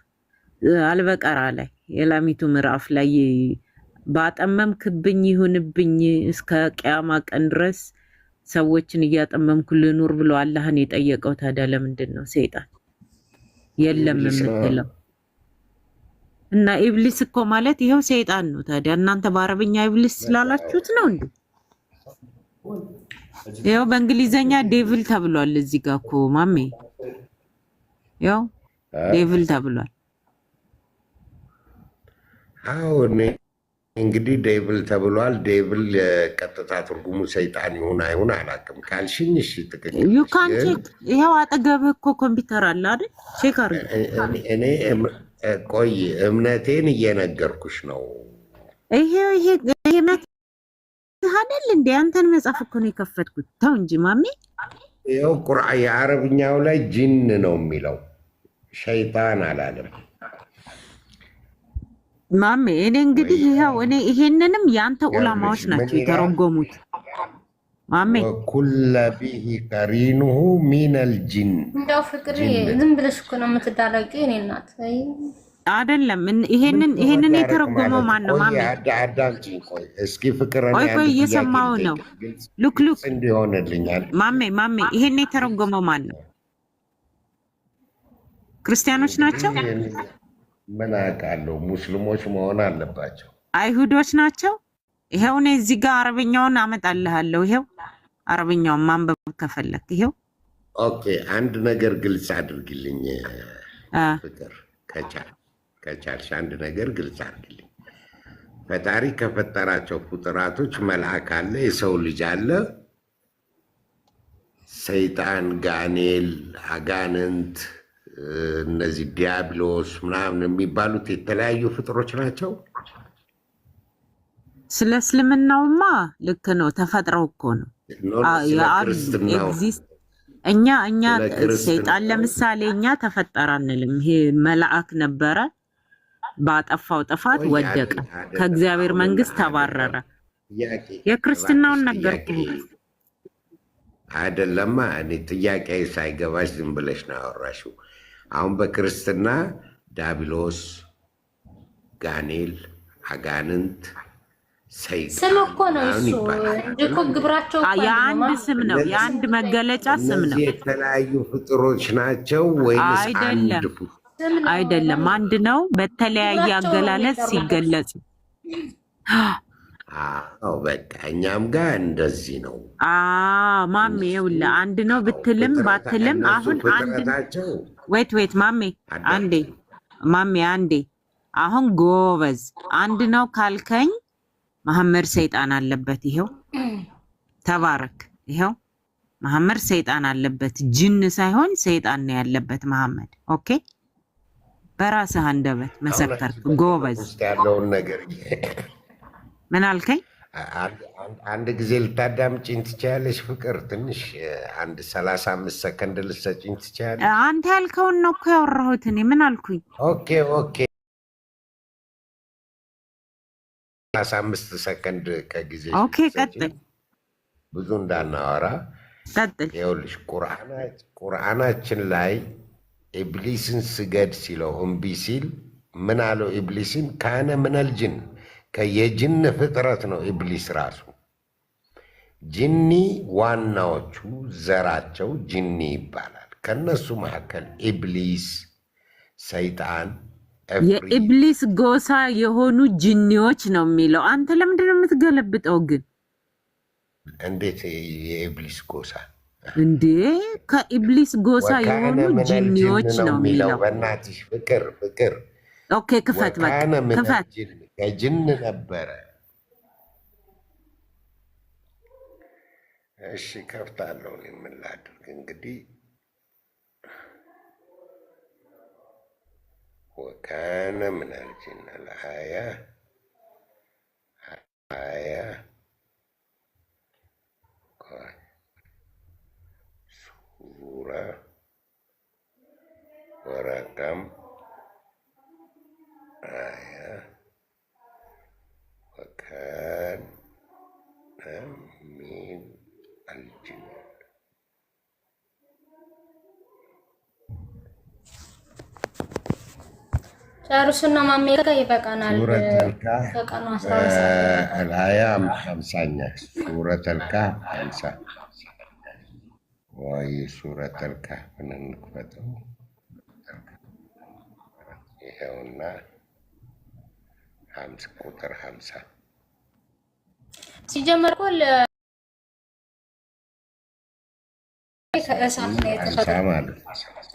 C: አልበቀራ ላይ የላሚቱ ምዕራፍ ላይ ባጠመምክብኝ ይሁንብኝ እስከ ቂያማ ቀን ድረስ ሰዎችን እያጠመምኩ ልኑር ብሎ አላህን የጠየቀው ታዲያ ለምንድን ነው ሰይጣን የለም የምትለው? እና ኢብሊስ እኮ ማለት ይሄው ሰይጣን ነው። ታዲያ እናንተ በአረብኛ ኢብሊስ ስላላችሁት ነው እንዴ? ይሄው በእንግሊዘኛ ዴቪል ተብሏል እዚህ ጋር እኮ ማሜ፣ ያው ዴቪል ተብሏል።
G: አሁን እንግዲህ ዴቪል ተብሏል። ዴቪል ቀጥታ ትርጉሙ ሰይጣን ይሁን አይሁን አላውቅም ካልሽኝ፣ እሺ ትክክል።
C: ዩ ካን ቼክ። ይሄው አጠገብህ እኮ ኮምፒውተር አለ አይደል? ቼክ አድርግ።
G: እኔ ቆይ እምነቴን እየነገርኩሽ ነው።
C: ይሄ እምነት አይደል እንዴ? አንተን መጽሐፍ እኮ ነው የከፈትኩት። ተው እንጂ ማሜ።
G: ይኸው ቁርአን የአረብኛው ላይ ጂን ነው የሚለው ሸይጣን አላለም
C: ማሜ። እኔ እንግዲህ ይሄው እኔ ይሄንንም ያንተ ዑላማዎች ናቸው የተረጎሙት ማሜ።
G: ኩለ ቢሂ ቀሪኑሁ ሚነል ጂን።
A: እንደው ፍቅር ዝም ብለሽ እኮ ነው የምትዳረቂው የኔ እናት።
C: አይደለም ይሄንን የተረጎመው ማን ነው ማሜ?
G: አዳምጪኝ ቆይ እስኪ ፍቅር
C: ቆይ እየሰማው ነው። ሉክ
G: እንዲሆንልኛል
C: ማሜ ይሄን የተረጎመው ማን ነው? ክርስቲያኖች ናቸው?
G: ምን አውቃለሁ። ሙስሊሞች መሆን አለባቸው።
C: አይሁዶች ናቸው? ይሄው እኔ እዚህ ጋር አረብኛውን አመጣልሃለሁ። ይሄው አረብኛውን ማንበብ ከፈለክ ይሄው።
G: ኦኬ አንድ ነገር ግልጽ አድርግልኝ ፍቅር ከቻልሽ አንድ ነገር ግልጽ አድርግልኝ። ፈጣሪ ከፈጠራቸው ፍጡራቶች መልአክ አለ፣ የሰው ልጅ አለ፣ ሰይጣን፣ ጋኔል፣ አጋንንት፣ እነዚህ ዲያብሎስ ምናምን የሚባሉት የተለያዩ ፍጡሮች ናቸው።
C: ስለ እስልምናውማ ልክ ነው፣ ተፈጥረው እኮ ነው። እኛ ሰይጣን ለምሳሌ እኛ ተፈጠረ አንልም። ይሄ መልአክ ነበረ፣ ባጠፋው ጥፋት ወደቀ፣ ከእግዚአብሔር መንግስት ተባረረ። የክርስትናውን ነገርኩ
G: አይደለማ። እኔ ጥያቄ ሳይገባሽ ዝም ብለሽ ነው ያወራሽው። አሁን በክርስትና ዲያብሎስ፣ ጋኔል፣ አጋንንት፣ ሰይጣን
A: ስም እኮ ነው እሱ እኮ ግብራቸው
C: የአንድ ስም ነው፣ የአንድ መገለጫ ስም ነው።
G: የተለያዩ ፍጡሮች ናቸው ወይስ አንድ?
C: አይደለም፣ አንድ ነው። በተለያየ አገላለጽ ሲገለጽ
G: በቃ እኛም ጋር እንደዚህ ነው።
C: ማሜ ይኸውልህ አንድ ነው ብትልም ባትልም አሁን አንድ ወይት ማሜ አንዴ አሁን ጎበዝ አንድ ነው ካልከኝ መሐመድ ሰይጣን አለበት። ይሄው ተባረክ። ይሄው መሐመድ ሰይጣን አለበት፣ ጅን ሳይሆን ሰይጣን ነው ያለበት መሐመድ። ኦኬ በራስህ አንደበት መሰከርክ። ጎበዝ
G: ያለውን ነገር
C: ምን አልከኝ?
G: አንድ ጊዜ ልታዳምጪኝ ትችያለሽ ፍቅር? ትንሽ አንድ 35 ሰከንድ ልትሰጪኝ ትችያለሽ?
C: አንተ ያልከውን ነው እኮ ያወራሁት እኔ። ምን አልኩኝ?
G: ኦኬ 35 ሰከንድ ከጊዜ
C: ኦኬ፣ ቀጥል።
G: ብዙ እንዳናወራ
C: ቀጥል።
G: ይኸውልሽ ቁርአናችን ላይ ኢብሊስን ስገድ ሲለው እምቢ ሲል ምን አለው? ኢብሊስን ካነ ምነል ጅን፣ ከየጅን ፍጥረት ነው ኢብሊስ ራሱ። ጅኒ ዋናዎቹ ዘራቸው ጅኒ ይባላል። ከነሱ መካከል ኢብሊስ፣ ሰይጣን፣
C: የኢብሊስ ጎሳ የሆኑ ጅኒዎች ነው የሚለው። አንተ ለምንድን ነው የምትገለብጠው ግን?
G: እንዴት የኢብሊስ ጎሳ
C: እንዴ? ከኢብሊስ ጎሳ የሆኑ ጅኒዎች ነው የሚለው።
G: በእናትሽ ፍቅር
C: ኦኬ ክፈት፣ በቃ ክፈት።
G: ከጅን ነበረ። እሺ ከፍታለሁ። ምን ላድርግ እንግዲህ። ወካነ ምነል ጂን አልአያ ሱራ ወረቀም አያ ወካነ ሚን አልጂን
A: ጨርሱና ማሜ ጋር ይበቃናል።
G: ሱረቱል ካህፍ
A: በቀኑ 12
G: አልአያ 50ኛ ሱረቱል ካህፍ 50 ወይ ሱረቱል ካህፍን እንክፈተው። ይኸውና 50 ቁጥር 50
A: ሲጀመር እኮ ከእሳት ነው የተፈጠረው፣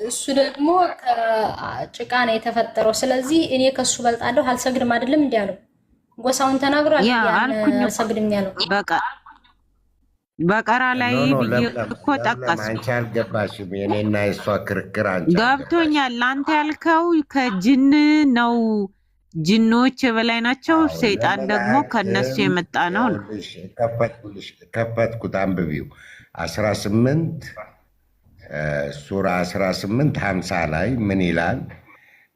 A: እሱ ደግሞ ከጭቃ ነው የተፈጠረው። ስለዚህ እኔ ከሱ በልጣለሁ አልሰግድም አይደለም እንዴ ያለው? ጎሳውን ተናግሯል። አልሰግድም ያለው
C: በቀራ ላይ እኮ ጠቀስኩ።
G: አንቺ አልገባሽም። የኔና የሷ ክርክር አንቺ
C: ገብቶኛል። አንተ ያልከው ከጅን ነው፣ ጅኖች የበላይ ናቸው፣ ሰይጣን ደግሞ ከነሱ የመጣ ነው።
G: ከፈትኩት፣ አንብቢው 18 ሱራ 18 50 ላይ ምን ይላል?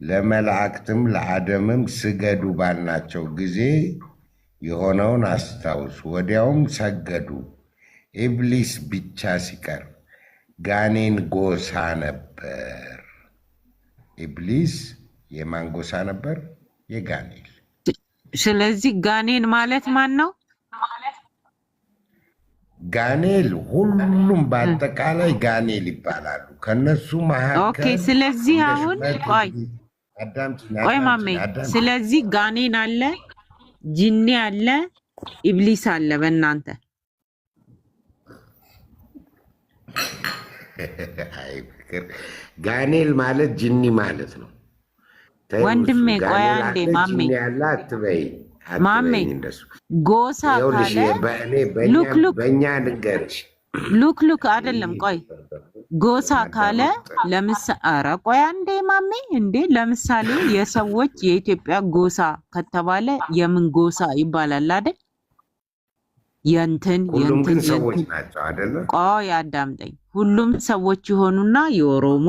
G: ለመላእክትም ለአደምም ስገዱ ባልናቸው ጊዜ የሆነውን አስታውሱ። ወዲያውም ሰገዱ፣ ኢብሊስ ብቻ ሲቀር። ጋኔን ጎሳ ነበር። ኢብሊስ የማን ጎሳ ነበር? የጋኔል።
C: ስለዚህ ጋኔን ማለት ማን ነው?
G: ጋኔል ሁሉም በአጠቃላይ ጋኔል ይባላሉ። ከነሱ መካከል
C: ስለዚህ አሁን ቆይ ማሜ፣ ስለዚህ ጋኔን አለ፣ ጂኒ አለ፣ ኢብሊስ አለ በእናንተ።
G: ጋኔል ማለት ጂኒ ማለት ነው
C: ወንድሜ። ቆይ አንዴ ማሜ
G: ያለ አትበይ
C: ማሜ፣ ጎሳ ካለ
G: በእኛ ንገርሽ፣
C: ሉክ አይደለም። ቆይ ጎሳ ካለ ኧረ ቆይ አንዴ ማሜ፣ እንዴ ለምሳሌ የሰዎች የኢትዮጵያ ጎሳ ከተባለ የምን ጎሳ ይባላል አይደል?
G: ሁሉም ግን ሰዎች ናቸው አይደለ?
C: ቆይ አዳምጠኝ። ሁሉም ሰዎች የሆኑና የኦሮሞ፣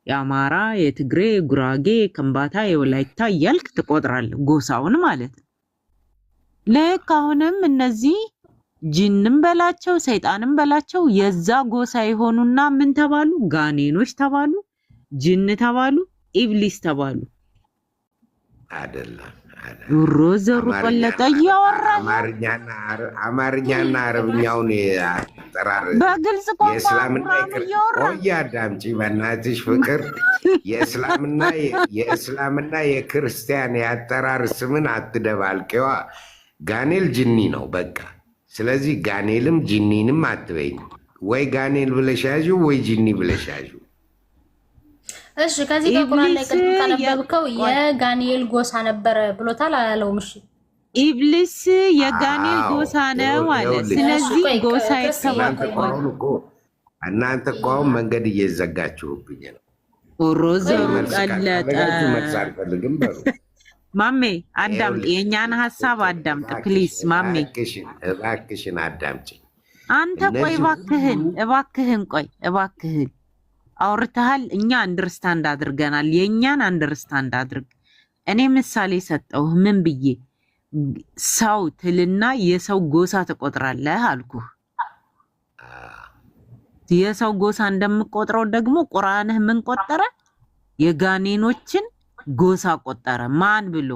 C: የአማራ፣ የትግሬ፣ የጉራጌ፣ ከምባታ፣ የወላይታ እያልክ ትቆጥራለህ ጎሳውን ማለት ነው። ልክ አሁንም እነዚህ ጂንም በላቸው ሰይጣንም በላቸው የዛ ጎሳ የሆኑና ምን ተባሉ? ጋኔኖች ተባሉ፣ ጂን ተባሉ፣ ኢብሊስ ተባሉ።
G: አይደለም
C: ሮዘሩ ቆለጠ እያወራ
G: አማርኛና አረብኛውን አጠራር
C: በግልጽ ቋንቋ
G: አዳምጪ በእናትሽ ፍቅር። የእስላምና የክርስቲያን የአጠራር ስምን አትደባልቂዋ። ጋኔል ጅኒ ነው በቃ። ስለዚህ ጋኔልም ጅኒንም አትበይኝ። ወይ ጋኔል ብለሽ ያዥው ወይ ጅኒ ብለሽ ያዥው።
A: እሺ ከዚህ ከቁርአን ላይ ቅድም ካነበብከው የጋኔል ጎሳ ነበረ ብሎታል አላለውም? እሺ
C: ኢብሊስ የጋኔል ጎሳ ነው ማለት። ስለዚህ ጎሳ የተባለው
G: እናንተ እኮ አሁን መንገድ እየዘጋችሁብኝ ነው።
C: ሮዘሩ ቀለጠ።
G: መክስ አልፈልግም በሉ።
C: ማሜ አዳምጥ፣ የእኛን ሀሳብ አዳምጥ ፕሊስ። ማሜ
G: እባክሽን አዳምጪ።
C: አንተ ቆይ እባክህን ቆይ እባክህን አውርተሃል። እኛ አንደርስታንድ አድርገናል። የእኛን አንደርስታንድ አድርግ። እኔ ምሳሌ ሰጠው ምን ብዬ ሰው ትልና የሰው ጎሳ ትቆጥራለህ አልኩህ። የሰው ጎሳ እንደምቆጥረው ደግሞ ቁርአንህ ምን ቆጠረ? የጋኔኖችን ጎሳ ቆጠረ። ማን ብሎ?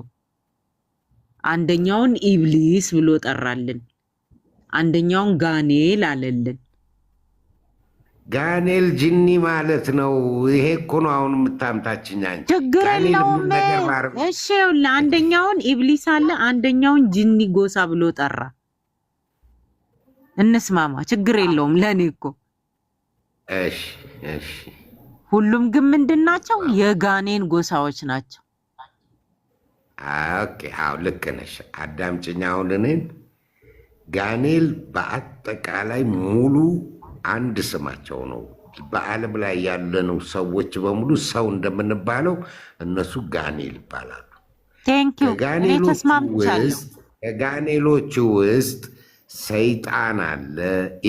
C: አንደኛውን ኢብሊስ ብሎ ጠራልን፣ አንደኛውን ጋኔል አለልን።
G: ጋኔል ጅኒ ማለት ነው። ይሄ እኮ ነው አሁን የምታምታችኝ አንቺ።
C: ችግር የለውም። እሺ አንደኛውን ኢብሊስ አለ፣ አንደኛውን ጅኒ ጎሳ ብሎ ጠራ። እንስማማ፣ ችግር የለውም። ለኔ እኮ
G: እሺ
C: ሁሉም ግን ምንድን ናቸው? የጋኔን ጎሳዎች ናቸው።
G: ኦኬ አዎ ልክ ነሽ። አዳምጪኝ አሁን እኔን። ጋኔል በአጠቃላይ ሙሉ አንድ ስማቸው ነው። በዓለም ላይ ያለነው ሰዎች በሙሉ ሰው እንደምንባለው እነሱ ጋኔል ይባላሉ። ከጋኔሎቹ ውስጥ ሰይጣን አለ፣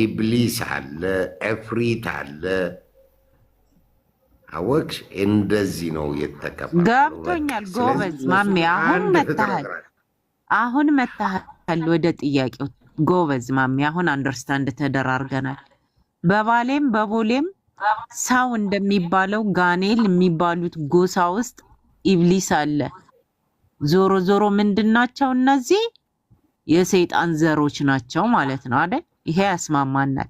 G: ኢብሊስ አለ፣ እፍሪት አለ። አወቅሽ? እንደዚህ ነው የተከፋፈለው።
C: ገብቶኛል ጎበዝ ማሜ። አሁን መታሃል ወደ ጥያቄው ጎበዝ ማሜ። አሁን አንደርስታንድ ተደራርገናል። በባሌም በቦሌም ሰው እንደሚባለው ጋኔል የሚባሉት ጎሳ ውስጥ ኢብሊስ አለ። ዞሮ ዞሮ ምንድናቸው እነዚህ? የሰይጣን ዘሮች ናቸው ማለት ነው አይደል? ይሄ ያስማማናል።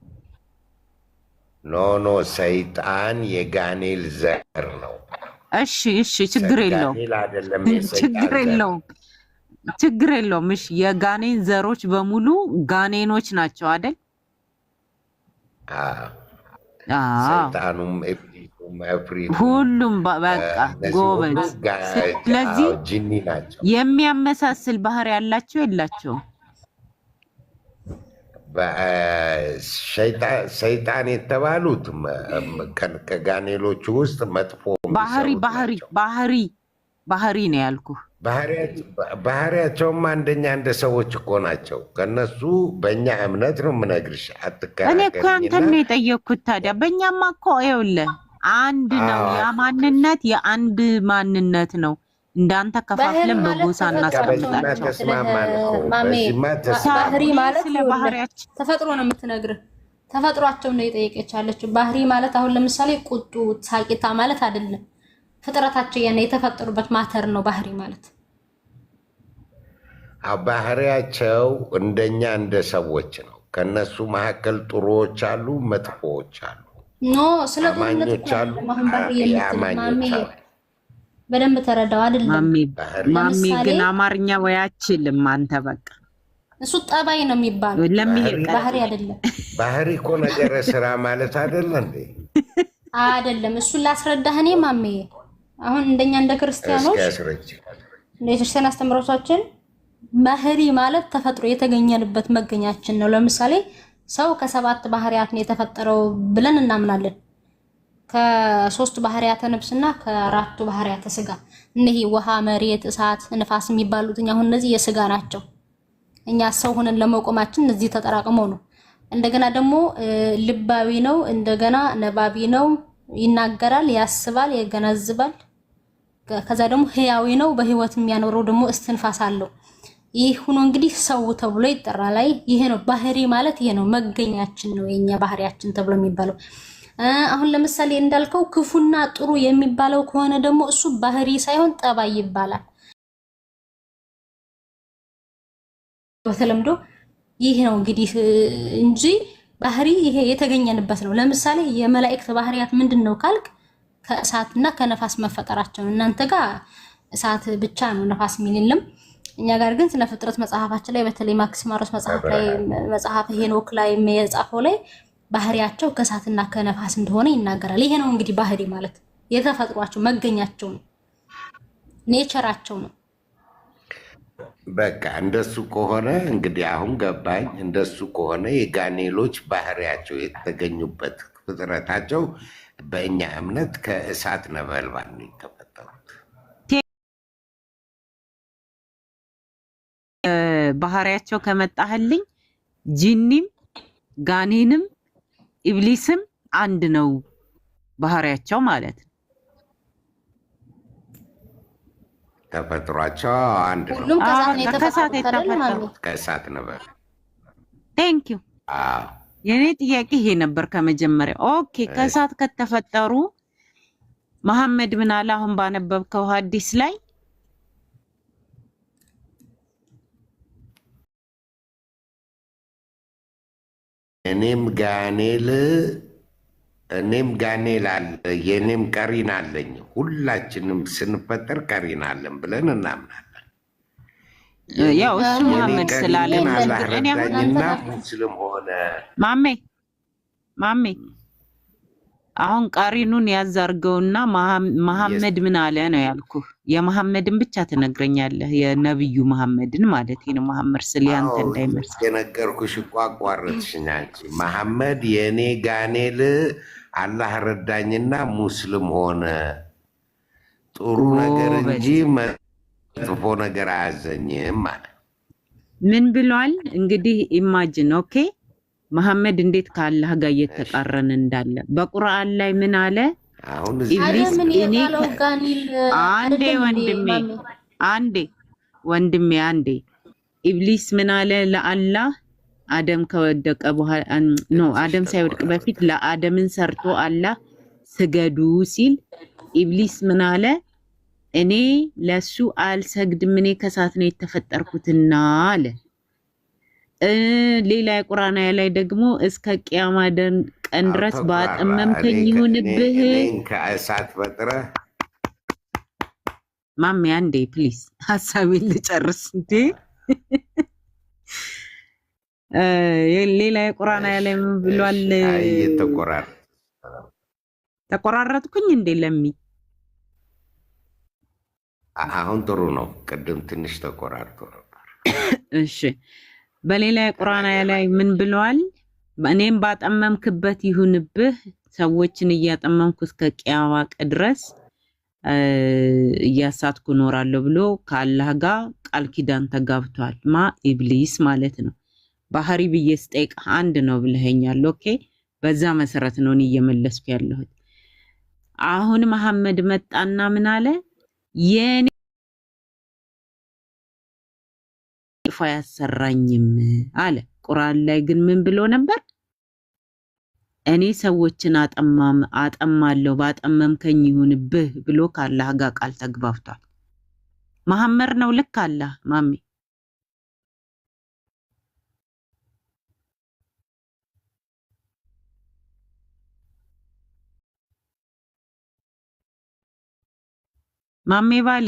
G: ኖ ሰይጣን የጋኔል ዘር ነው።
C: እሺ ችግር የለውም ችግር የለውም። እሺ የጋኔን ዘሮች በሙሉ ጋኔኖች ናቸው አይደል?
G: ሰይጣኑም ኢብሊሱም
C: ሁሉም በቃ ጎበዝ። ስለዚህ
G: ጂኒ ናቸው።
C: የሚያመሳስል ባህሪ ያላቸው የላቸውም?
G: ሰይጣን የተባሉት ከጋኔሎቹ ውስጥ መጥፎ ባህሪ ነው ያልኩ። ባህሪያቸውም አንደኛ እንደ ሰዎች እኮ ናቸው። ከነሱ በእኛ እምነት ነው የምነግርሽ፣ አትከራከሪኝና።
C: እኔ እኮ አንተን ነው የጠየቅኩት። ታዲያ በእኛማ እኮ ይኸውልህ አንድ ነው። ያ ማንነት የአንድ ማንነት ነው። እንዳንተ ከፋፍለን በጎሳ እናስቀምጣቸው።
A: ባህሪ ማለት ተፈጥሮ ነው የምትነግርህ። ተፈጥሯቸው ነው የጠየቀች ያለችው። ባህሪ ማለት አሁን ለምሳሌ ቁጡ፣ ሳቂታ ማለት አይደለም። ፍጥረታቸው ያኔ የተፈጠሩበት ማተር ነው ባህሪ ማለት።
G: ባህሪያቸው እንደኛ እንደ ሰዎች ነው። ከነሱ መካከል ጥሩዎች አሉ፣ መጥፎዎች አሉ።
A: ስለ
G: አማኞች አሉ፣ አማኞች አሉ።
A: በደንብ ተረዳው አይደለም
C: ማሚ ግን አማርኛ ወይ አችልም አንተ። በቃ
A: እሱ ጠባይ ነው የሚባለው፣ ባህሪ አይደለም። ባህሪ
G: እኮ ነገረ ስራ ማለት አይደለም እንዴ?
A: አይደለም። እሱን ላስረዳህ እኔ ማሜ። አሁን እንደኛ እንደ ክርስቲያኖች እንደ ክርስቲያን አስተምሮታችን ባህሪ ማለት ተፈጥሮ የተገኘንበት መገኛችን ነው። ለምሳሌ ሰው ከ7 ባህሪያት ነው የተፈጠረው ብለን እናምናለን። ከ3 ባህሪያተ ነፍስና ከ4 ባህሪያተ ስጋ። እነዚህ ውሃ፣ መሬት፣ እሳት፣ ንፋስ የሚባሉት አሁን እነዚህ የስጋ ናቸው። እኛ ሰው ሆነን ለመቆማችን እነዚህ ተጠራቅመው ነው። እንደገና ደግሞ ልባዊ ነው፣ እንደገና ነባቢ ነው፣ ይናገራል፣ ያስባል፣ ያገናዝባል። ከዛ ደግሞ ህያዊ ነው፣ በህይወት የሚያኖረው ደግሞ እስትንፋስ አለው። ይህ ሆኖ እንግዲህ ሰው ተብሎ ይጠራል። ይሄ ነው ባህሪ ማለት፣ ይሄ ነው መገኛችን ነው የኛ ባህሪያችን ተብሎ የሚባለው። አሁን ለምሳሌ እንዳልከው ክፉና ጥሩ የሚባለው ከሆነ ደግሞ እሱ ባህሪ ሳይሆን ጠባይ ይባላል በተለምዶ። ይሄ ነው እንግዲህ እንጂ ባህሪ ይሄ የተገኘንበት ነው። ለምሳሌ የመላእክት ባህሪያት ምንድነው ካልክ ከእሳትና ከነፋስ መፈጠራቸው። እናንተ ጋር እሳት ብቻ ነው ነፋስ የሚልም፣ እኛ ጋር ግን ስነ ፍጥረት መጽሐፋችን ላይ በተለይ ማክሲማሮስ መጽሐፍ ሄኖክ ላይ የጻፈው ላይ ባህሪያቸው ከእሳትና ከነፋስ እንደሆነ ይናገራል። ይሄ ነው እንግዲህ ባህሪ ማለት የተፈጥሯቸው መገኛቸው ነው፣ ኔቸራቸው ነው።
G: በቃ እንደሱ ከሆነ እንግዲህ አሁን ገባኝ። እንደሱ ከሆነ የጋኔሎች ባህሪያቸው የተገኙበት ፍጥረታቸው በእኛ እምነት ከእሳት ነበልባል ነው የተፈጠሩት።
C: ባህሪያቸው ከመጣህልኝ ጂኒም ጋኔንም ኢብሊስም አንድ ነው ባህሪያቸው ማለት ነው።
G: ተፈጥሯቸው አንድ ነው።
A: ሁሉም ከእሳት የተፈጠሩት
G: ከእሳት ነበር።
C: ቴንክ ዩ። የኔ ጥያቄ ይሄ ነበር ከመጀመሪያ። ኦኬ ከእሳት ከተፈጠሩ መሐመድ ምን አለ አሁን ባነበብከው ሐዲስ ላይ?
G: እኔም ጋኔል አለ፣ የኔም ቀሪን አለኝ። ሁላችንም ስንፈጠር ቀሪን አለን ብለን እናምናለን።
C: ያው እሱ መሐመድ ስላለ
G: እኔ አሁንና ሙስሊም ሆነ
C: ማሜ አሁን ቀሪኑን ያዛርገውና መሐመድ ምን አለ ነው ያልኩህ። የመሐመድን ብቻ ትነግረኛለህ፣ የነብዩ መሐመድን ማለት ነው። መሐመድ ስለ ያንተ እንዳይመርስ
G: የነገርኩሽ እኮ አቋረጥሽኝ አንቺ። መሐመድ የኔ ጋኔል አላህ ረዳኝና ሙስሊም ሆነ፣ ጥሩ ነገር እንጂ መጥፎ ነገር አያዘኝም ማለት
C: ምን ብሏል እንግዲህ ኢማጂን። ኦኬ መሐመድ እንዴት ከአላህ ጋር እየተቃረነ እንዳለ በቁርአን ላይ ምን አለ?
G: አሁን
C: አንዴ ኢብሊስ ምን አለ ለአላህ? አደም ከወደቀ በኋላ አደም ሳይወድቅ በፊት ለአደምን ሰርቶ አላህ ስገዱ ሲል ኢብሊስ ምን አለ? እኔ ለሱ አልሰግድም እኔ ከሳት ነው የተፈጠርኩትና አለ። ሌላ የቁርአን አያ ላይ ደግሞ እስከ ቂያማ ቀን ድረስ ባጠመምከኝ ይሁንብህ
G: ከእሳት ፈጥረህ
C: ማሜ አንዴ ፕሊዝ ሐሳቤን ልጨርስ እንዴ። ሌላ የቁርአን አያ ላይ ምን ብሏል? ተቆራረጥኩኝ እንዴ ለሚ?
G: አሁን ጥሩ ነው። ቅድም ትንሽ ተቆራርጦ ነበር።
C: እሺ በሌላ የቁርአን አያ ላይ ምን ብለዋል? እኔም ባጠመምክበት ይሁንብህ ሰዎችን እያጠመምኩ እስከ ቂያማ ቀን ድረስ እያሳትኩ እኖራለሁ ብሎ ከአላህ ጋር ቃል ኪዳን ተጋብቷል። ማ ኢብሊስ ማለት ነው። ባህሪ ብዬ ስጠይቅ አንድ ነው ብለኸኛል። ኦኬ በዛ መሰረት ነው እኔ እየመለስኩ ያለሁት። አሁን መሐመድ መጣና ምን አለ? የኔ ይፋ ያሰራኝም አለ። ቁርአን ላይ ግን ምን ብሎ ነበር? እኔ ሰዎችን አጠማለሁ ባጠመምከኝ ይሁንብህ ብሎ ከአላህ ጋር ቃል ተግባብቷል። መሐመድ ነው ልክ አላህ ማሜ ማሜ ባሌ